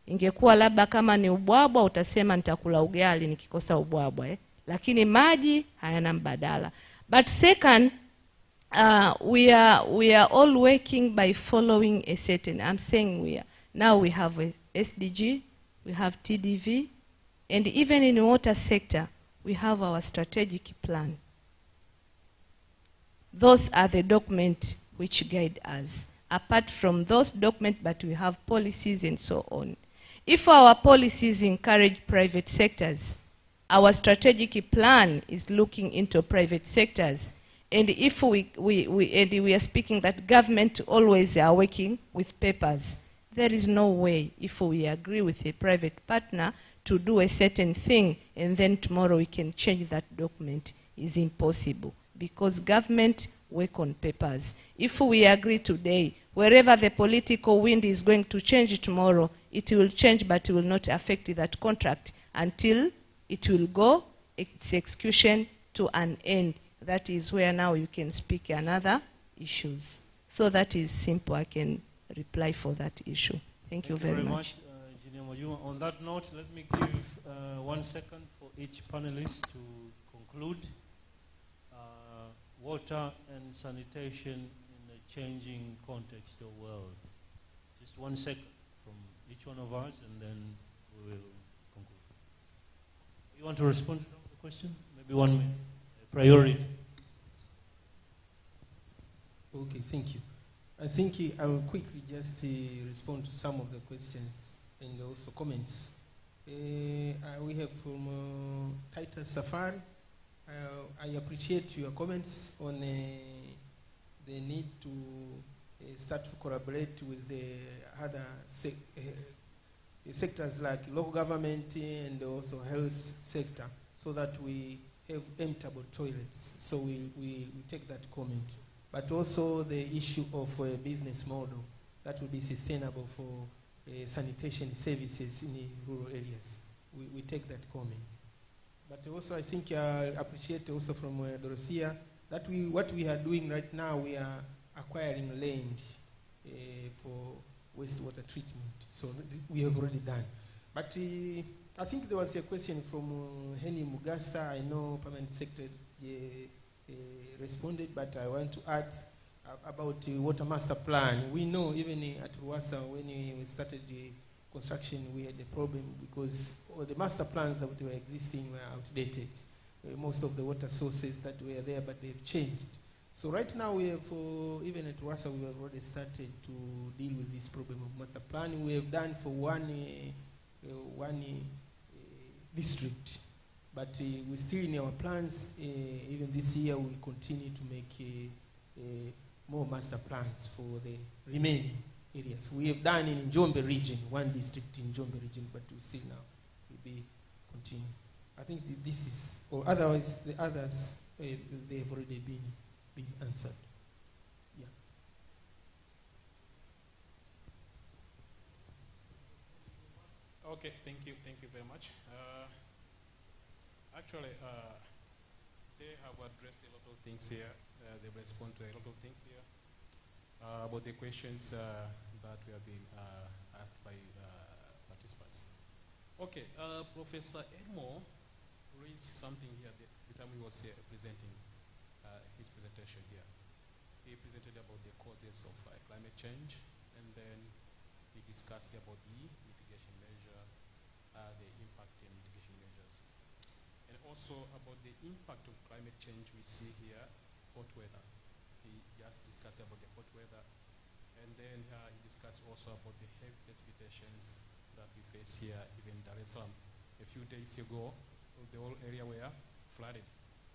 Ingekuwa labda kama ni ubwabwa utasema nitakula ugali nikikosa ubwabwa. Lakini maji hayana mbadala. But second, we are all working by following a certain, I'm saying now we have a SDG, we have TDV, and even in the water sector, we have our strategic plan. Those are the documents which guide us. Apart from those documents, but we have policies and so on. If our policies encourage private sectors, our strategic plan is looking into private sectors. And if we are speaking that government always are working with papers, there is no way if we agree with a private partner to do a certain thing and then tomorrow we can change that document. Is impossible because government work on papers. If we agree today, wherever the political wind is going to change tomorrow, it will change but it will not affect that contract until it will go its execution to an end. That is where now you can speak another issues. So that is simple. I can reply for that issue. Thank you very much. Engineer Majuma. On that note, let me give 1 second for each panelist to conclude. Water and sanitation in a changing context of the world. Just 1 second from each one of us and then we will conclude. You want to respond to the question? Maybe 1 minute. Priority. Okay, thank you. I think I will quickly just respond to some of the questions and also comments. We have from Titus Safari. I appreciate your comments on the need to start to collaborate with the other sectors like local government and also health sector so that we have emptable toilets. So we take that comment. But also the issue of a business model that will be sustainable for sanitation services in the rural areas. We take that comment. But also I think I appreciate also from Dorothea that what we are doing right now, we are acquiring land for wastewater treatment. So we have already done. But I think there was a question from Henry Mugasta. I know Permanent Secretary responded, but I want to add about the water master plan. We know even at Ruwasa when we started the construction, we had a problem because all the master plans that were existing were outdated. Most of the water sources that were there, but they've changed. So right now we have, even at Ruwasa, we have already started to deal with this problem of master planning. We have done for one district, but we're still in our plans. Even this year, we'll continue to make more master plans for the remaining areas. We have done in Njombe region, one district in Njombe region, but we still now will be continuing. I think this is, or otherwise the others, they have already been answered. Yeah. Okay, thank you very much. Actually, they have addressed a lot of things here. They respond to a lot of things here about the questions that we have been asked by participants. Okay, Professor Edmore raised something here the time he was presenting his presentation here. He presented about the causes of climate change, and then he discussed about the mitigation measure, the impact and mitigation measures. And also about the impact of climate change we see here, hot weather. He just discussed about the hot weather, and then he discussed also about the heavy precipitations that we face here, even in Dar es Salaam. A few days ago, the whole area were flooded.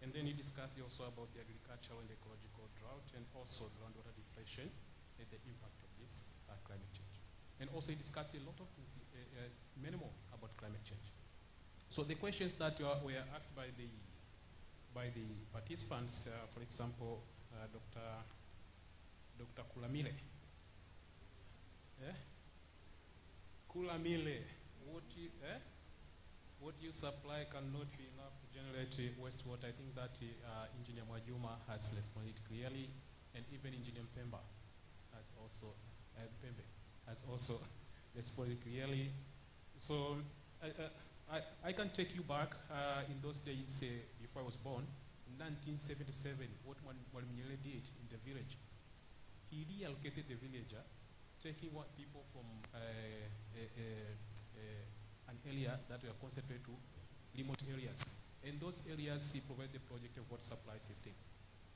And then he discussed also about the agricultural and ecological drought, and also groundwater depletion and the impact of this climate change. And also he discussed a lot of things, many more about climate change. So the questions that were asked by the participants, for example, Dr. Kulamile. Kulamile, what you supply cannot be enough to generate wastewater. I think that Engineer Mwajuma has responded clearly, and even Engineer Pemba has also responded clearly. So I can take you back in those days before I was born. In 1977, what Mwalimu did in the village, he reallocated the village, taking what people from an area that were concentrated to remote areas. In those areas, he provided the project of water supply system.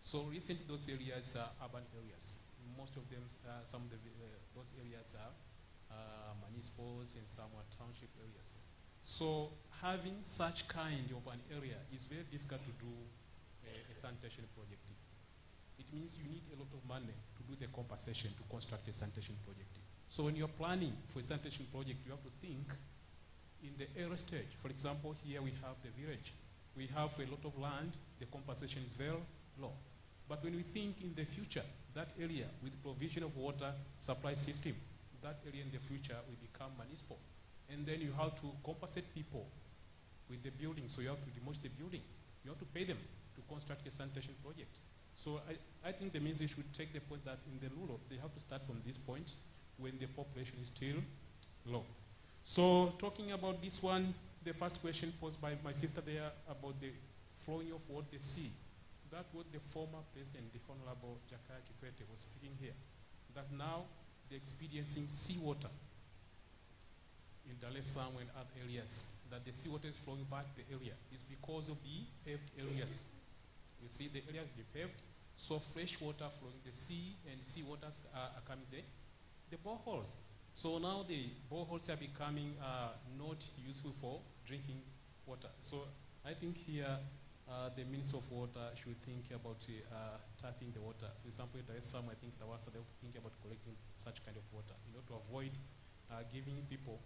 So recently, those areas are urban areas. Most of them, some of those areas are municipals and some are township areas. So having such kind of an area is very difficult to do a sanitation project. It means you need a lot of money to do the compensation to construct a sanitation project. So when you're planning for a sanitation project, you have to think in the early stage. For example, here we have the village. We have a lot of land, the compensation is very low. But when we think in the future, that area with provision of water supply system, that area in the future will become municipal. And then you have to compensate people with the building, so you have to demolish the building. You have to pay them to construct a sanitation project. So I think the ministry should take the point that in the rural, they have to start from this point when the population is still low. So talking about this one, the first question posed by my sister there about the flowing of what the sea. That what the former president, the Honorable Jakaya Kikwete, was speaking here. That now they're experiencing seawater in Dar es Salaam and other areas. That the seawater is flowing back the area. It's because of the paved areas. You see the areas be paved, so fresh water flowing the sea, and seawaters are coming there. The boreholes. So now the boreholes are becoming not useful for drinking water. So I think here the Minister of Water should think about tapping the water. For example, there is some, I think, Tawasa, they think about collecting such kind of water in order to avoid giving people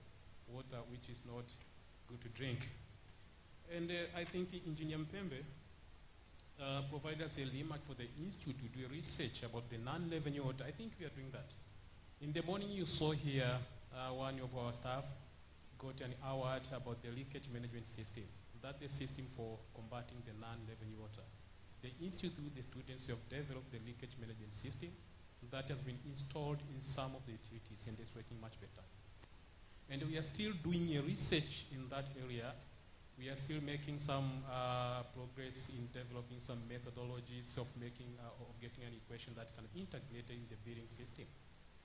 water which is not good to drink. And I think Engineer Mpembe provided us a remark for the institute to do a research about the non-revenue water. I think we are doing that. In the morning you saw here one of our staff got an award about the leakage management system. That's the system for combating the non-revenue water. The institute, the students who have developed the leakage management system that has been installed in some of the utilities, and it's working much better. And we are still doing a research in that area. We are still making some progress in developing some methodologies of getting an equation that can integrate in the billing system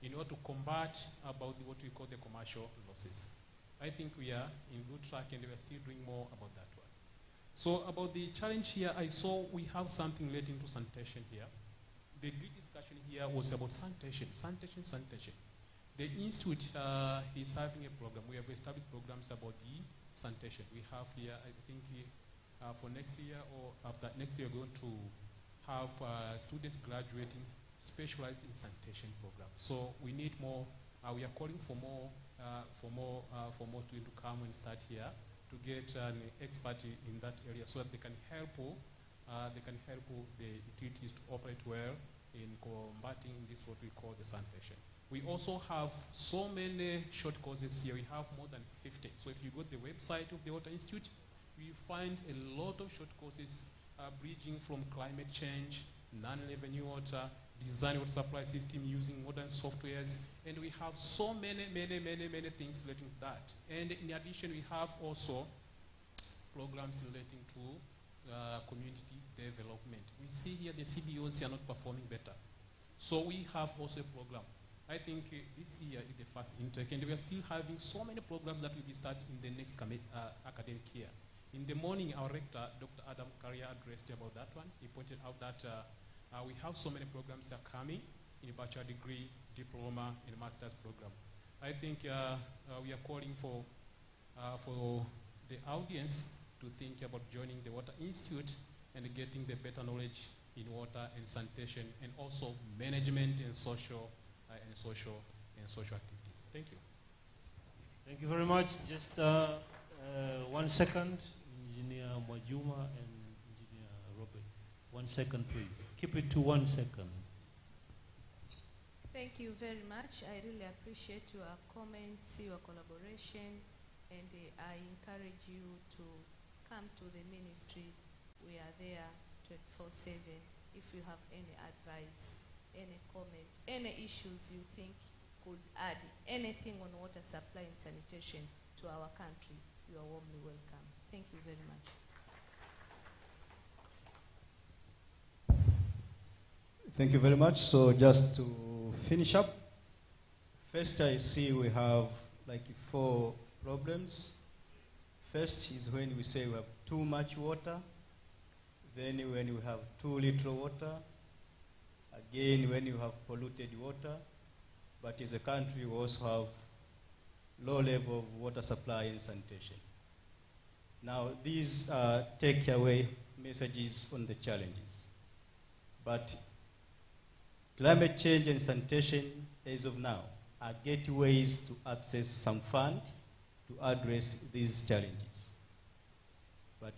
in order to combat about what we call the commercial losses. I think we are in good track, and we are still doing more about that one. So about the challenge here, I saw we have something relating to sanitation here. The big discussion here was about sanitation. The institute is having a program. We have established programs about the sanitation. We have here, I think, for next year or after next year, we're going to have students graduating specialized in sanitation program. So we need more. We are calling for more students to come and start here to get an expert in that area, so that they can help the utilities to operate well in combating this what we call the sanitation. We also have so many short courses here. We have more than 50. So if you go to the website of the Water Institute, we find a lot of short courses bridging from climate change, non-revenue water, design water supply system using modern softwares, and we have so many things relating to that. And in addition, we have also programs relating to community development. We see here the CBOs are not performing better. So we have also a program. I think this year is the first intake, and we are still having so many programs that will be started in the next academic year. In the morning, our rector, Dr. Adam Karia, addressed about that one. He pointed out that we have so many programs that are coming in bachelor degree, diploma, and master's program. I think we are calling for the audience to think about joining the Water Institute and getting the better knowledge in water and sanitation, and also management and social activities. Thank you. Thank you very much. Just 1 second, Engineer Mwajuma and Engineer Robert. 1 second, please. Keep it to 1 second. Thank you very much. I really appreciate your comments, your collaboration, and I encourage you to come to the ministry. We are there 24/7. If you have any advice, any comment, any issues you think could add anything on water supply and sanitation to our country, you are warmly welcome. Thank you very much. Thank you very much. So just to finish up, first I see we have like 4 problems. First is when we say we have too much water, then when we have too little water, again when you have polluted water, but as a country we also have low level of water supply and sanitation. Now these take away messages on the challenges, but climate change and sanitation, as of now, are gateways to access some fund to address these challenges. But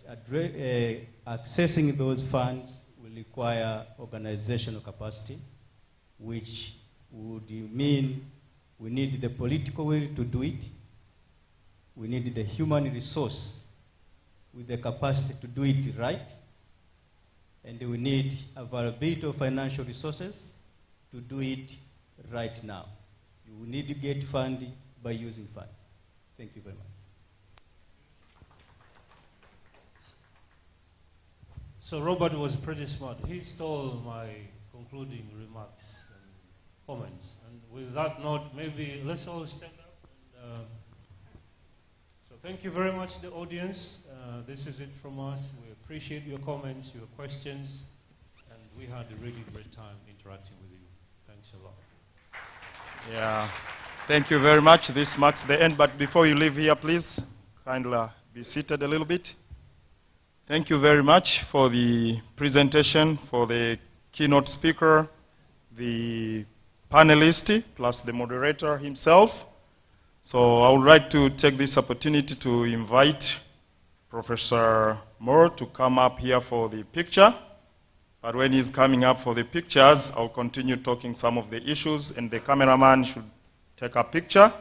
accessing those funds will require organizational capacity, which would mean we need the political will to do it. We need the human resource with the capacity to do it right. And we need availability of financial resources to do it right now. You need to get funding by using fund. Thank you very much. So Robert was pretty smart. He stole my concluding remarks and comments. And with that note, maybe let's all stand up. And, so thank you very much, the audience. This is it from us. We appreciate your comments, your questions, and we had a really great time interacting with you. Thanks a lot. Yeah, thank you very much. This marks the end, but before you leave here, please, kindly be seated a little bit. Thank you very much for the presentation, for the keynote speaker, the panelist, plus the moderator himself. So I would like to take this opportunity to invite Professor Moore to come up here for the picture. But when he's coming up for the pictures, I'll continue talking some of the issues, and the cameraman should take a picture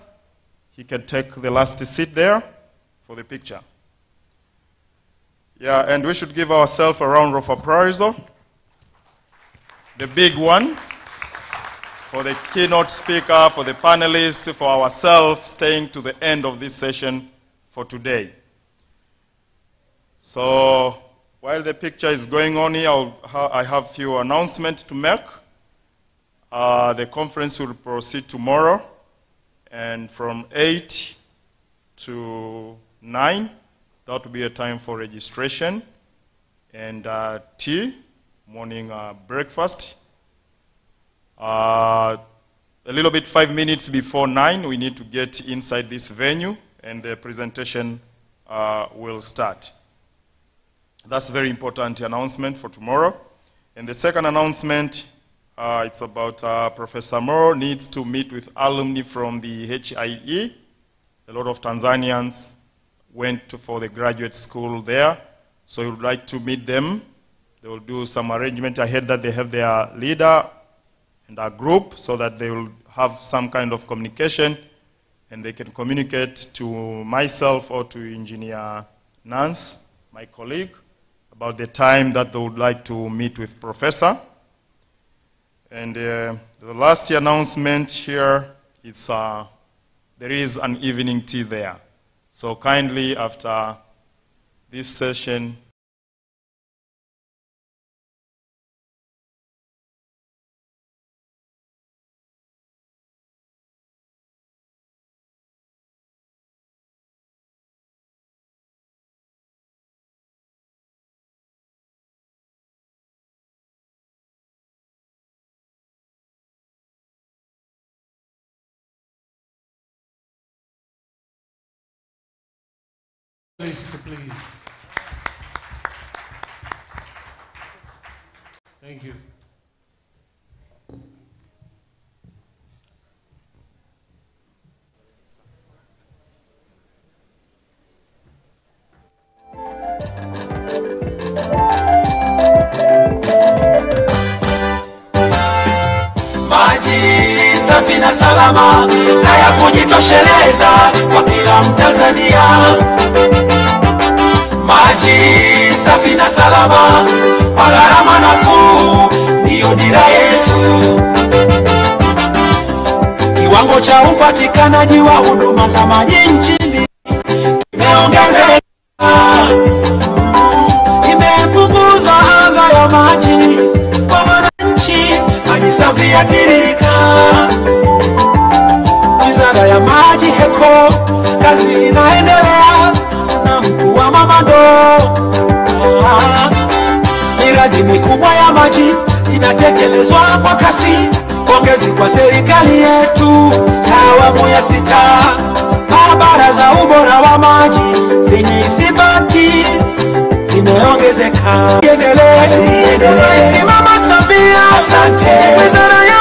he can take the last seat there for the picture. Yeah, and we should give ourselves a round of applause. The big one for the keynote speaker, for the panelists, for ourselves staying to the end of this session for today. So while the picture is going on here, I have a few announcements to make. The conference will proceed tomorrow, and from 8 to 9, that will be a time for registration and tea, morning breakfast. A little bit 5 minutes before 9, we need to get inside this venue, and the presentation will start. That's a very important announcement for tomorrow. And the second announcement, it's about Professor Moore needs to meet with alumni from the HIE. A lot of Tanzanians went for the graduate school there, so we would like to meet them. They will do some arrangement ahead that they have their leader and a group so that they will have some kind of communication and they can communicate to myself or to Engineer Nance, my colleague, about the time that they would like to meet with Professor. And the last announcement here is there is an evening tea there. So kindly, after this session, Please. Thank you. Maji safi na salama na ya kujitosheleza kwa kila Mtanzania. Maji safi na salama kwa gharama nafuu ndiyo dira yetu. Kiwango cha upatikanaji wa huduma za maji nchini kimeongezeka. Imepunguza adha ya maji kwa wananchi. Maji safi yatiririka. Wizara ya Maji HECO, kazi inaendelea na mtu wa mamando. Miradi mikubwa ya maji inatekelezwa kwa kasi. Pongezi kwa serikali yetu ya awamu ya 6. Barabara za ubora wa maji zenye ithibati zimeongezeka. Endelea, Mama Samia, asante. Wizara